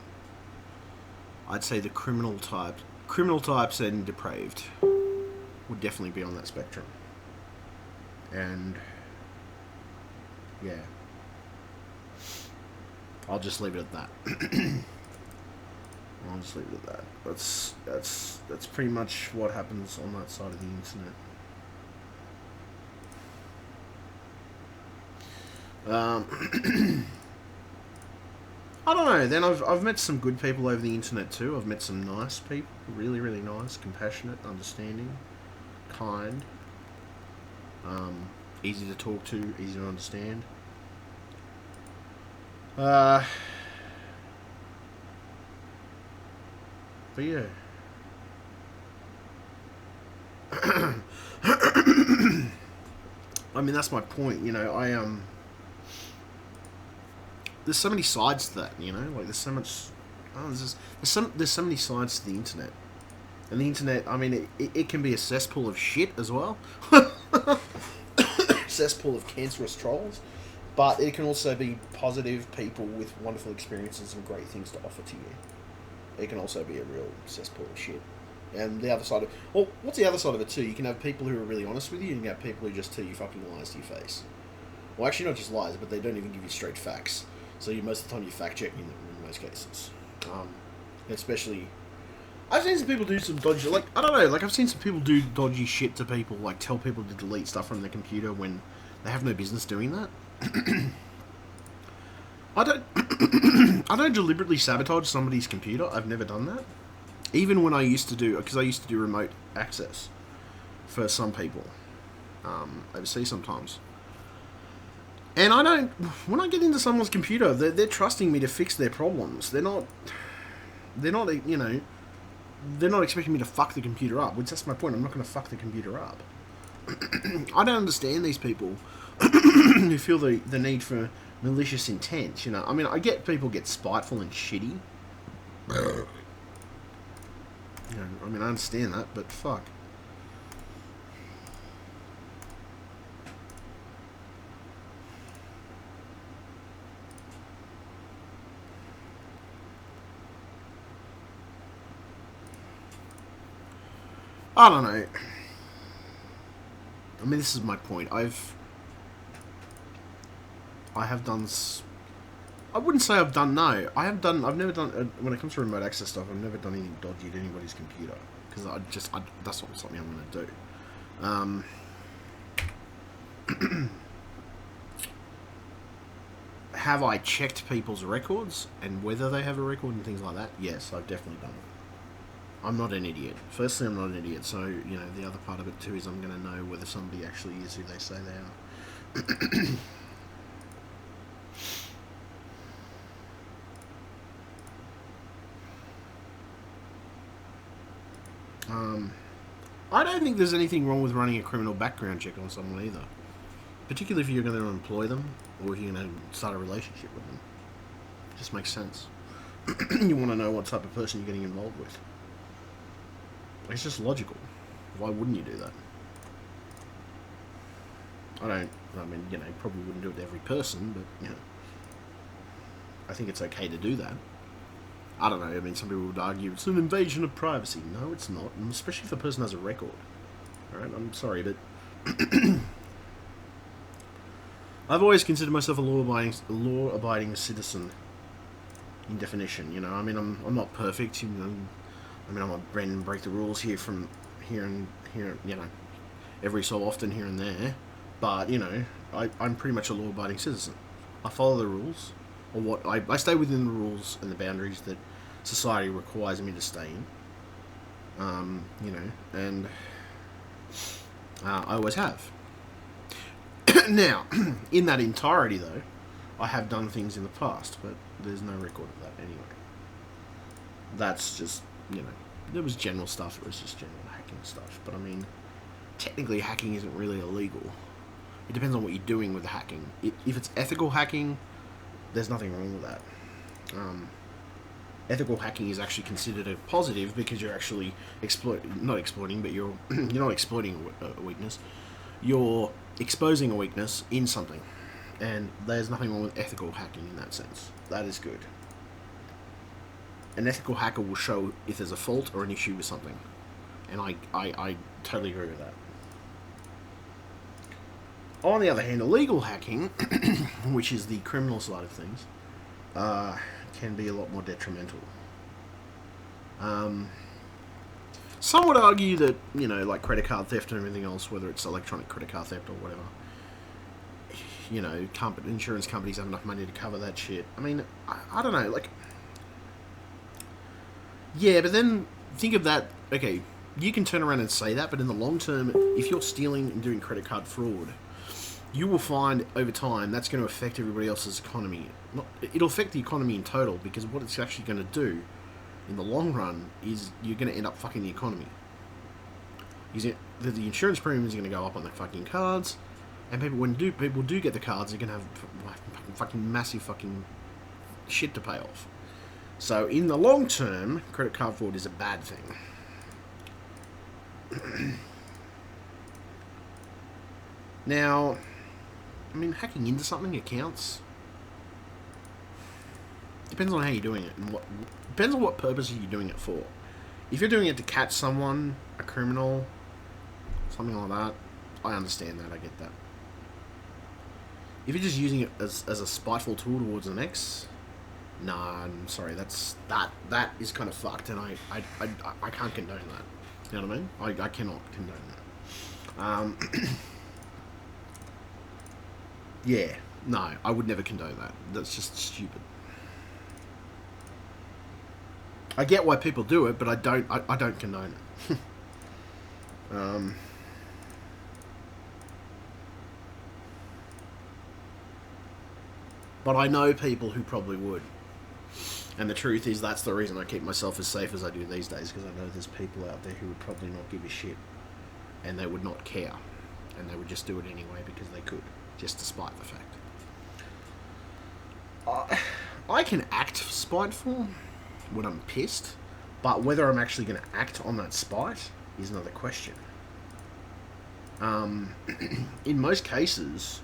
I'd say the criminal types and depraved would definitely be on that spectrum. And, yeah. I'll just leave it at that. I'll just leave it at that. That's pretty much what happens on that side of the internet. I don't know. Then I've met some good people over the internet too. I've met some nice people, really, really nice, compassionate, understanding, kind, easy to talk to, easy to understand. But yeah. I mean, that's my point, you know, there's so many sides to that, you know, like there's so much, there's so many sides to the internet. And the internet, I mean, it can be a cesspool of shit as well. Cesspool of cancerous trolls. But it can also be positive people with wonderful experiences and great things to offer to you. It can also be a real cesspool of shit. And the other side of... Well, what's the other side of it too? You can have people who are really honest with you, and you can have people who just tell you fucking lies to your face. Well, actually not just lies, but they don't even give you straight facts. So most of the time you're fact-checking them, most cases. Especially, I've seen some people do some dodgy, like, I don't know, like, I've seen some people do dodgy shit to people, like, tell people to delete stuff from their computer when they have no business doing that. I don't, I don't deliberately sabotage somebody's computer. I've never done that. Even when I used to do, because I used to do remote access for some people, overseas sometimes. And I don't, when I get into someone's computer, they're trusting me to fix their problems. They're not, you know, they're not expecting me to fuck the computer up, which that's my point. I'm not going to fuck the computer up. I don't understand these people who feel the need for malicious intent, you know. I mean, I get people get spiteful and shitty. You know, I mean, I understand that, but fuck. I don't know. I mean, this is my point. I have done. I wouldn't say I've done. No, I've never done. When it comes to remote access stuff, I've never done anything dodgy to anybody's computer because that's not something I'm going to do. Have I checked people's records and whether they have a record and things like that? Yes, I've definitely done it. I'm not an idiot. Firstly, I'm not an idiot, so, you know, the other part of it too is I'm going to know whether somebody actually is who they say they are. I don't think there's anything wrong with running a criminal background check on someone either. Particularly if you're going to employ them, or if you're going to start a relationship with them. It just makes sense. You want to know what type of person you're getting involved with. It's just logical. Why wouldn't you do that? I mean, you know, probably wouldn't do it to every person, but, you know, I think it's okay to do that. I don't know, I mean, some people would argue it's an invasion of privacy. No, it's not, and especially if the person has a record. Alright, I'm sorry, but I've always considered myself a law-abiding citizen in definition, you know. I mean, I'm not perfect, you know. I mean, I'm a break the rules here and here, you know, every so often here and there. But, you know, I'm pretty much a law-abiding citizen. I follow the rules, or I stay within the rules and the boundaries that society requires me to stay in. You know, and I always have. Now, in that entirety, though, I have done things in the past, but there's no record of that anyway. That's just, you know, there was general stuff, it was just general hacking stuff. But I mean, technically hacking isn't really illegal. It depends on what you're doing with the hacking. If it's ethical hacking, there's nothing wrong with that. Ethical hacking is actually considered a positive because you're actually not exploiting, but you're not exploiting a weakness. You're exposing a weakness in something. And there's nothing wrong with ethical hacking in that sense. That is good. An ethical hacker will show if there's a fault or an issue with something. And I totally agree with that. On the other hand, illegal hacking, which is the criminal side of things, can be a lot more detrimental. Some would argue that, you know, like credit card theft and everything else, whether it's electronic credit card theft or whatever, you know, insurance companies have enough money to cover that shit. I mean, I don't know, like, yeah, but then think of that, okay, you can turn around and say that, but in the long term, if you're stealing and doing credit card fraud, you will find over time that's going to affect everybody else's economy. It'll affect the economy in total, because what it's actually going to do in the long run is you're going to end up fucking the economy. The insurance premium is going to go up on the fucking cards, and people do get the cards, they're going to have fucking massive fucking shit to pay off. So in the long term, credit card fraud is a bad thing. Now, I mean, hacking into something accounts. Depends on how you're doing it, and depends on what purpose you're doing it for. If you're doing it to catch someone, a criminal, something like that, I understand that, I get that. If you're just using it as a spiteful tool towards the next, Nah, I'm sorry. That is kind of fucked, and I can't condone that. You know what I mean? I cannot condone that. Yeah, no, I would never condone that. That's just stupid. I get why people do it, but I don't condone it. But I know people who probably would. And the truth is, that's the reason I keep myself as safe as I do these days, because I know there's people out there who would probably not give a shit, and they would not care, and they would just do it anyway because they could, just despite the fact. I can act spiteful when I'm pissed, but whether I'm actually going to act on that spite is another question. In most cases,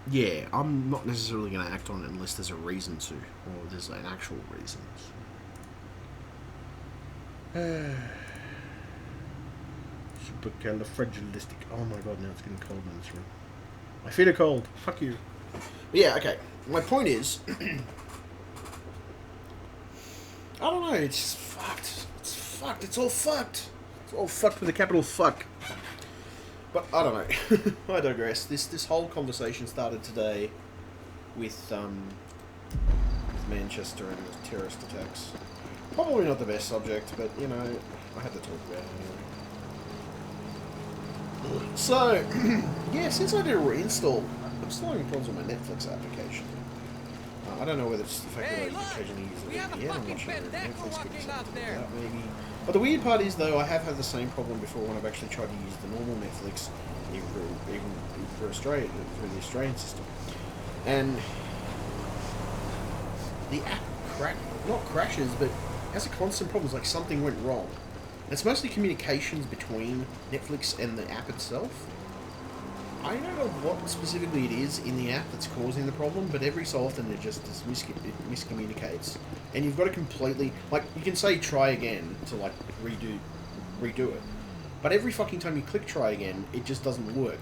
yeah, I'm not necessarily going to act on it unless there's a reason to, or there's an actual reason. Supercalifragilistic. Oh my god, now it's getting cold in this room. My feet are cold. Fuck you. But yeah, okay. My point is, I don't know, it's just fucked. It's fucked. It's all fucked. It's all fucked with a capital fuck. But I don't know. I digress. This whole conversation started today with Manchester and the terrorist attacks. Probably not the best subject, but you know, I had to talk about it anyway. So, yeah, since I did a reinstall, I'm still having problems with my Netflix application. I don't know whether it's the fact that I occasionally use the VPN. I'm not sure if Netflix could be something to do with that, maybe. But the weird part is, though, I have had the same problem before when I've actually tried to use the normal Netflix, even for Australia, through the Australian system. And the app not crashes, but has a constant problem. It's like something went wrong. And it's mostly communications between Netflix and the app itself. I don't know what specifically it is in the app that's causing the problem, but every so often it just miscommunicates. And you've got to completely, like, you can say try again to, like, redo it. But every fucking time you click try again, it just doesn't work.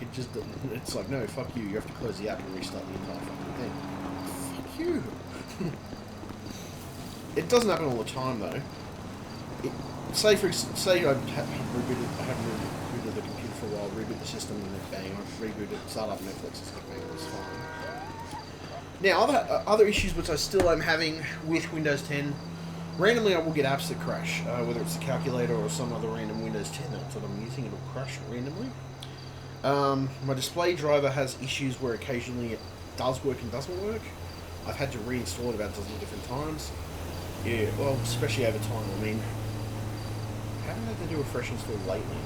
It's like, no, fuck you, you have to close the app and restart the entire fucking thing. Fuck you. It doesn't happen all the time, though. Say I haven't rebooted the computer for a while, reboot the system, and then bang, I reboot it, start up Netflix, it's like, bang, it's fine. Now, other issues which I still am having with Windows 10, randomly I will get apps that crash, whether it's the calculator or some other random Windows 10 app that I'm using, it'll crash randomly. My display driver has issues where occasionally it does work and doesn't work. I've had to reinstall it about a dozen different times. Yeah, well, especially over time, I mean, I haven't had to do a fresh install lately,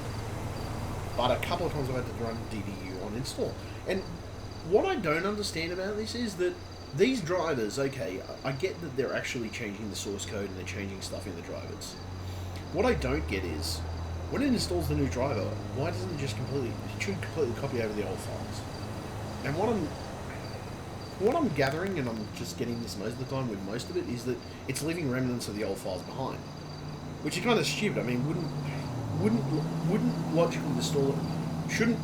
but a couple of times I've had to run DDU on install. And what I don't understand about this is that these drivers, okay, I get that they're actually changing the source code and they're changing stuff in the drivers. What I don't get is, when it installs the new driver, why doesn't it just completely copy over the old files? And what I'm gathering, and I'm just getting this most of the time with most of it, is that it's leaving remnants of the old files behind. Which is kind of stupid. I mean, wouldn't logically shouldn't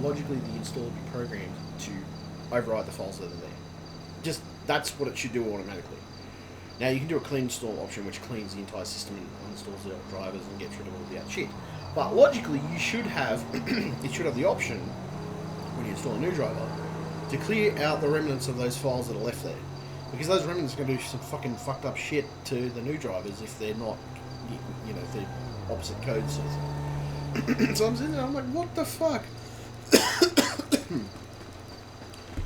logically the installer be programmed to override the files that are there? Just, that's what it should do automatically. Now, you can do a clean install option, which cleans the entire system and uninstalls the old drivers and gets rid of all the other shit. But logically, you should have, it should have the option, when you install a new driver, to clear out the remnants of those files that are left there. Because those remnants are going to do some fucking fucked up shit to the new drivers if they're not, you know, if they're opposite code sort of thing. So I'm sitting there, I'm like, what the fuck?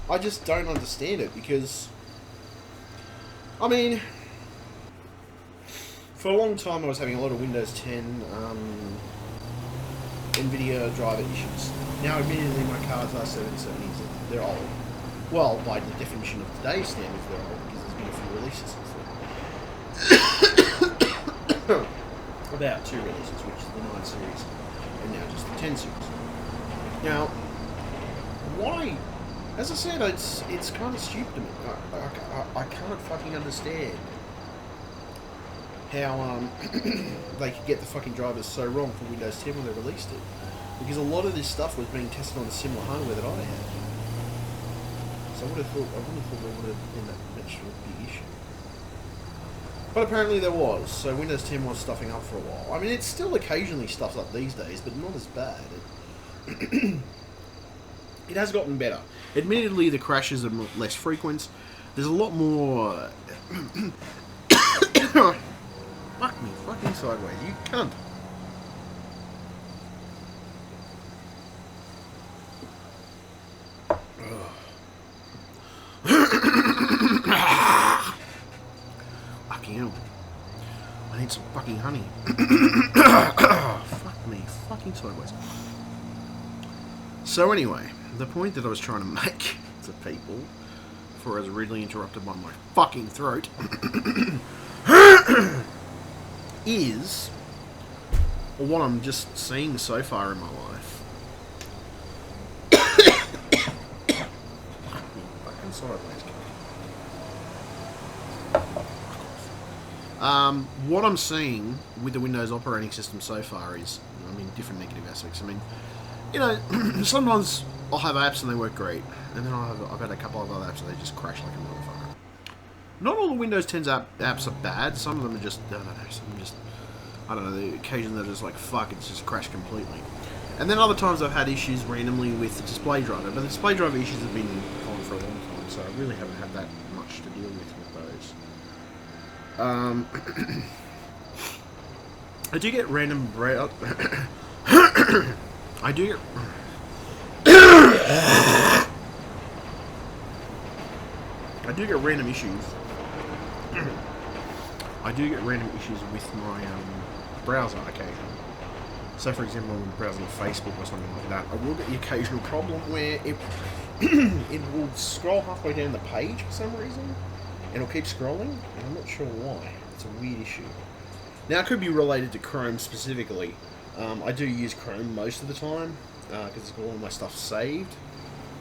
I just don't understand it, because, I mean, for a long time I was having a lot of Windows 10 NVIDIA driver issues. Now, admittedly, my cards are 770s, they're old. Well, by the definition of today's standards, they're old, because there's been a few releases since then. About 2 releases, which is the 9 series, and now just the 10 series. Now, why? As I said, it's kind of stupid to me. I can't fucking understand how they could get the fucking drivers so wrong for Windows 10 when they released it. Because a lot of this stuff was being tested on the similar hardware that I had. So I would have thought there would have been that much of a big issue. But apparently there was. So Windows 10 was stuffing up for a while. I mean, it still occasionally stuffs up these days, but not as bad. It has gotten better. Admittedly, the crashes are less frequent. There's a lot more... Fuck me, fucking sideways, you cunt. Fucking hell. I need some fucking honey. Fuck me, fucking sideways. So anyway, the point that I was trying to make to people, before I was rudely interrupted by my fucking throat, is what I'm just seeing so far in my life. Fucking sideways. What I'm seeing with the Windows operating system so far is, I mean, different negative aspects. I mean, you know, sometimes I'll have apps and they work great, and then I've had a couple of other apps and they just crash like a motherfucker. Not all the Windows 10's apps are bad. Some of them are just, I don't know, the occasion that it's like, fuck, it's just crashed completely. And then other times I've had issues randomly with the display driver, but the display driver issues have been on for a long time, so I really haven't had that much to deal with those. I do get random I do get random issues. I do get random issues with my browser occasionally. So, for example, when I'm browsing Facebook or something like that, I will get the occasional problem where it will scroll halfway down the page for some reason, and it'll keep scrolling, and I'm not sure why. It's a weird issue. Now, it could be related to Chrome specifically. I do use Chrome most of the time, because it's got all my stuff saved.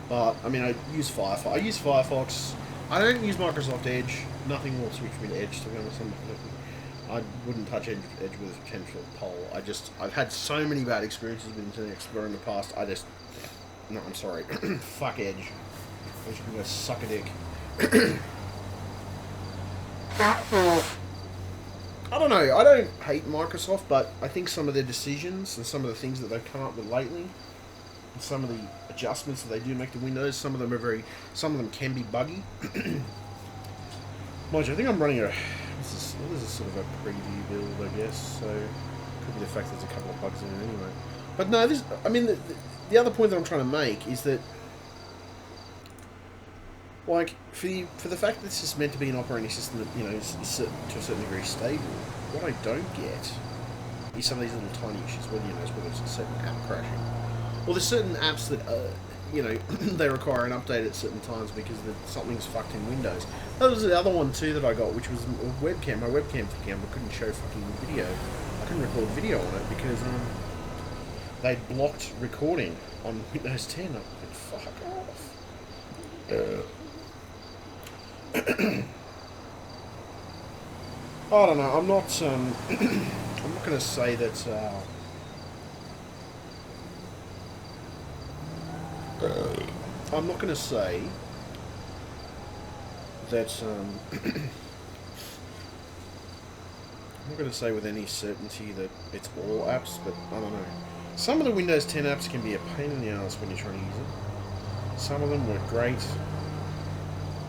But, I mean, I use Firefox. I don't use Microsoft Edge. Nothing will switch me to Edge, to be honest. I wouldn't touch Edge with a 10-foot pole. I've had so many bad experiences with Internet Explorer in the past. No, I'm sorry. Fuck Edge. Edge can go suck a dick. I don't know. I don't hate Microsoft, but I think some of their decisions and some of the things that they've come up with lately, and some of the adjustments that they do make to Windows, some of them can be buggy. Mind you, I think I'm running this is sort of a preview build, I guess, so could be the fact there's a couple of bugs in it anyway. But no, the other point that I'm trying to make is that, like, for the fact that this is meant to be an operating system that, you know, is to a certain degree stable, what I don't get is some of these little tiny issues, whether it's a certain app crashing, or there's certain apps that, you know, they require an update at certain times because something's fucked in Windows. That was the other one too that I got, which was a webcam. My webcam couldn't show fucking video. I couldn't record video on it because they blocked recording on Windows 10. I'm like, fuck off. I don't know. I'm not going to say that. I'm not going to say that. I'm not going to say with any certainty that it's all apps, but I don't know. Some of the Windows 10 apps can be a pain in the ass when you're trying to use it. Some of them work great.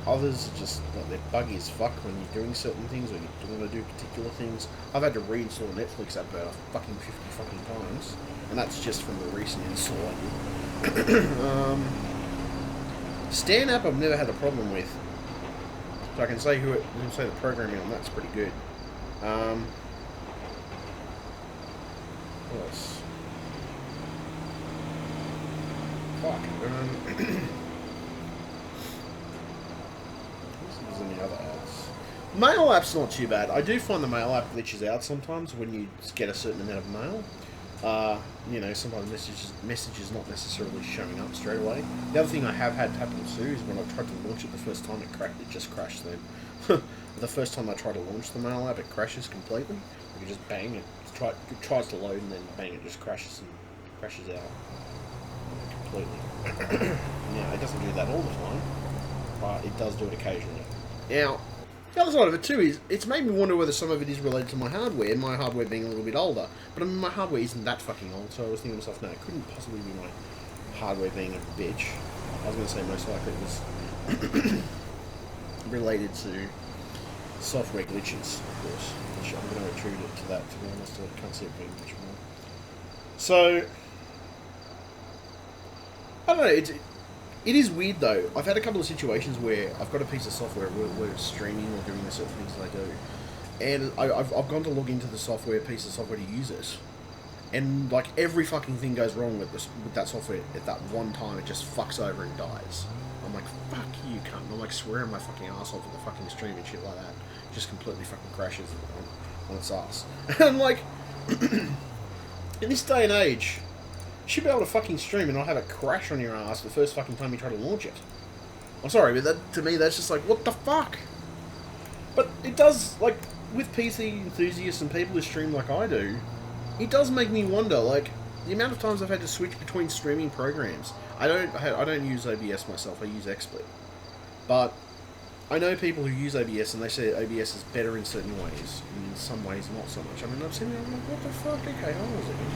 Others are just, like, they're buggy as fuck when you're doing certain things or you want to do particular things. I've had to reinstall a Netflix app about fucking 50 fucking times, and that's just from the recent install I did. Stan app I've never had a problem with, so I can say the programming on that's pretty good. What else? Fuck. Any other ads. Mail app's not too bad. I do find the mail app glitches out sometimes when you get a certain amount of mail. You know, sometimes messages not necessarily showing up straight away. The other thing I have had happen too is when I tried to launch it the first time, it just crashed then. The first time I try to launch the mail app, it crashes completely. You just bang, it tries to load and then bang, it just crashes out completely. Yeah, it doesn't do that all the time. but it does do it occasionally. Now, the other side of it too is, it's made me wonder whether some of it is related to my hardware being a little bit older. But I mean, my hardware isn't that fucking old, so I was thinking to myself, no, it couldn't possibly be my hardware being a bitch. I was going to say most likely it was related to software glitches, of course, which I'm going to attribute it to that, to be honest. I can't see it being much more. So, I don't know, it is weird though. I've had a couple of situations where I've got a piece of software where it's streaming or doing the sort of things that I do, and I've gone to log into the piece of software to use it, and like every fucking thing goes wrong with that software at that one time. It just fucks over and dies. I'm like, fuck you, cunt. And I'm like swearing my fucking ass off at the fucking stream and shit like that. It just completely fucking crashes on its ass. And I'm like, in this day and age, you should be able to fucking stream and not have a crash on your ass the first fucking time you try to launch it. I'm sorry, but that, to me, that's just like, what the fuck? But it does, like, with PC enthusiasts and people who stream like I do, it does make me wonder, like, the amount of times I've had to switch between streaming programs. I don't use OBS myself, I use XSplit. But I know people who use OBS and they say OBS is better in certain ways, and in some ways not so much. I mean, I've seen it, I'm like, what the fuck? Okay, hold on a second.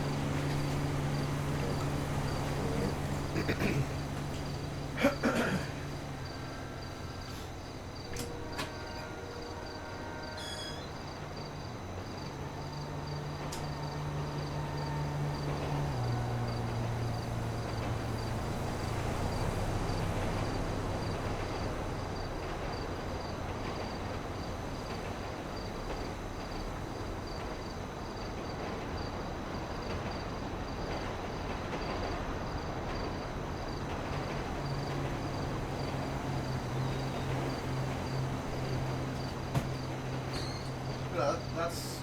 That's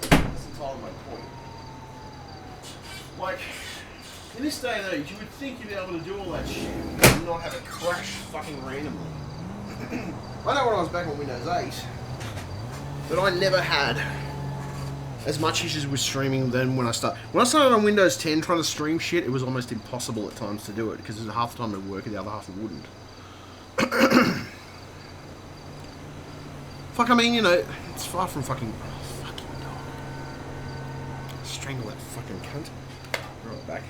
entirely my point. Like, in this day and age, you would think you'd be able to do all that shit and not have it crash fucking randomly. I know when I was back on Windows 8, but I never had as much issues with streaming than when I started. When I started on Windows 10 trying to stream shit, it was almost impossible at times to do it, because half the time it would work and the other half it wouldn't. Fuck, I mean, you know, it's far from fucking... Strangle that fucking cunt. Right back.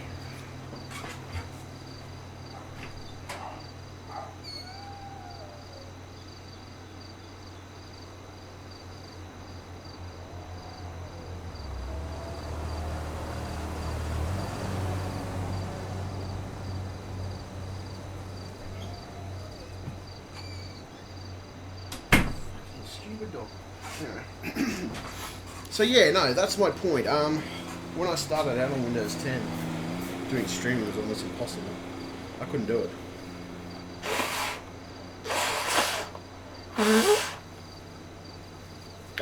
Fucking stupid dog. Anyway. So yeah, no, that's my point. When I started out on Windows 10, doing streaming was almost impossible. I couldn't do it.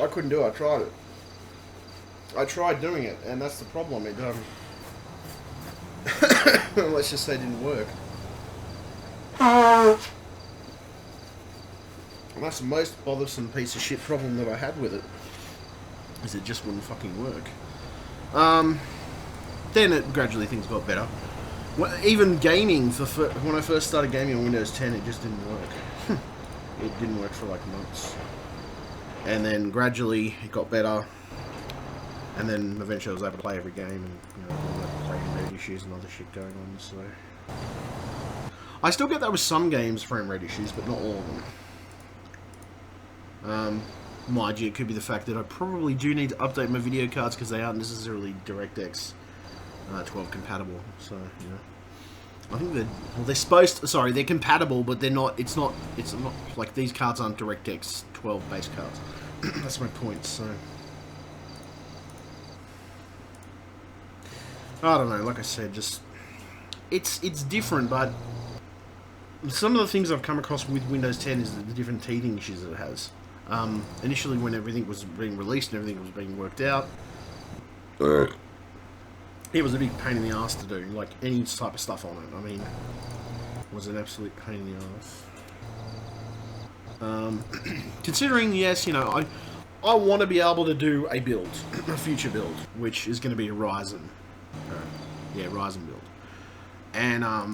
I couldn't do it. I tried it. I tried doing it, and that's the problem. It let's just say it didn't work. And that's the most bothersome piece of shit problem that I had with it, is it just wouldn't fucking work. Then gradually things got better. Even gaming, when I first started gaming on Windows 10, it just didn't work. It didn't work for like months. And then gradually it got better. And then eventually I was able to play every game, and you know, frame rate issues and other shit going on, so... I still get that with some games, frame rate issues, but not all of them. Mind you, it could be the fact that I probably do need to update my video cards because they aren't necessarily DirectX 12 compatible. So, you know, I think they're supposed to, sorry, they're compatible, but they're not. It's not like these cards aren't DirectX 12 base cards. That's my point. So, I don't know. Like I said, just it's different, but some of the things I've come across with Windows 10 is the different teething issues that it has. Initially, when everything was being released and everything was being worked out, it was a big pain in the ass to do, like any type of stuff on it. I mean, it was an absolute pain in the ass. Considering, yes, you know, I want to be able to do a build, a future build, which is going to be a Ryzen, Ryzen build, and I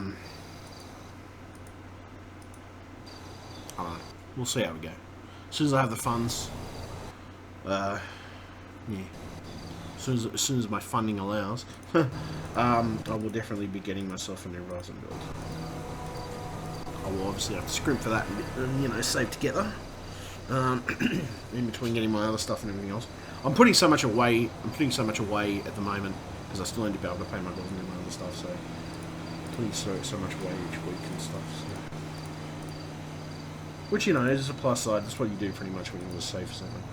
don't know. We'll see how we go. As soon as I have the funds, yeah. As soon as my funding allows, I will definitely be getting myself a new Ryzen build. I will obviously have to scrimp for that and, you know, save together. In between getting my other stuff and everything else. I'm putting so much away. At the moment because I still need to be able to pay my bills and do my other stuff. So I'm putting so much away each week and stuff. So. Which, you know, is a plus side. That's what you do pretty much when you want to save for something.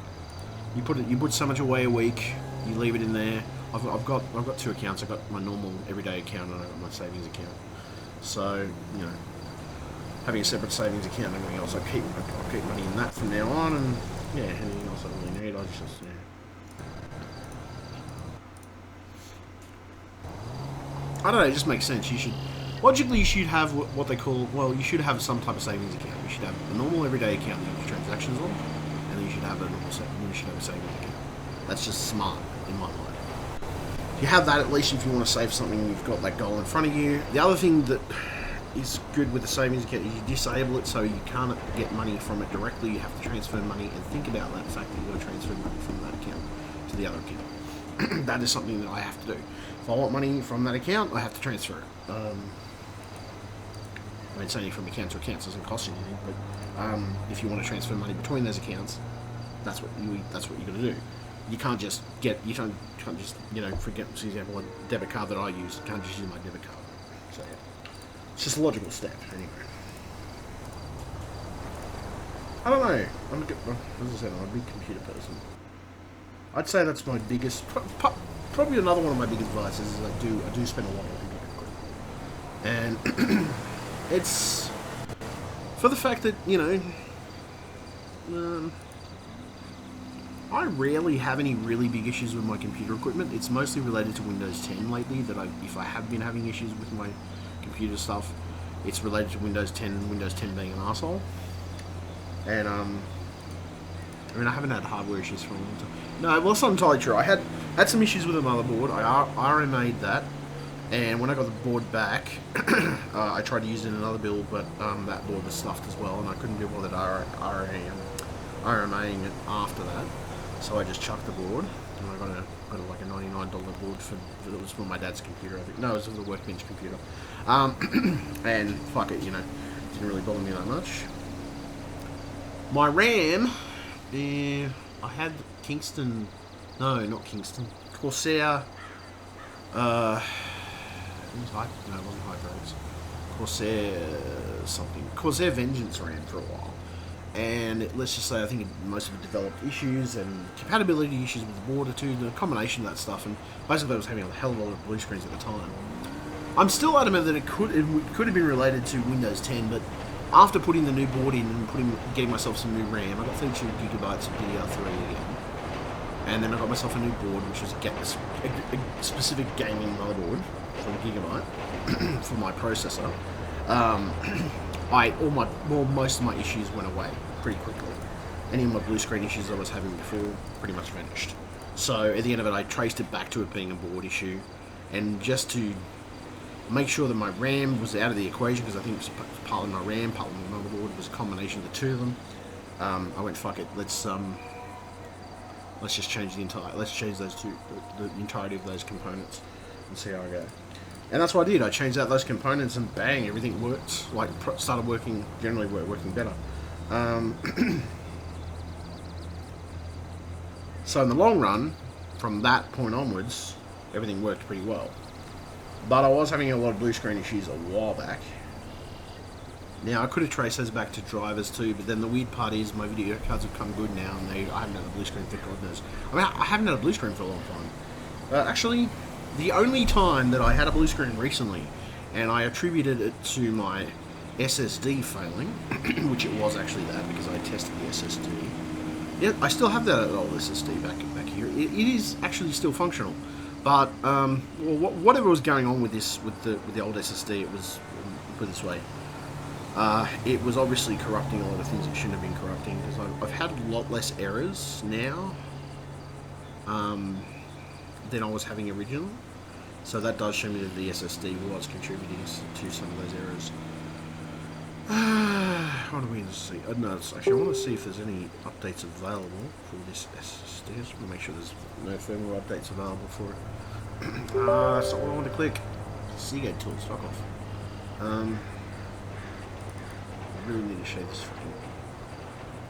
You put so much away a week. You leave it in there. I've got 2 accounts. I've got my normal everyday account and I've got my savings account. So, you know, having a separate savings account and everything else, I'll keep money in that from now on, and yeah, anything else I really need, I just I don't know, it just makes sense. Logically, you should have what they call, well, you should have some type of savings account. You should have a normal everyday account that you have transactions on, and then you should have a savings account. That's just smart in my mind. If you have that, at least if you want to save something, you've got that goal in front of you. The other thing that is good with the savings account is you disable it so you can't get money from it directly. You have to transfer money and think about that fact that you've got to transfer money from that account to the other account. That is something that I have to do. If I want money from that account, I have to transfer it. I mean, it's only from account to account, so it doesn't cost you anything. But if you want to transfer money between those accounts, that's what you got to do. You can't just you know, forget, for example, a debit card that I use. You can't just use my debit card. So yeah. It's just a logical step, anyway. I don't know. As I said, I'm a big computer person. I'd say that's my biggest, probably another one of my biggest vices is I do spend a lot on computer equipment. And it's for the fact that, you know, I rarely have any really big issues with my computer equipment. It's mostly related to Windows 10 lately. If I have been having issues with my computer stuff, it's related to Windows 10. Windows 10 being an arsehole. And I mean, I haven't had hardware issues for a long time. No, well, it's not entirely true. I had some issues with the motherboard. I RMA'd that, and when I got the board back, I tried to use it in another build, but that board was stuffed as well, and I couldn't be bothered RMAing it after that. So I just chucked the board, and I got like a $99 board that was for my dad's computer, I think. No, it was for the workbench computer. And fuck it, you know, didn't really bother me that much. My RAM, I had Kingston, no, not Kingston, Corsair, it wasn't Hydrates, Corsair Vengeance RAM for a while. And let's just say I think most of it developed issues and compatibility issues with the board or two, the combination of that stuff, and basically I was having a hell of a lot of blue screens at the time. I'm still adamant that it could have been related to Windows 10, but after putting the new board in and getting myself some new RAM, I got 32 gigabytes of DDR3 again. And then I got myself a new board, which was a specific gaming motherboard from Gigabyte for my processor. Most of my issues went away pretty quickly. Any of my blue screen issues I was having before pretty much vanished. So at the end of it, I traced it back to it being a board issue, and just to make sure that my RAM was out of the equation, because I think it was partly my RAM, partly my motherboard, was a combination of the two of them. I went, fuck it, let's just change those two, the entirety of those components, and see how I go. And that's what I did. I changed out those components, and bang, everything worked. Like, started working, generally working better. So in the long run, from that point onwards, everything worked pretty well. But I was having a lot of blue screen issues a while back. Now, I could have traced those back to drivers too, but then the weird part is my video cards have come good now, and I haven't had a blue screen for God knows. I mean, I haven't had a blue screen for a long time. Actually, the only time that I had a blue screen recently, and I attributed it to my SSD failing, which it was actually that, because I tested the SSD. Yeah, I still have that old SSD back here. It is actually still functional, but whatever was going on with the old SSD, it was, put it this way, it was obviously corrupting a lot of things it shouldn't have been corrupting, because I've had a lot less errors now than I was having originally. So that does show me that the SSD was contributing to some of those errors. What do we need to see? No, actually, I want to see if there's any updates available for this SSD. I just want to make sure there's no firmware updates available for it. That's not what I want to click. Seagate tools, fuck off. I really need to show this fucking...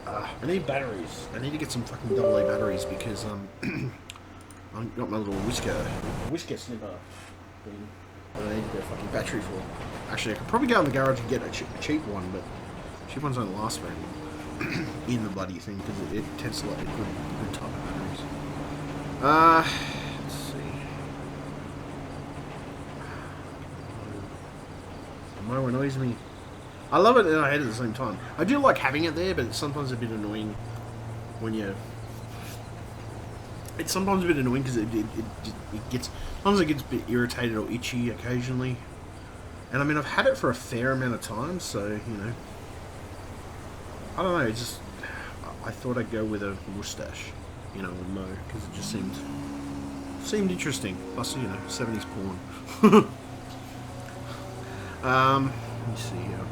I need batteries. I need to get some fucking AA batteries because I've got my little whisker snipper thing that I need to get a fucking battery for. Actually, I could probably go in the garage and get a cheap one, but cheap ones don't last very long in the bloody thing because it tends to like a good type of batteries. Let's see. Mo annoys me. I love it and I hate it at the same time. I do like having it there, but it's sometimes a bit annoying when you... It's sometimes a bit annoying because it gets... Sometimes it gets a bit irritated or itchy occasionally. And I mean, I've had it for a fair amount of time, so, you know... I don't know, it's just... I thought I'd go with a mustache, you know, with Mo, because it just seemed interesting. Plus, you know, 70s porn. Let me see here.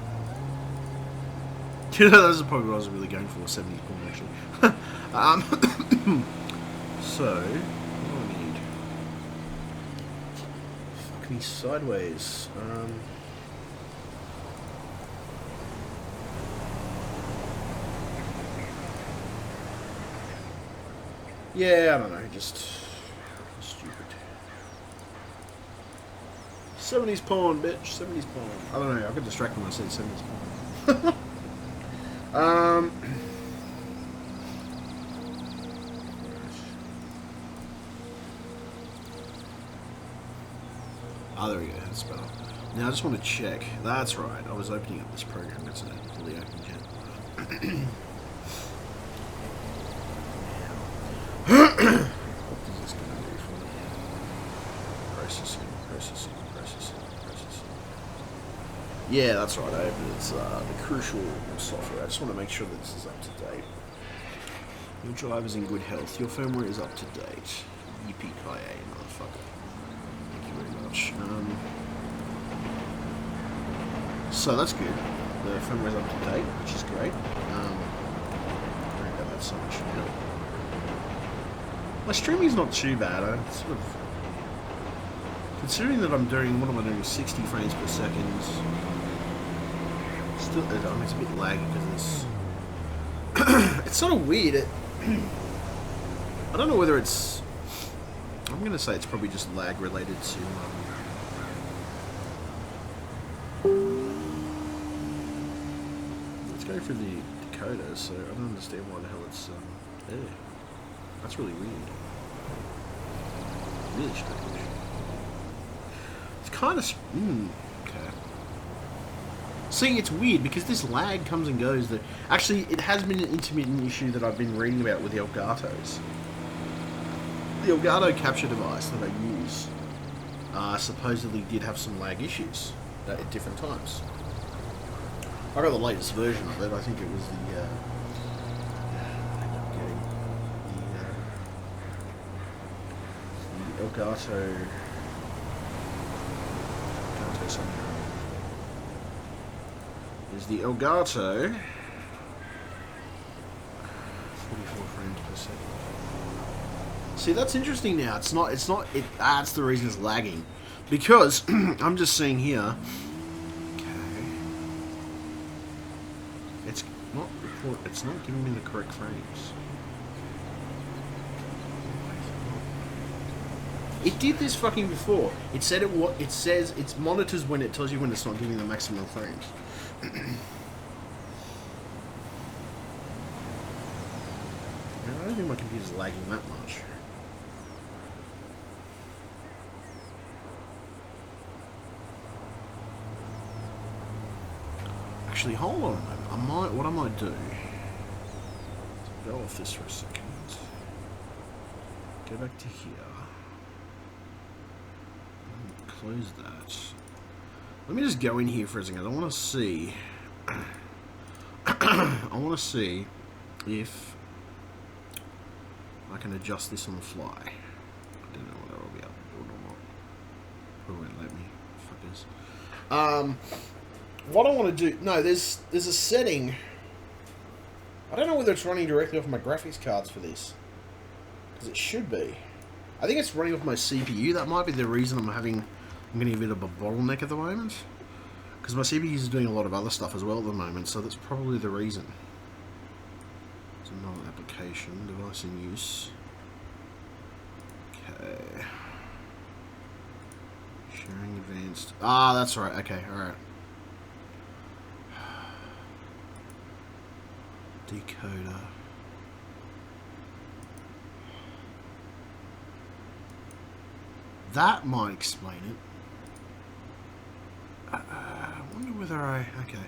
You know, that's probably what I was really going for, 70s porn, actually. So, what do I need? Fuck me sideways. Yeah, I don't know, just stupid. 70s porn, bitch, 70s porn. I don't know, I got distracted when I said 70s porn. Oh, there we go, that's better. Now I just want to check. That's right, I was opening up this program, that's not fully opened yet. What is this going to do for me? Processing. Yeah, that's right, I opened it's the crucial software. I just want to make sure that this is up to date. Your driver's in good health. Your firmware is up to date. Yippee-ki-yay, motherfucker. Thank you very much. So that's good. The firmware's up to date, which is great. Worry about that so much now. My streaming's not too bad. I sort of, considering that I'm doing, what am I doing, 60 frames per second. Still, I mean, it's a bit laggy because it's sort of weird. I don't know whether it's, I'm going to say it's probably just lag related to, let's go for the decoder, so I don't understand why the hell it's, there. That's really weird. Really strange. It's kind of, okay. See, it's weird because this lag comes and goes. That actually, it has been an intermittent issue that I've been reading about with the Elgatos. The Elgato capture device that I use supposedly did have some lag issues at different times. I got the latest version of it. I think it was the Elgato something. Is the Elgato 44 frames per second. See, that's interesting now. That's the reason it's lagging. Because I'm just seeing here. Okay. It's not giving me the correct frames. It did this fucking before. It said it says it monitors when it tells you when it's not giving the maximum frames. I don't think my computer's lagging that much. Actually, hold on a moment. What I might do? Go off this for a second. Go back to here. Close that. Let me just go in here for a second. I want to see. I want to see if I can adjust this on the fly. I don't know whether I'll be able to do it or not. Probably won't let me. Fuckers. what I want to do... No, there's a setting... I don't know whether it's running directly off my graphics cards for this. Because it should be. I think it's running off my CPU. That might be the reason I'm getting a bit of a bottleneck at the moment. Because my CPU is doing a lot of other stuff as well at the moment, so that's probably the reason. It's another application, device in use. Okay. Sharing advanced. Ah, that's right. Okay, alright. Decoder. That might explain it. I wonder whether okay.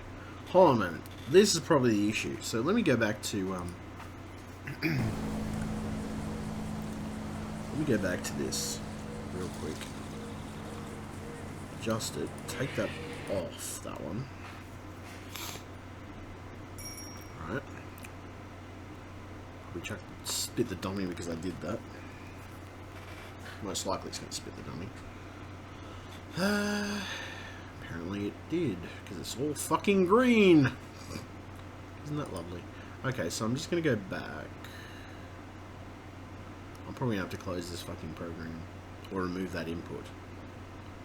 Hold on a moment. This is probably the issue. So let me go back to let me go back to this real quick. Adjust it. Take that off. That one. Alright. Probably try to spit the dummy because I did that. Most likely it's going to spit the dummy. Apparently it did, because it's all fucking green. Isn't that lovely? Okay, so I'm just going to go back. I'm probably going to have to close this fucking program. Or remove that input.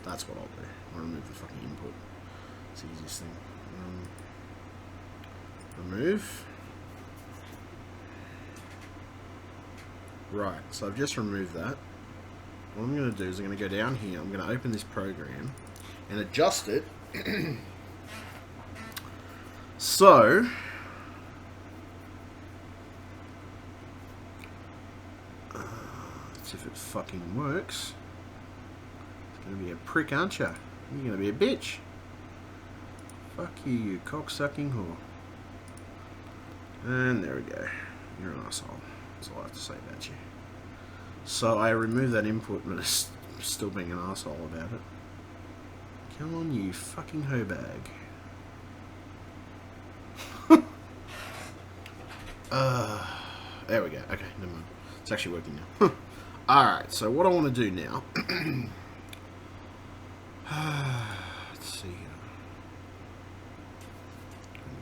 That's what I'll do. I'll remove the fucking input. It's the easiest thing. Remove. Right, so I've just removed that. What I'm going to do is I'm going to go down here, I'm going to open this program and adjust it. So, let's see if it fucking works. It's going to be a prick, aren't you? You're going to be a bitch. Fuck you, you cock-sucking whore. And there we go. You're an asshole. That's all I have to say about you. So I removed that input, but it's still being an asshole about it. Come on, you fucking hoe bag. There we go. Okay, never mind. It's actually working now. Alright, so what I want to do now... let's see here.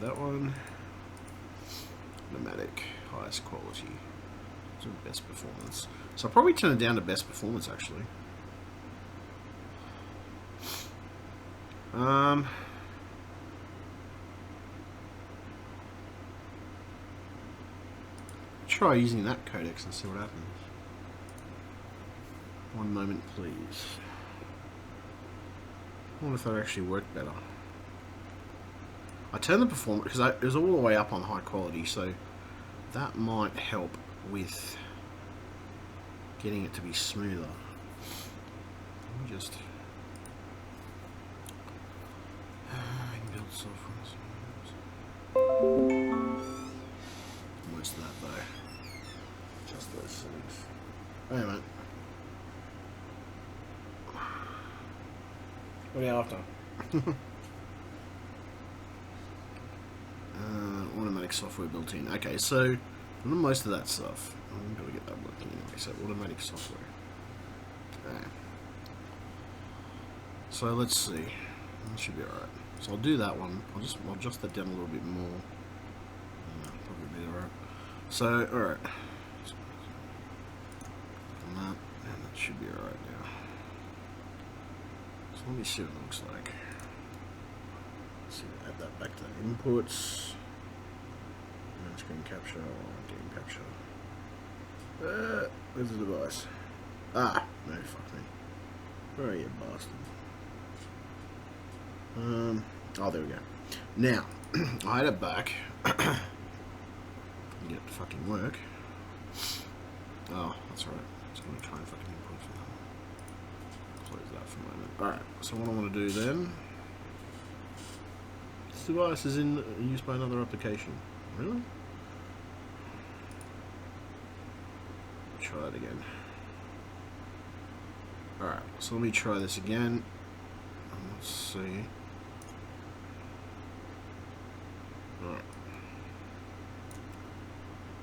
That one. Pneumatic. Highest quality. Best performance. So I'll probably turn it down to best performance, actually. Try using that codex and see what happens. One moment, please. I wonder if that actually worked better. I turned the performance because it was all the way up on high quality, so that might help with getting it to be smoother. Let me just build software. Most of that though. Just those settings. Wait a minute. What are you after? Automatic software built in. Okay, so most of that stuff. I'm going to get that working anyway. So automatic software. Okay. So let's see. That should be alright. So I'll do that one. I'll adjust that down a little bit more. Probably be alright. So alright. And that should be alright now. So let me see what it looks like. Let's see, add that back to the inputs. Screen capture, game capture. Where's the device? Ah, no, fuck me. Where are you, bastard? Oh, there we go. Now, I had it back. Get it to fucking work. Oh, that's right. It's going to try and fucking input for that. Close that for a moment. Alright, so what I want to do then... This device is in use by another application. Really? Try that again. Alright, so let me try this again. Let's see. Alright.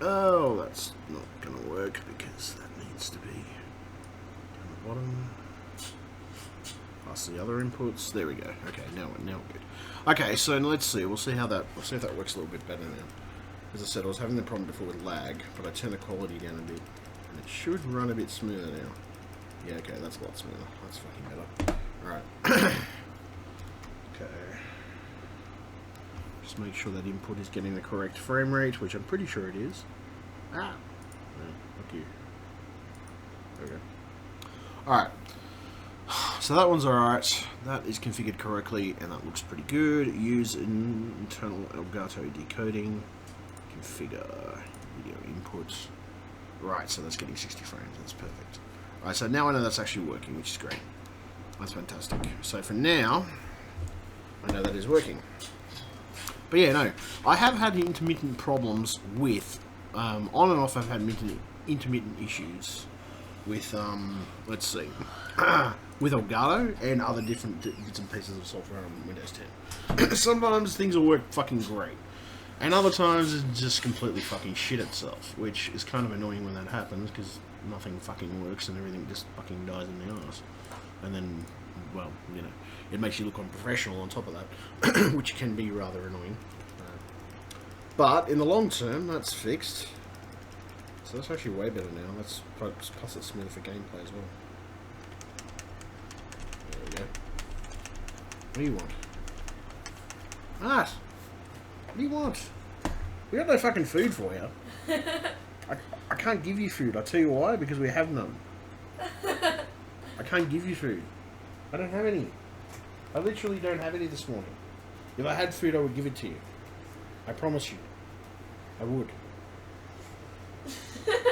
Oh, that's not gonna work because that needs to be on the bottom. Plus the other inputs. There we go. Okay, now we're good. Okay, so let's see. We'll see how that. We'll see if that works a little bit better now. As I said, I was having the problem before with lag, but I turned the quality down a bit, and it should run a bit smoother now. Yeah, okay, that's a lot smoother. That's fucking better. All right. Okay. Just make sure that input is getting the correct frame rate, which I'm pretty sure it is. Ah. No, fuck you. There we go. Alright. So that one's alright. That is configured correctly, and that looks pretty good. Use internal Elgato decoding. Configure video inputs. Right, so that's getting 60 frames. That's perfect. Alright, so now I know that's actually working, which is great. That's fantastic. So for now, I know that is working. But yeah, no. I have had intermittent problems with... on and off I've had intermittent issues with, let's see, with Elgato and other different bits and pieces of software on Windows 10. Sometimes things will work fucking great, and other times it just completely fucking shit itself, which is kind of annoying when that happens, because nothing fucking works and everything just fucking dies in the arse. And then, well, you know, it makes you look unprofessional on top of that, which can be rather annoying. But in the long term, that's fixed. So that's actually way better now. That's plus it's smoother for gameplay as well. There we go. What do you want? Art! What do you want? We got no fucking food for you. I can't give you food. I'll tell you why. Because we have none. I can't give you food. I don't have any. I literally don't have any this morning. If I had food, I would give it to you. I promise you. I would.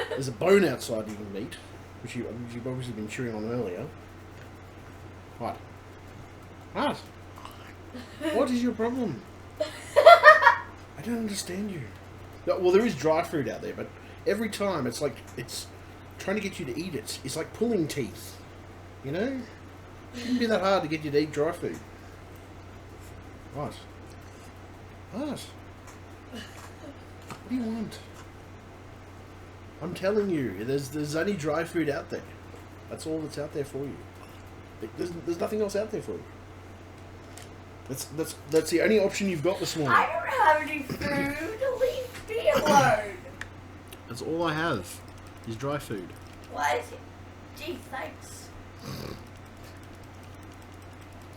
There's a bone outside you can eat, which you've obviously been chewing on earlier. What? What? What is your problem? I don't understand you. Well, there is dry food out there, but every time it's like it's trying to get you to eat it. It's like pulling teeth. You know? It shouldn't be that hard to get you to eat dry food. What? What? What do you want? I'm telling you, there's only dry food out there. That's all that's out there for you. There's nothing else out there for you. That's the only option you've got this morning. I don't have any food. Leave me alone. That's all I have. Is dry food. What? Gee, thanks.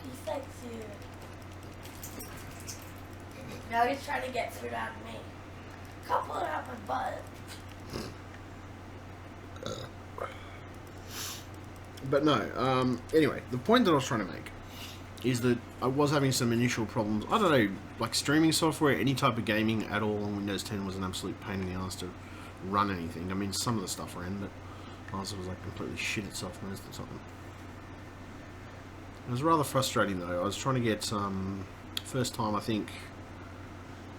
Gee, thanks you. Now he's trying to get food out of me. Can't pull it out my butt. But no, anyway, the point that I was trying to make is that I was having some initial problems. I don't know, like streaming software, any type of gaming at all on Windows 10 was an absolute pain in the ass to run anything. I mean, some of the stuff ran, but also was like completely shit itself most of the time. It was rather frustrating though. I was trying to get, first time I think,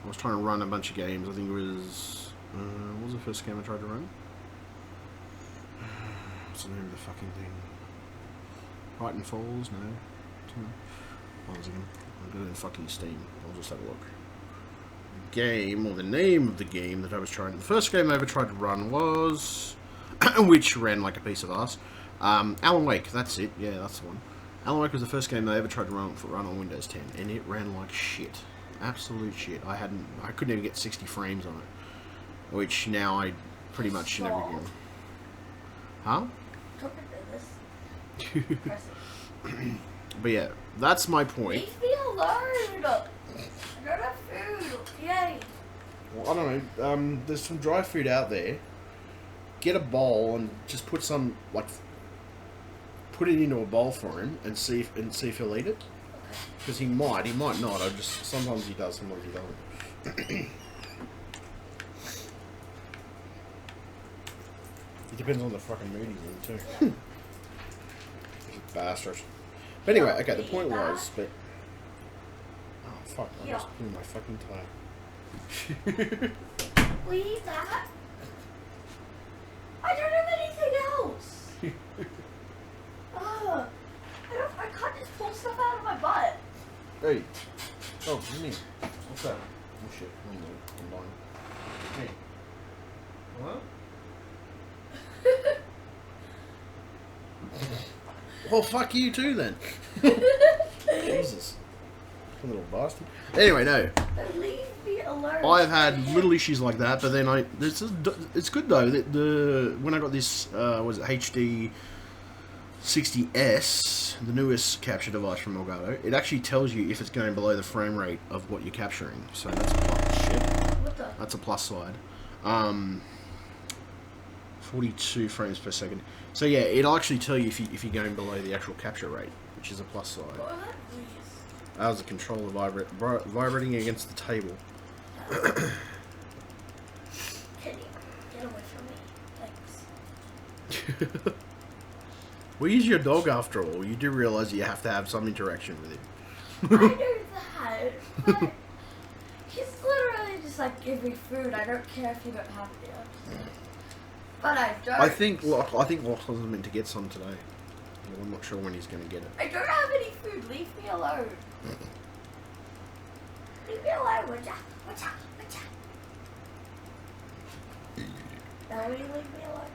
I was trying to run a bunch of games. I think it was, what was the first game I tried to run? What's the name of the fucking thing? Titan Falls? No. What was it again? I'll go in fucking Steam. I'll just have a look. Game, or the name of the game that I was trying. The first game I ever tried to run was, which ran like a piece of ass. Alan Wake. That's it. Yeah, that's the one. Alan Wake was the first game I ever tried to run on Windows 10, and it ran like shit. Absolute shit. I couldn't even get 60 frames on it, which now I pretty much in every game. Huh? But yeah, that's my point. Leave me alone. I don't have food. Yay. Well, I don't know. There's some dry food out there. Get a bowl and just put some, like, put it into a bowl for him and see if he'll eat it. Because he might not. Sometimes he does, sometimes he doesn't. It depends on the fucking mood he's in too. Bastard. But anyway, okay, the point was, but... Oh, fuck, I just blew my fucking tire. Will you eat that? I don't have anything else. I can't just pull stuff out of my butt. Hey. Oh, what do you mean? What's that? Oh shit, I'm blind. Hey. What? Well, fuck you too then. Jesus. Little bastard. Anyway, no. But leave me alone. I've had little issues like that, but then it's good though. When I got this, was it HD 60S, the newest capture device from Elgato, it actually tells you if it's going below the frame rate of what you're capturing. So that's a plus. Shit. What the? That's a plus side. 42 frames per second. So yeah, it'll actually tell you if you're going below the actual capture rate, which is a plus side. What was that? That was a controller vibrating against the table. Can you get away from me? Thanks. Well, he's your dog after all. You do realise you have to have some interaction with him. I know that, but he's literally just like, give me food. I don't care if you don't have it. But I don't. I think Lachlan's meant to get some today. Well, I'm not sure when he's going to get it. I don't have any food. Leave me alone. Leave me alone, would ya? Would ya? Would ya? Now will you leave me alone?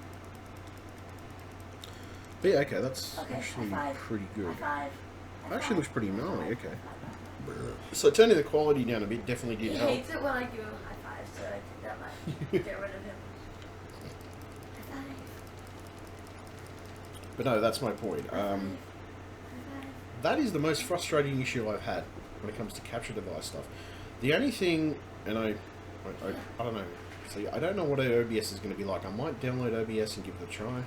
But yeah, okay, that's Okay, actually high five. pretty good. High five. It actually looks pretty gnarly, okay. So turning the quality down a bit definitely did He help. hates it when I give him a high five, so I think that might get rid of him. High five. But no, that's my point. High five. That is the most frustrating issue I've had when it comes to capture device stuff. The only thing, and I don't know. See, I don't know what OBS is going to be like. I might download OBS and give it a try.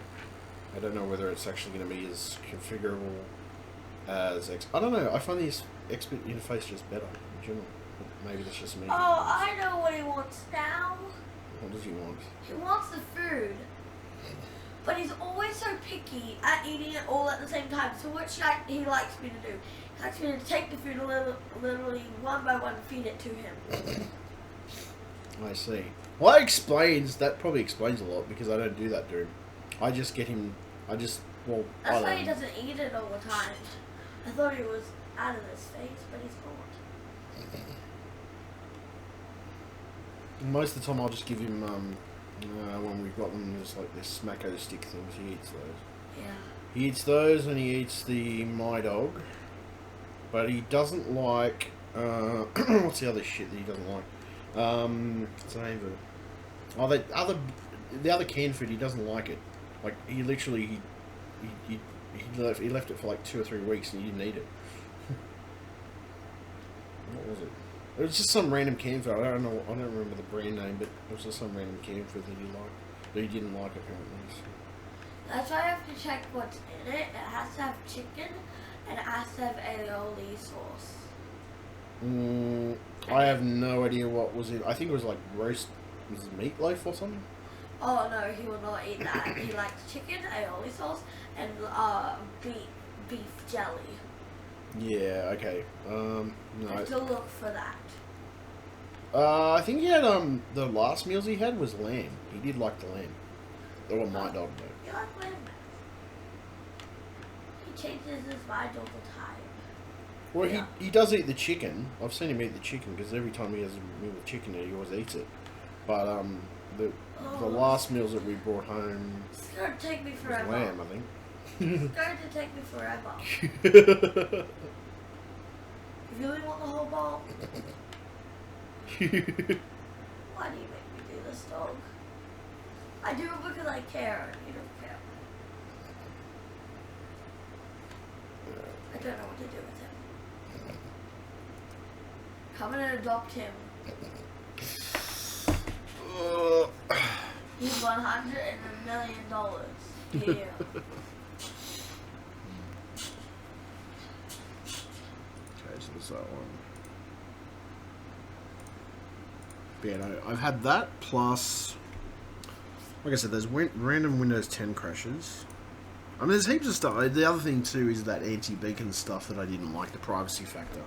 I don't know whether it's actually going to be as configurable as I don't know. I find the expert interface just better in general. Maybe that's just me. Oh, I know what he wants now. What does he want? He wants the food. But he's always so picky at eating it all at the same time. So what he likes me to do? He likes me to take the food literally one by one, feed it to him. I see. Well, that probably explains a lot because I don't do that to him. I just get him. That's why he doesn't eat it all the time. I thought he was out of his face, but he's not. Most of the time, I'll just give him when we've got them just like this smacko stick things. He eats those. Yeah. He eats those, and he eats the My Dog. But he doesn't like what's the other shit that he doesn't like? What's the name of it? Oh, the other canned food. He doesn't like it. Like he literally he left it for like 2 or 3 weeks and he didn't eat it. What was it? It was just some random canned food. I don't remember the brand name, but it was just some random canned food that he didn't like apparently. So. That's why I have to check what's in it. It has to have chicken and it has to have aioli sauce. I have no idea what was it. I think it was like roast, was it meatloaf or something? Oh no, he will not eat that. He likes chicken, aioli sauce, and beef jelly. Yeah. Okay. No. I have to look for that. I think he had the last meals he had was lamb. He did like the lamb. Or My Dog though. You like lamb? He changes his mind all the time. Well, Yeah. he does eat the chicken. I've seen him eat the chicken because every time he has a meal with chicken, he always eats it. But the last meals that we brought home It's going to take me was forever. lamb, I think. It's going to take me forever. You really want the whole bowl? Why do you make me do this, dog? I do it because I care, and you don't care. I don't know what to do with him. Come and adopt him. He's $100 million here. Okay, so there's that one. But yeah, no, I've had that plus, like I said, there's random Windows 10 crashes. I mean, there's heaps of stuff. The other thing too is that anti-beacon stuff that I didn't like, the privacy factor.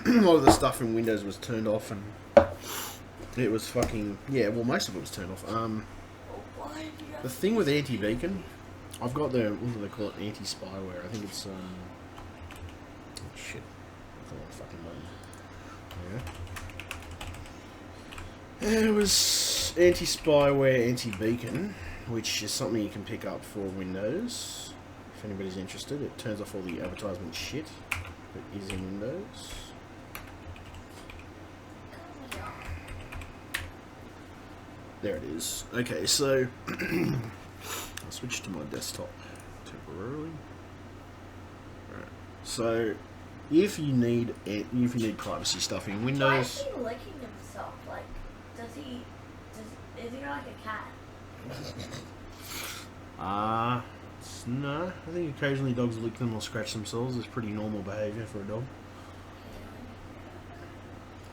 A lot of the stuff in Windows was turned off, and it was fucking well, most of it was turned off. The thing with anti-beacon, I've got the, what do they call it, anti-spyware. I think it's oh shit, I thought I fucking button. Yeah. It was anti-spyware, anti-beacon, which is something you can pick up for Windows. If anybody's interested, it turns off all the advertisement shit that is in Windows. There it is. Okay, so I'll switch to my desktop temporarily. Alright. So if you need privacy stuff in Why Windows, is he licking himself? Like, is he like a cat? no. I think occasionally dogs lick them or scratch themselves. It's pretty normal behaviour for a dog.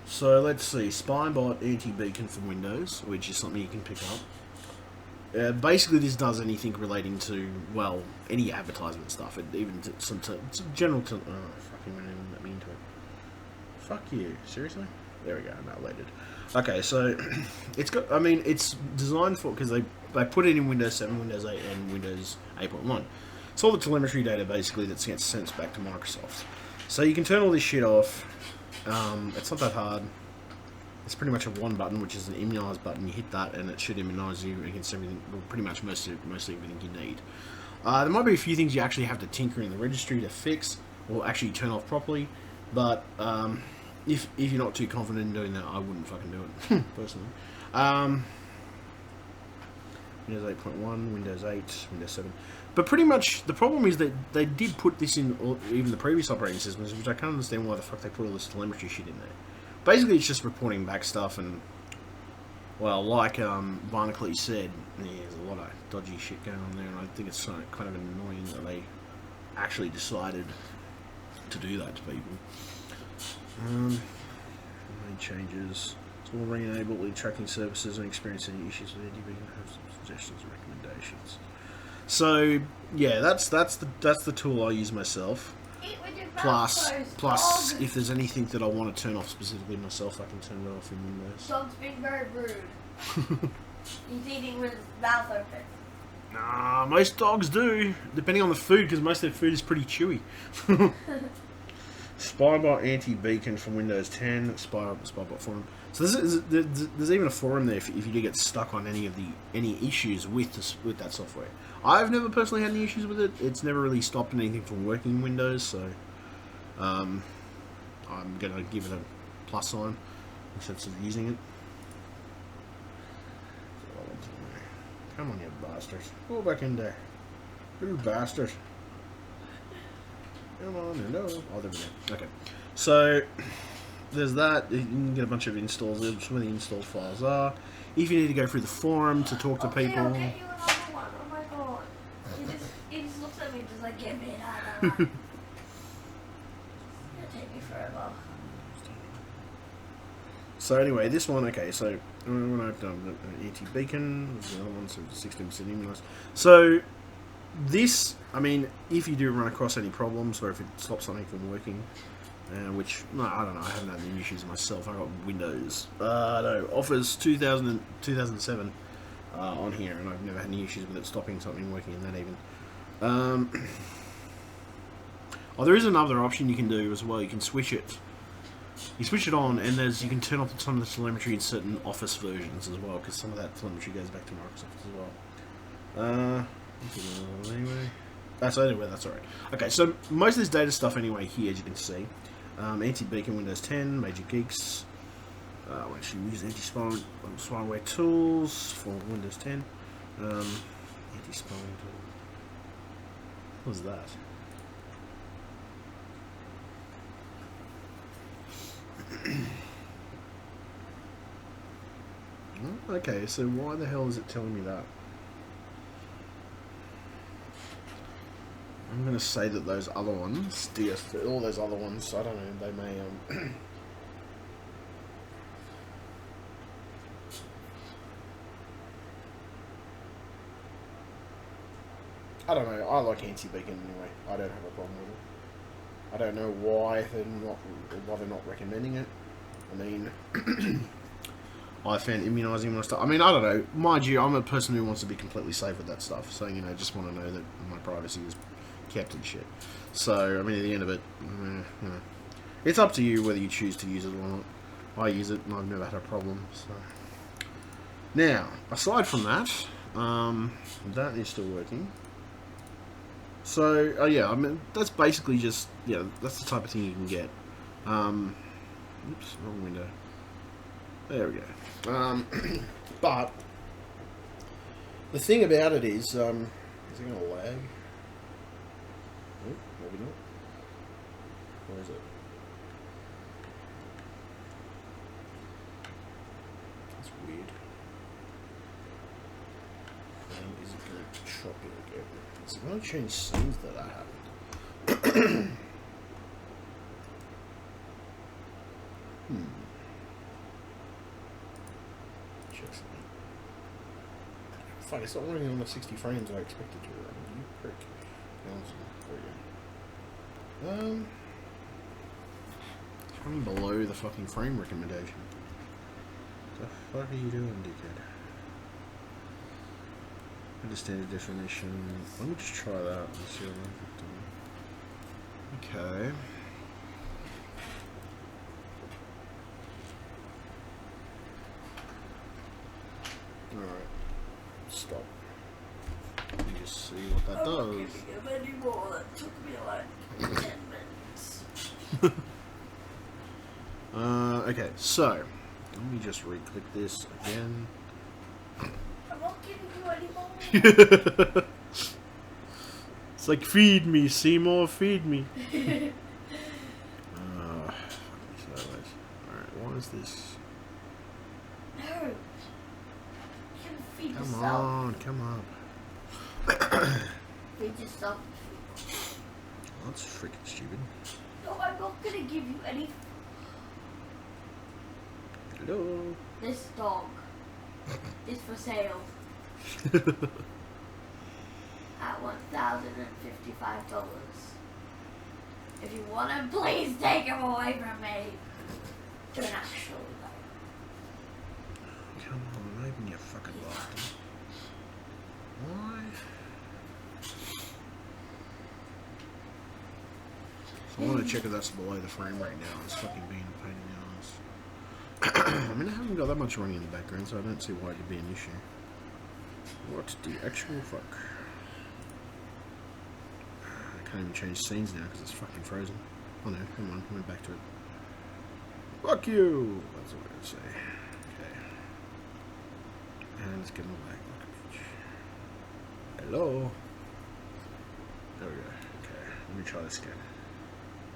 So let's see, Spybot anti-beacon for Windows, which is something you can pick up. Basically, this does anything relating to, well, any advertisement stuff. It even some general. Oh, fucking won't even let me into it. Fuck you, seriously? There we go. I'm outdated. Okay, so it's got. I mean, it's designed for because they put it in Windows 7, Windows 8, and Windows 8.1. It's all the telemetry data basically that gets sent back to Microsoft. So you can turn all this shit off. It's not that hard. It's pretty much a one button, which is an immunise button. You hit that, and it should immunise you against everything. Well, pretty much most everything you need. There might be a few things you actually have to tinker in the registry to fix, or actually turn off properly. But if you're not too confident in doing that, I wouldn't fucking do it personally. Windows 8.1, Windows 8, Windows 7. But pretty much, the problem is that they did put this in even the previous operating systems, which I can't understand why the fuck they put all this telemetry shit in there. Basically, it's just reporting back stuff, and, well, like Barnacle said, there's a lot of dodgy shit going on there, and I think it's kind of annoying that they actually decided to do that to people. Made changes. It's all re-enabled with tracking services and experience any issues with it. You can have some suggestions and recommendations. So yeah, that's the tool I use myself. Plus, if there's anything that I want to turn off specifically myself, I can turn it off in Windows. Dog's being very rude. He's eating with his mouth open. Nah, most dogs do, depending on the food, because most of their food is pretty chewy. Spybot anti-beacon from Windows 10. Spybot forum. So there's even a forum there if you do get stuck on any issues with that software. I've never personally had any issues with it. It's never really stopped anything from working in Windows, so I'm gonna give it a plus sign instead of using it. Come on, you bastards! Go back in there, you bastard! Come on, no. Oh, there we go. Okay, so there's that. You can get a bunch of installs. That's where the install files are. If you need to go through the forum to talk to people. I'll get you another one. Oh my god! He just looks at me and just like, get me out of that. It'll take me forever. So anyway, this one, okay, so when I've done the anti-beacon, there's another one, so 16% immunised. So this, I mean, if you do run across any problems, or if it stops something from working, which, no, I don't know, I haven't had any issues myself. I got Windows, Office 2007 on here, and I've never had any issues with it stopping something working in that even. Oh, there is another option you can do as well. You can switch it. You switch it on, and you can turn off some of the telemetry in certain Office versions as well, because some of that telemetry goes back to Microsoft as well. Anyway, that's alright. Okay, so most of this data stuff anyway here, as you can see. Anti-beacon Windows 10, Major Geeks. We actually use anti-spyware tools for Windows 10. Anti-spyware tool. What was that? Okay, so why the hell is it telling me that? I'm going to say that those other ones, all those other ones, I don't know, they may, I don't know, I like anti-beacon anyway, I don't have a problem with it. I don't know why they're not recommending it. I mean, I found immunising my stuff. I mean, I don't know. Mind you, I'm a person who wants to be completely safe with that stuff. So, you know, just want to know that my privacy is kept and shit. So, I mean, at the end of it, you know, it's up to you whether you choose to use it or not. I use it and I've never had a problem. So, now, aside from that, that is still working. So, yeah, I mean, that's basically just, that's the type of thing you can get. Oops, wrong window. There we go. But, The thing about it is it going to lag? Oh, maybe not. Where is it? That's weird. Is it going to chop it again? Is it going to change scenes that I haven't? Check something. Fuck, it's not running on the 60 frames I expected to run. You prick. There we go. It's running below the fucking frame recommendation. What the fuck are you doing, dickhead? Understand the definition. Let me just try that and see what I'm doing. Okay. Alright. Stop. Let me just see what that does. I'm not giving him any more. That took me like 10 minutes. Okay, so let me just re-click this again. I'm not giving you any more. It's like, feed me, Seymour, feed me. Alright, what is this? No. You can feed Come yourself. on, come on. Feed yourself. Well, that's freaking stupid. No, I'm not gonna give you any. Hello. This dog is for sale at $1,055. If you want him, please take him away from me. Don't actually though. Come on, open your fucking bastard. Why? So I want to check if that's below the frame rate now. It's fucking being a pain in the ass. I mean, I haven't got that much running in the background, so I don't see why it could be an issue. What the actual fuck? I can't even change scenes now because it's fucking frozen. Oh no, come on, went back to it. Fuck you! That's what I would say. Okay. And it's getting back like a bitch. Hello? There we go. Okay, let me try this again.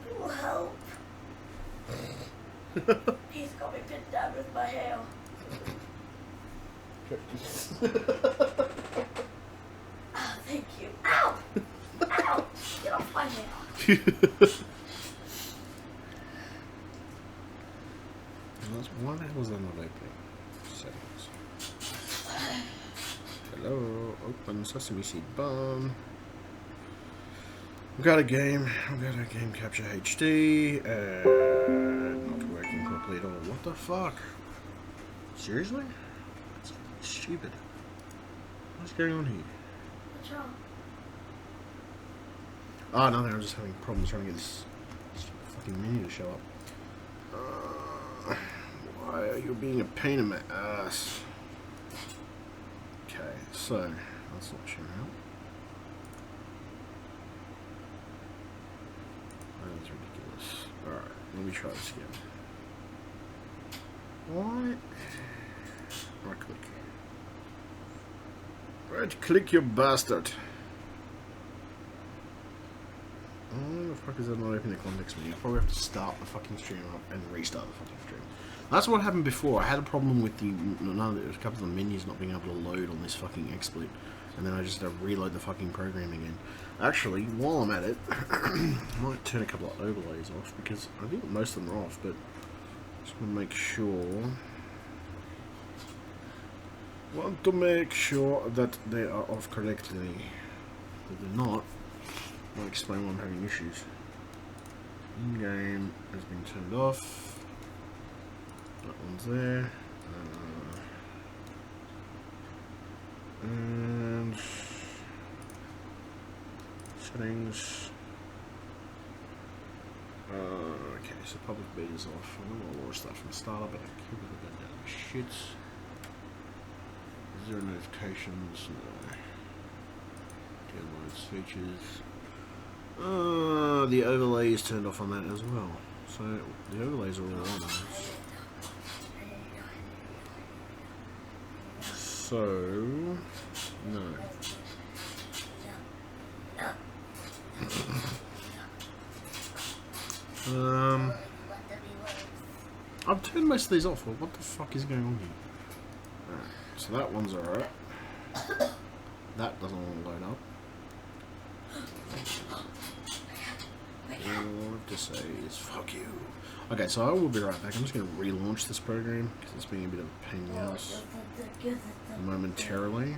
It will help. He's got me pinned down with my hair. Oh, thank you. Ow! Ow! Get off my hair. Why the hell is that not opening? Settings. Hello, open Sesame Seed Bomb. We've got a game. We've got a game capture HD. Not working properly at all. What the fuck? Seriously? That's stupid. What's going on here? What's wrong? Oh, nothing. I'm just having problems trying to get this fucking menu to show up. Why are you being a pain in my ass? Okay, so that's not showing out. That's ridiculous. Alright, let me try this again. What? Right click. Right click, you bastard. Why the fuck is that not opening the context menu? I probably have to start the fucking stream up and restart the fucking stream. That's what happened before. I had a problem with a couple of the menus not being able to load on this fucking XSplit, and then I just had to reload the fucking program again. Actually, while I'm at it, I might turn a couple of overlays off because I think most of them are off, but just want to make sure. Want to make sure that they are off correctly. If they're not, I'll explain why I'm having issues. In-game has been turned off. That one's there. And settings. Okay, so public beta's off. I don't want to start from startup, but I keep it about that shit. Zero notifications. No. Downloads features. The overlay is turned off on that as well. So the overlays are all on. So No. I've turned most of these off. Well, what the fuck is going on here? Alright, so that one's alright. That doesn't want to load up. All I have to say is fuck you. Okay, so I will be right back. I'm just going to relaunch this program because it's being a bit of a pain in the ass momentarily.